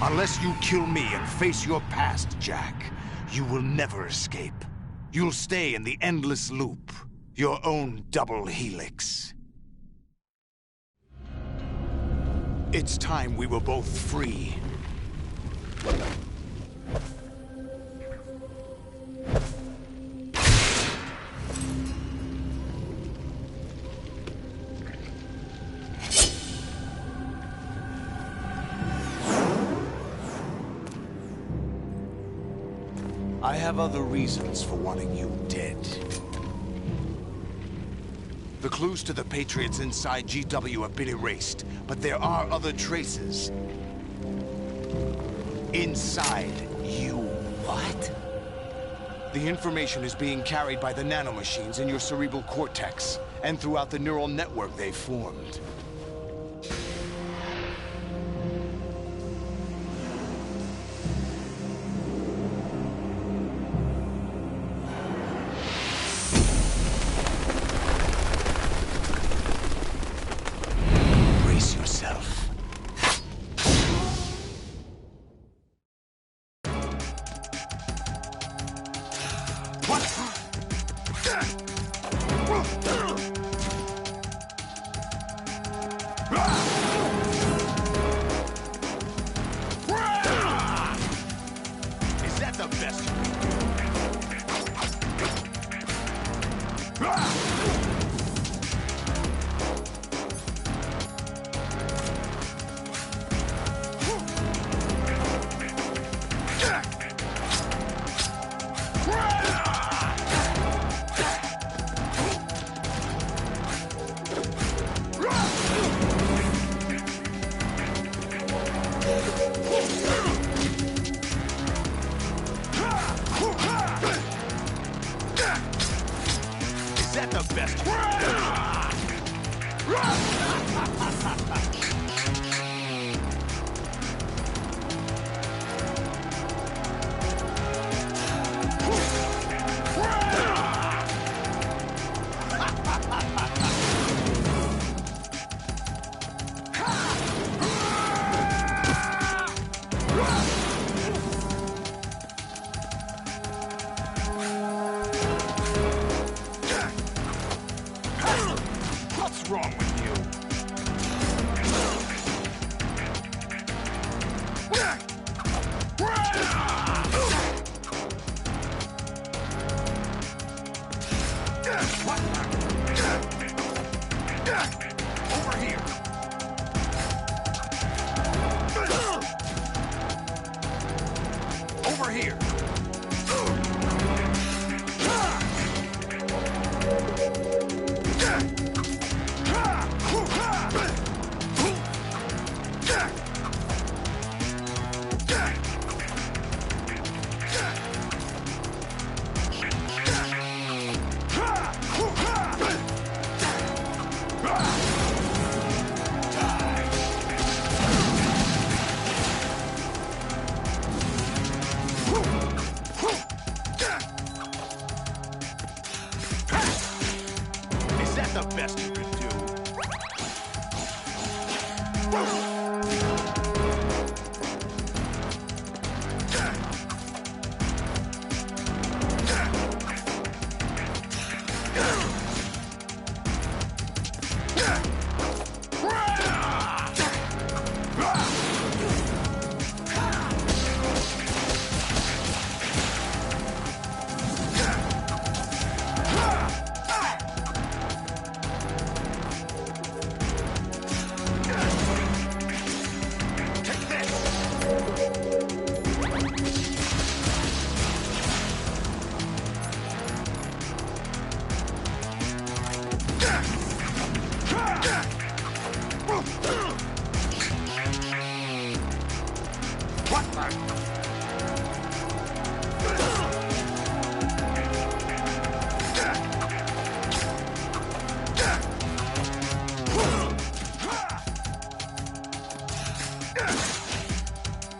Unless you kill me and face your past, Jack, you will never escape. You'll stay in the endless loop. Your own double helix. It's time we were both free. I have other reasons for wanting you dead. The clues to the Patriots inside GW have been erased, but there are other traces. Inside you. What? The information is being carried by the nanomachines in your cerebral cortex, and throughout the neural network they've formed. Brace yourself. Is that the best you can do? Is that the best you can do? What's wrong with you? Over here. Over here. Is that the best you can do?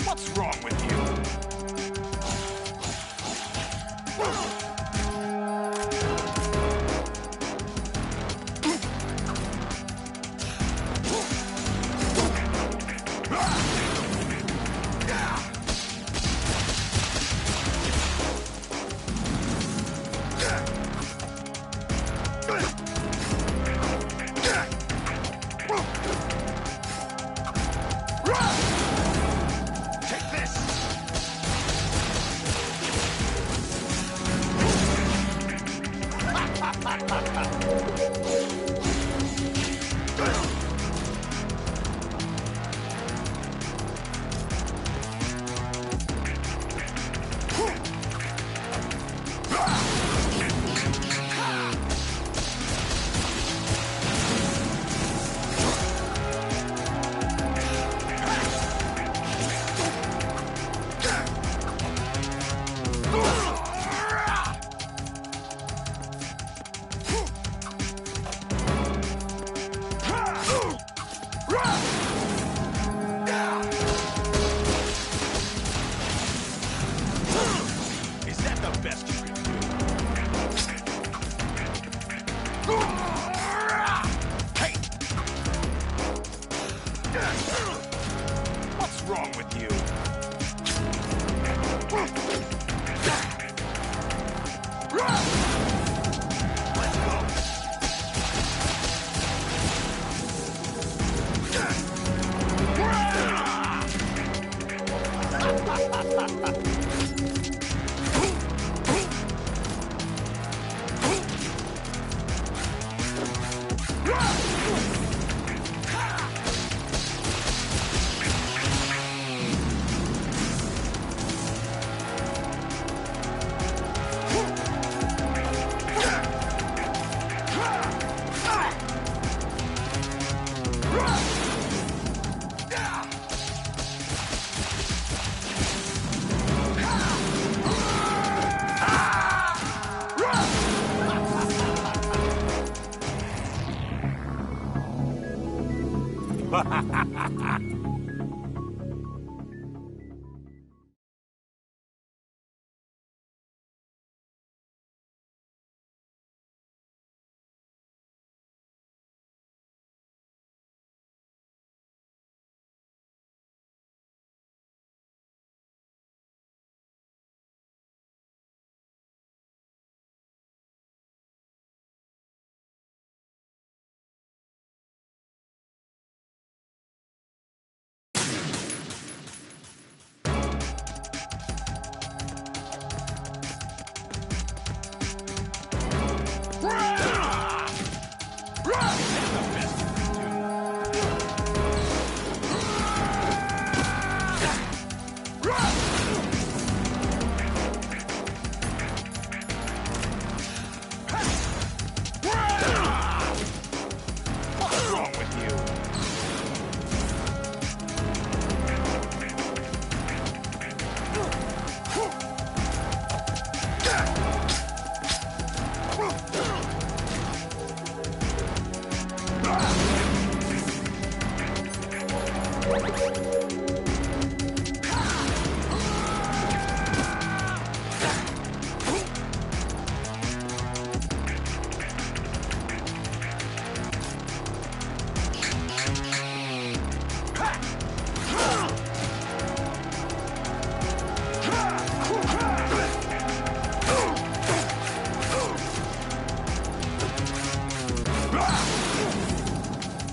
What's wrong with you? Is that the best you can do? Hey! What's wrong with you? Let's go! What's wrong with you?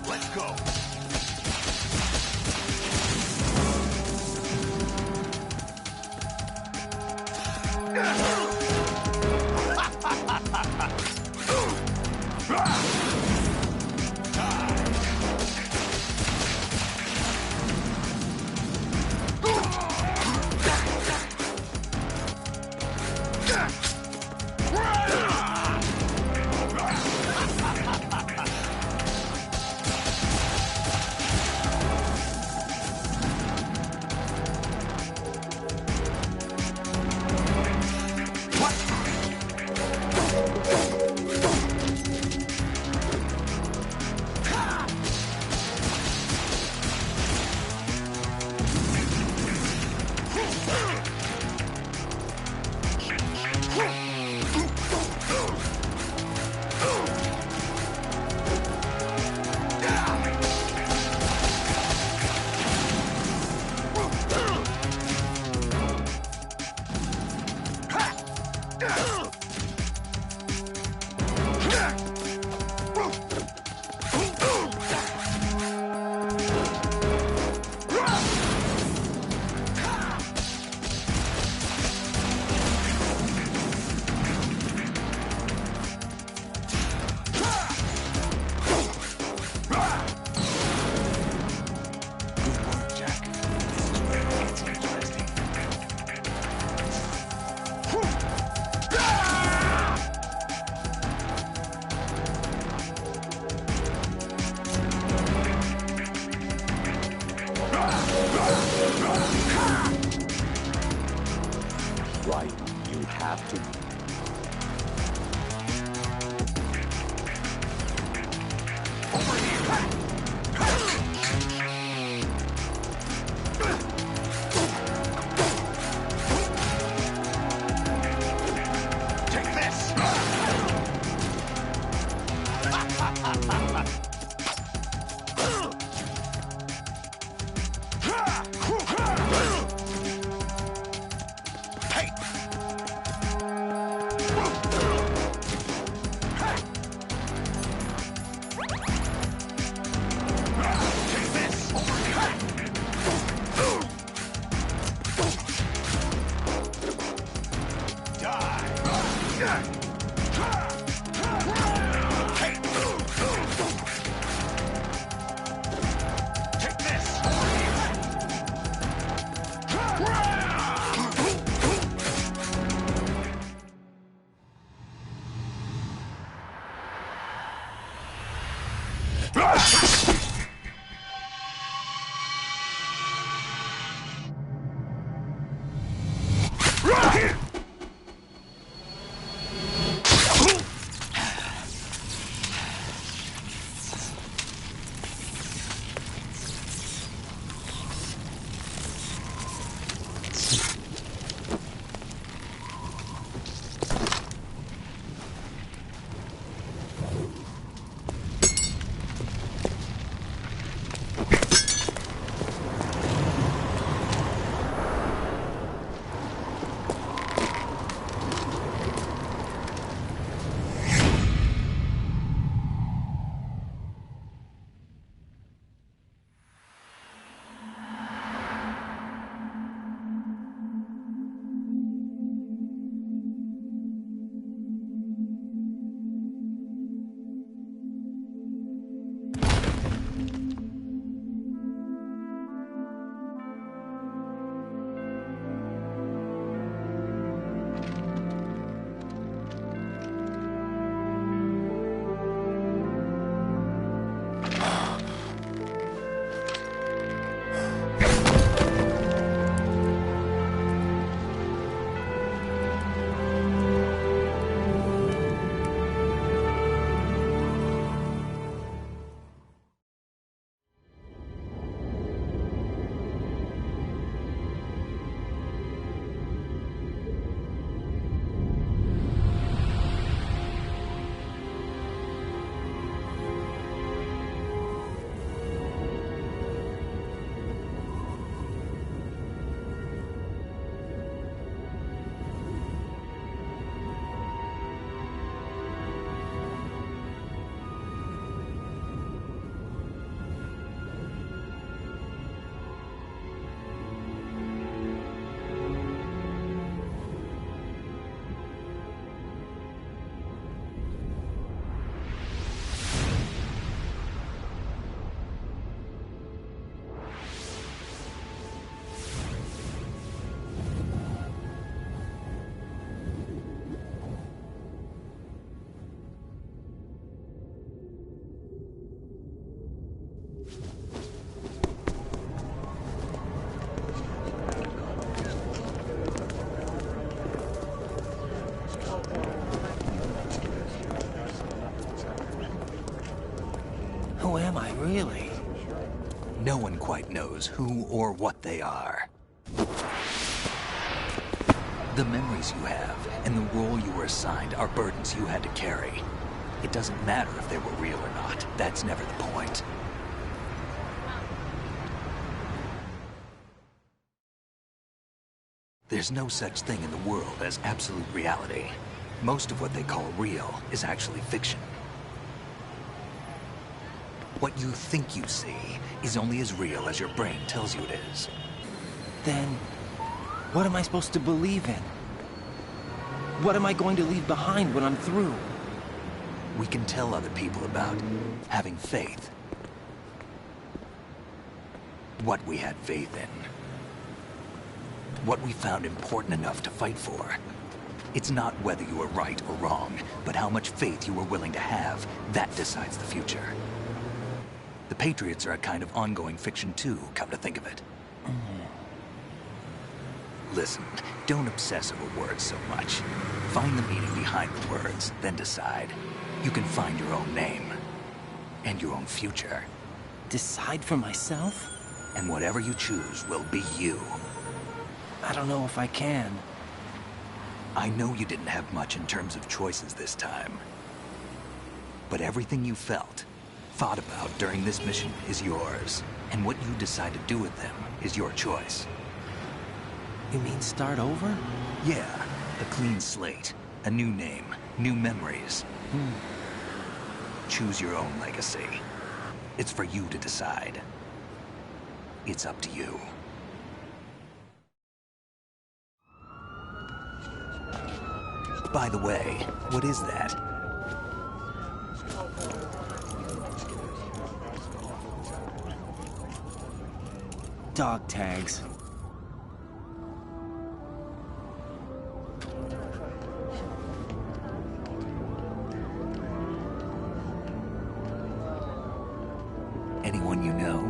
Let's go. You have to... Who am I, really? No one quite knows who or what they are. The memories you have and the role you were assigned are burdens you had to carry. It doesn't matter if they were real or not. That's never the point. There's no such thing in the world as absolute reality. Most of what they call real is actually fiction. What you think you see is only as real as your brain tells you it is. Then, what am I supposed to believe in? What am I going to leave behind when I'm through? We can tell other people about having faith. What we had faith in. What we found important enough to fight for. It's not whether you were right or wrong, but how much faith you were willing to have. That decides the future. The Patriots are a kind of ongoing fiction too, come to think of it. Listen, don't obsess over words so much. Find the meaning behind the words, then decide. You can find your own name. And your own future. Decide for myself? And whatever you choose will be you. I don't know if I can. I know you didn't have much in terms of choices this time. But everything you felt, thought about during this mission is yours. And what you decide to do with them is your choice. You mean start over? Yeah, a clean slate, a new name, new memories. Choose your own legacy. It's for you to decide. It's up to you. By the way, what is that? Dog tags. Anyone you know?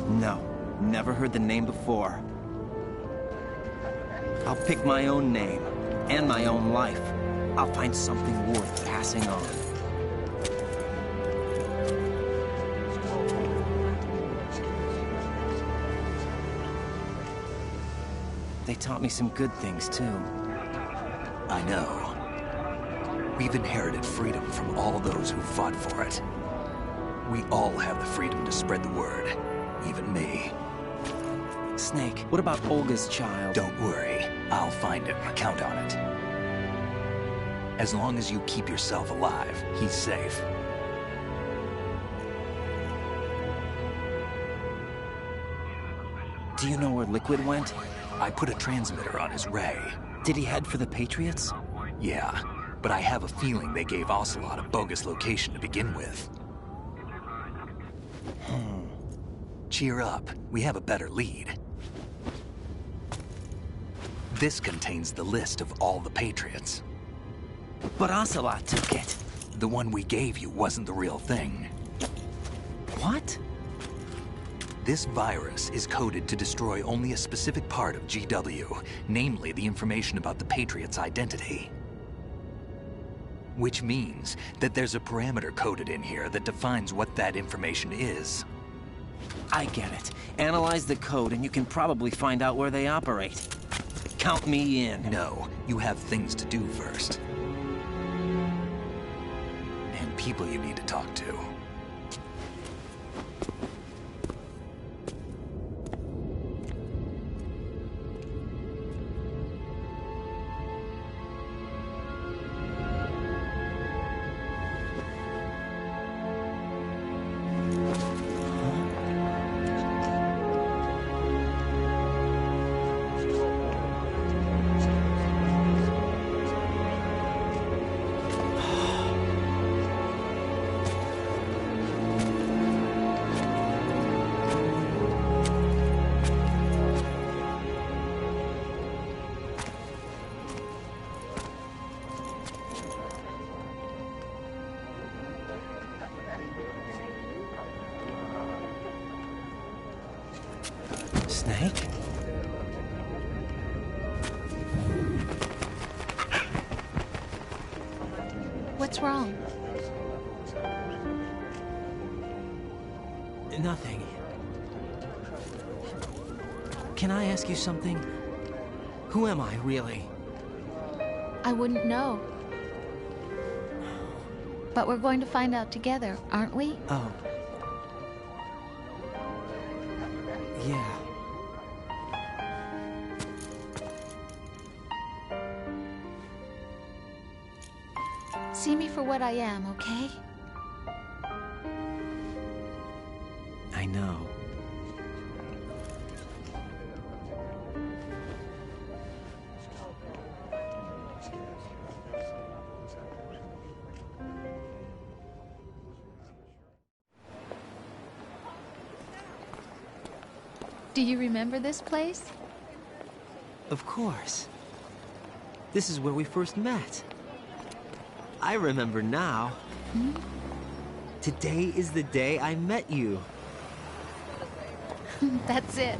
No, never heard the name before. I'll pick my own name, and my own life. I'll find something worth passing on. They taught me some good things, too. I know. We've inherited freedom from all those who fought for it. We all have the freedom to spread the word, even me. Snake, what about Olga's child? Don't worry, I'll find him. Count on it. As long as you keep yourself alive, he's safe. Do you know where Liquid went? I put a transmitter on his ray. Did he head for the Patriots? Yeah, but I have a feeling they gave Ocelot a bogus location to begin with. Cheer up, we have a better lead. This contains the list of all the Patriots. But Ocelot took it. The one we gave you wasn't the real thing. What? This virus is coded to destroy only a specific part of GW, namely the information about the Patriots' identity. Which means that there's a parameter coded in here that defines what that information is. I get it. Analyze the code and you can probably find out where they operate. Count me in. No, you have things to do first. And people you need to talk to. Snake? What's wrong? Nothing. Can I ask you something? Who am I, really? I wouldn't know. But we're going to find out together, aren't we? Oh. Yeah. See me for what I am, okay? I know. Do you remember this place? Of course. This is where we first met. I remember now. Today is the day I met you. That's it.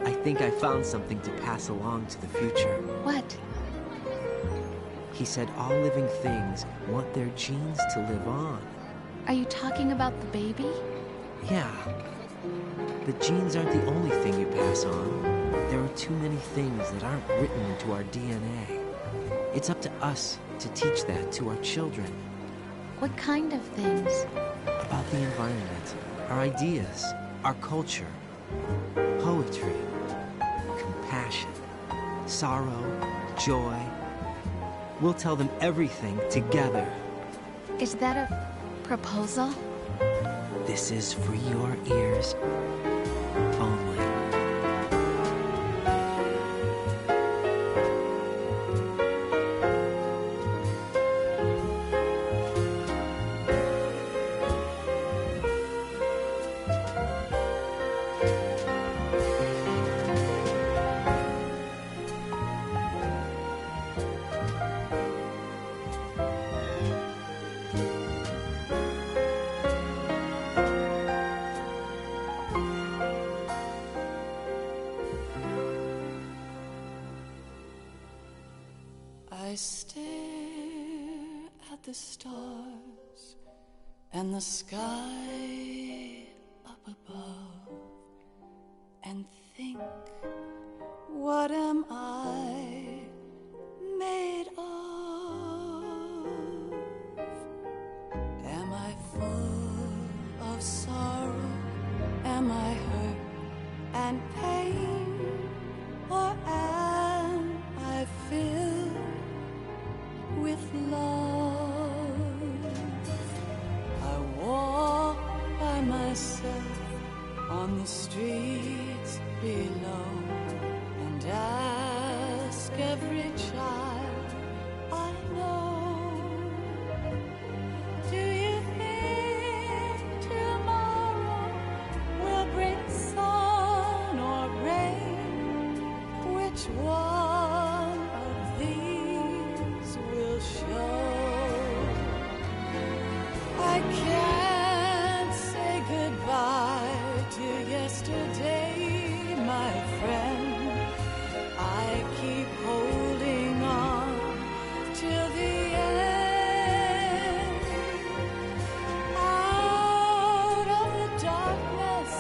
I think I found something to pass along to the future. What? He said all living things want their genes to live on. Are you talking about the baby? Yeah. The genes aren't the only thing you pass on. There are too many things that aren't written into our DNA. It's up to us to teach that to our children. What kind of things? About the environment, our ideas, our culture, poetry, compassion, sorrow, joy. We'll tell them everything together. Is that a proposal? This is for your ears only. I stare at the stars and the sky up above and think, what am I made of? Am I full of sorrow? Am I hurt and pain? Or am I filled with love? I walk by myself on the streets below and ask every child I know, do you think tomorrow will bring sun or rain? Which one of these will show? I can't say goodbye to yesterday, my friend. I keep holding on till the end. Out of the darkness,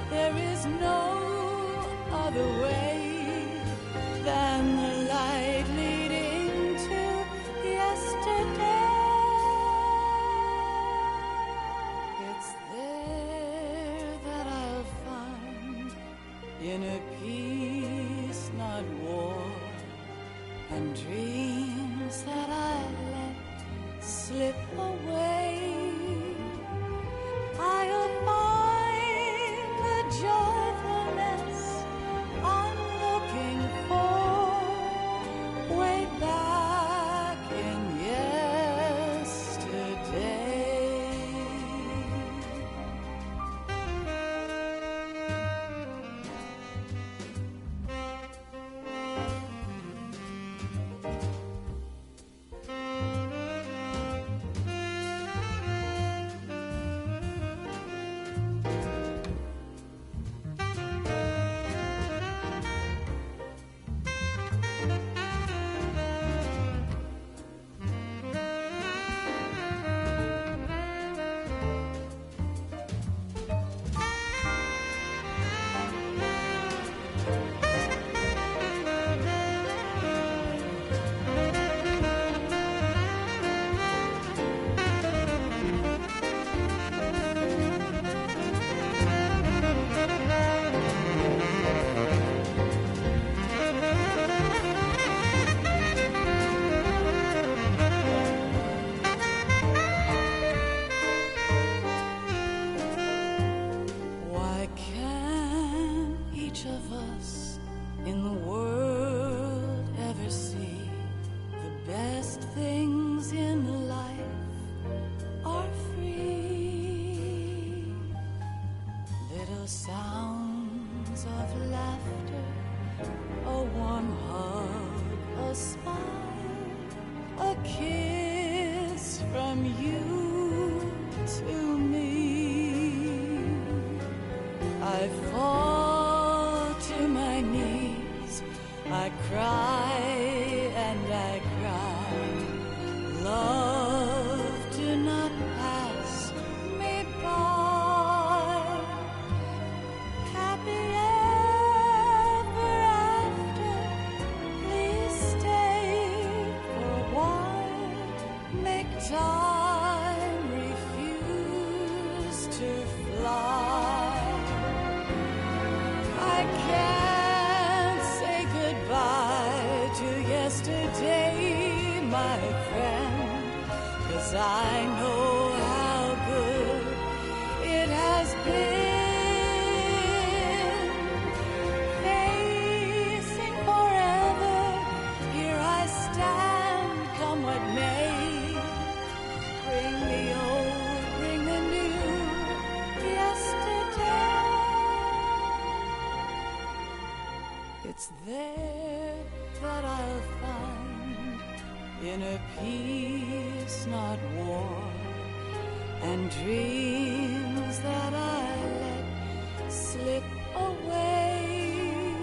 there is no other way than the light leading to yesterday. It's there that I'll find inner peace, not war, and dreams that I let slip away. I'll find the joyfulness I'm looking for way back in yesterday. Why can't each of us in the world ever see the best things in life are free? Little sounds of laughter, a warm hug, a smile, a kiss from you to me. I fall to my I cry and I cry. Love, do not pass me by. Happy ever after. Please stay for a while. Make time refuse to fly. I can't say goodbye to yesterday, my friend, 'cause I know how good it has been. Facing forever, here I stand, come what may. Bring the old, bring the new, yesterday. It's there that I'll find inner peace, not war, and dreams that I let slip away.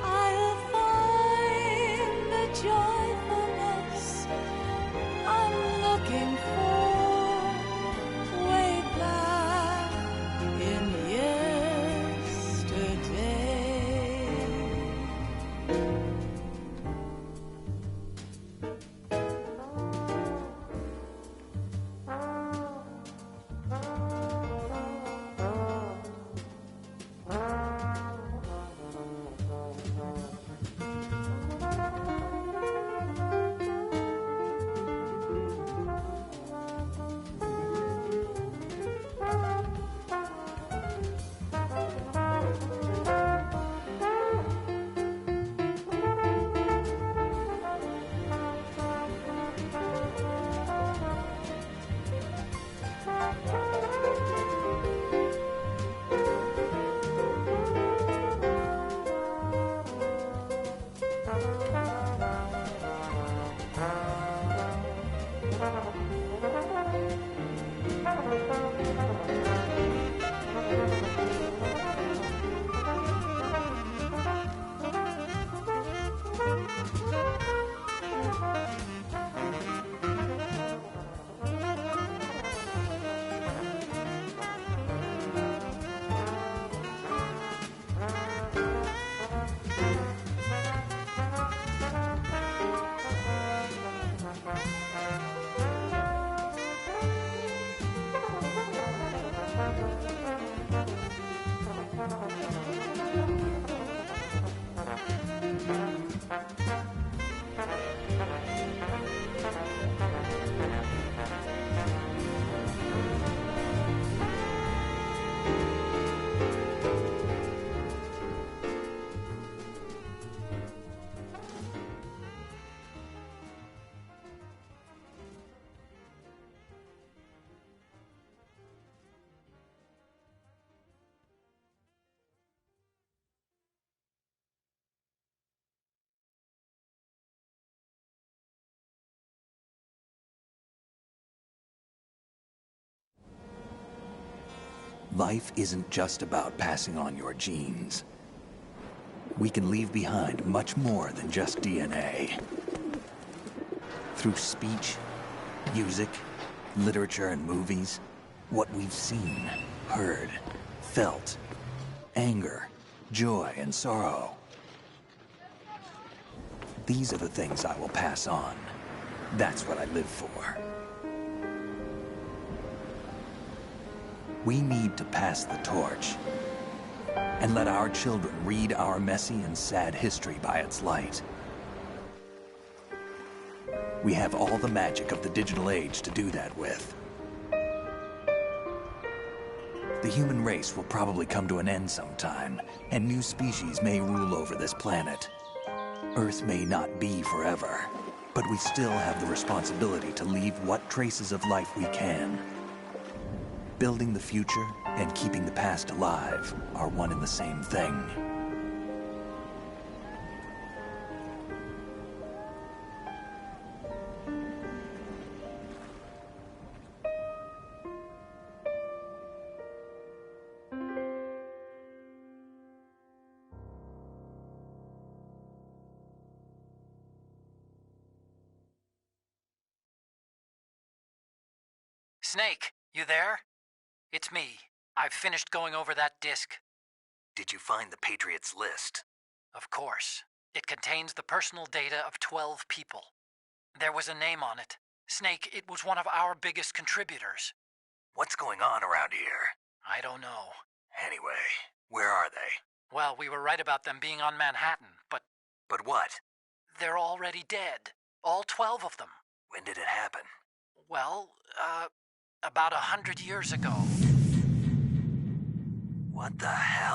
I'll find the joyfulness I'm looking for way back in yesterday. Life isn't just about passing on your genes. We can leave behind much more than just DNA. Through speech, music, literature, and movies, what we've seen, heard, felt, anger, joy, and sorrow. These are the things I will pass on. That's what I live for. We need to pass the torch and let our children read our messy and sad history by its light. We have all the magic of the digital age to do that with. The human race will probably come to an end sometime, and new species may rule over this planet. Earth may not be forever, but we still have the responsibility to leave what traces of life we can. Building the future and keeping the past alive are one and the same thing. Snake, you there? It's me. I've finished going over that disk. Did you find the Patriots list? Of course. It contains the personal data of 12 people. There was a name on it. Snake, it was one of our biggest contributors. What's going on around here? I don't know. Anyway, where are they? Well, we were right about them being on Manhattan, but... But what? They're already dead. All 12 of them. When did it happen? Well, about 100 years ago. What the hell?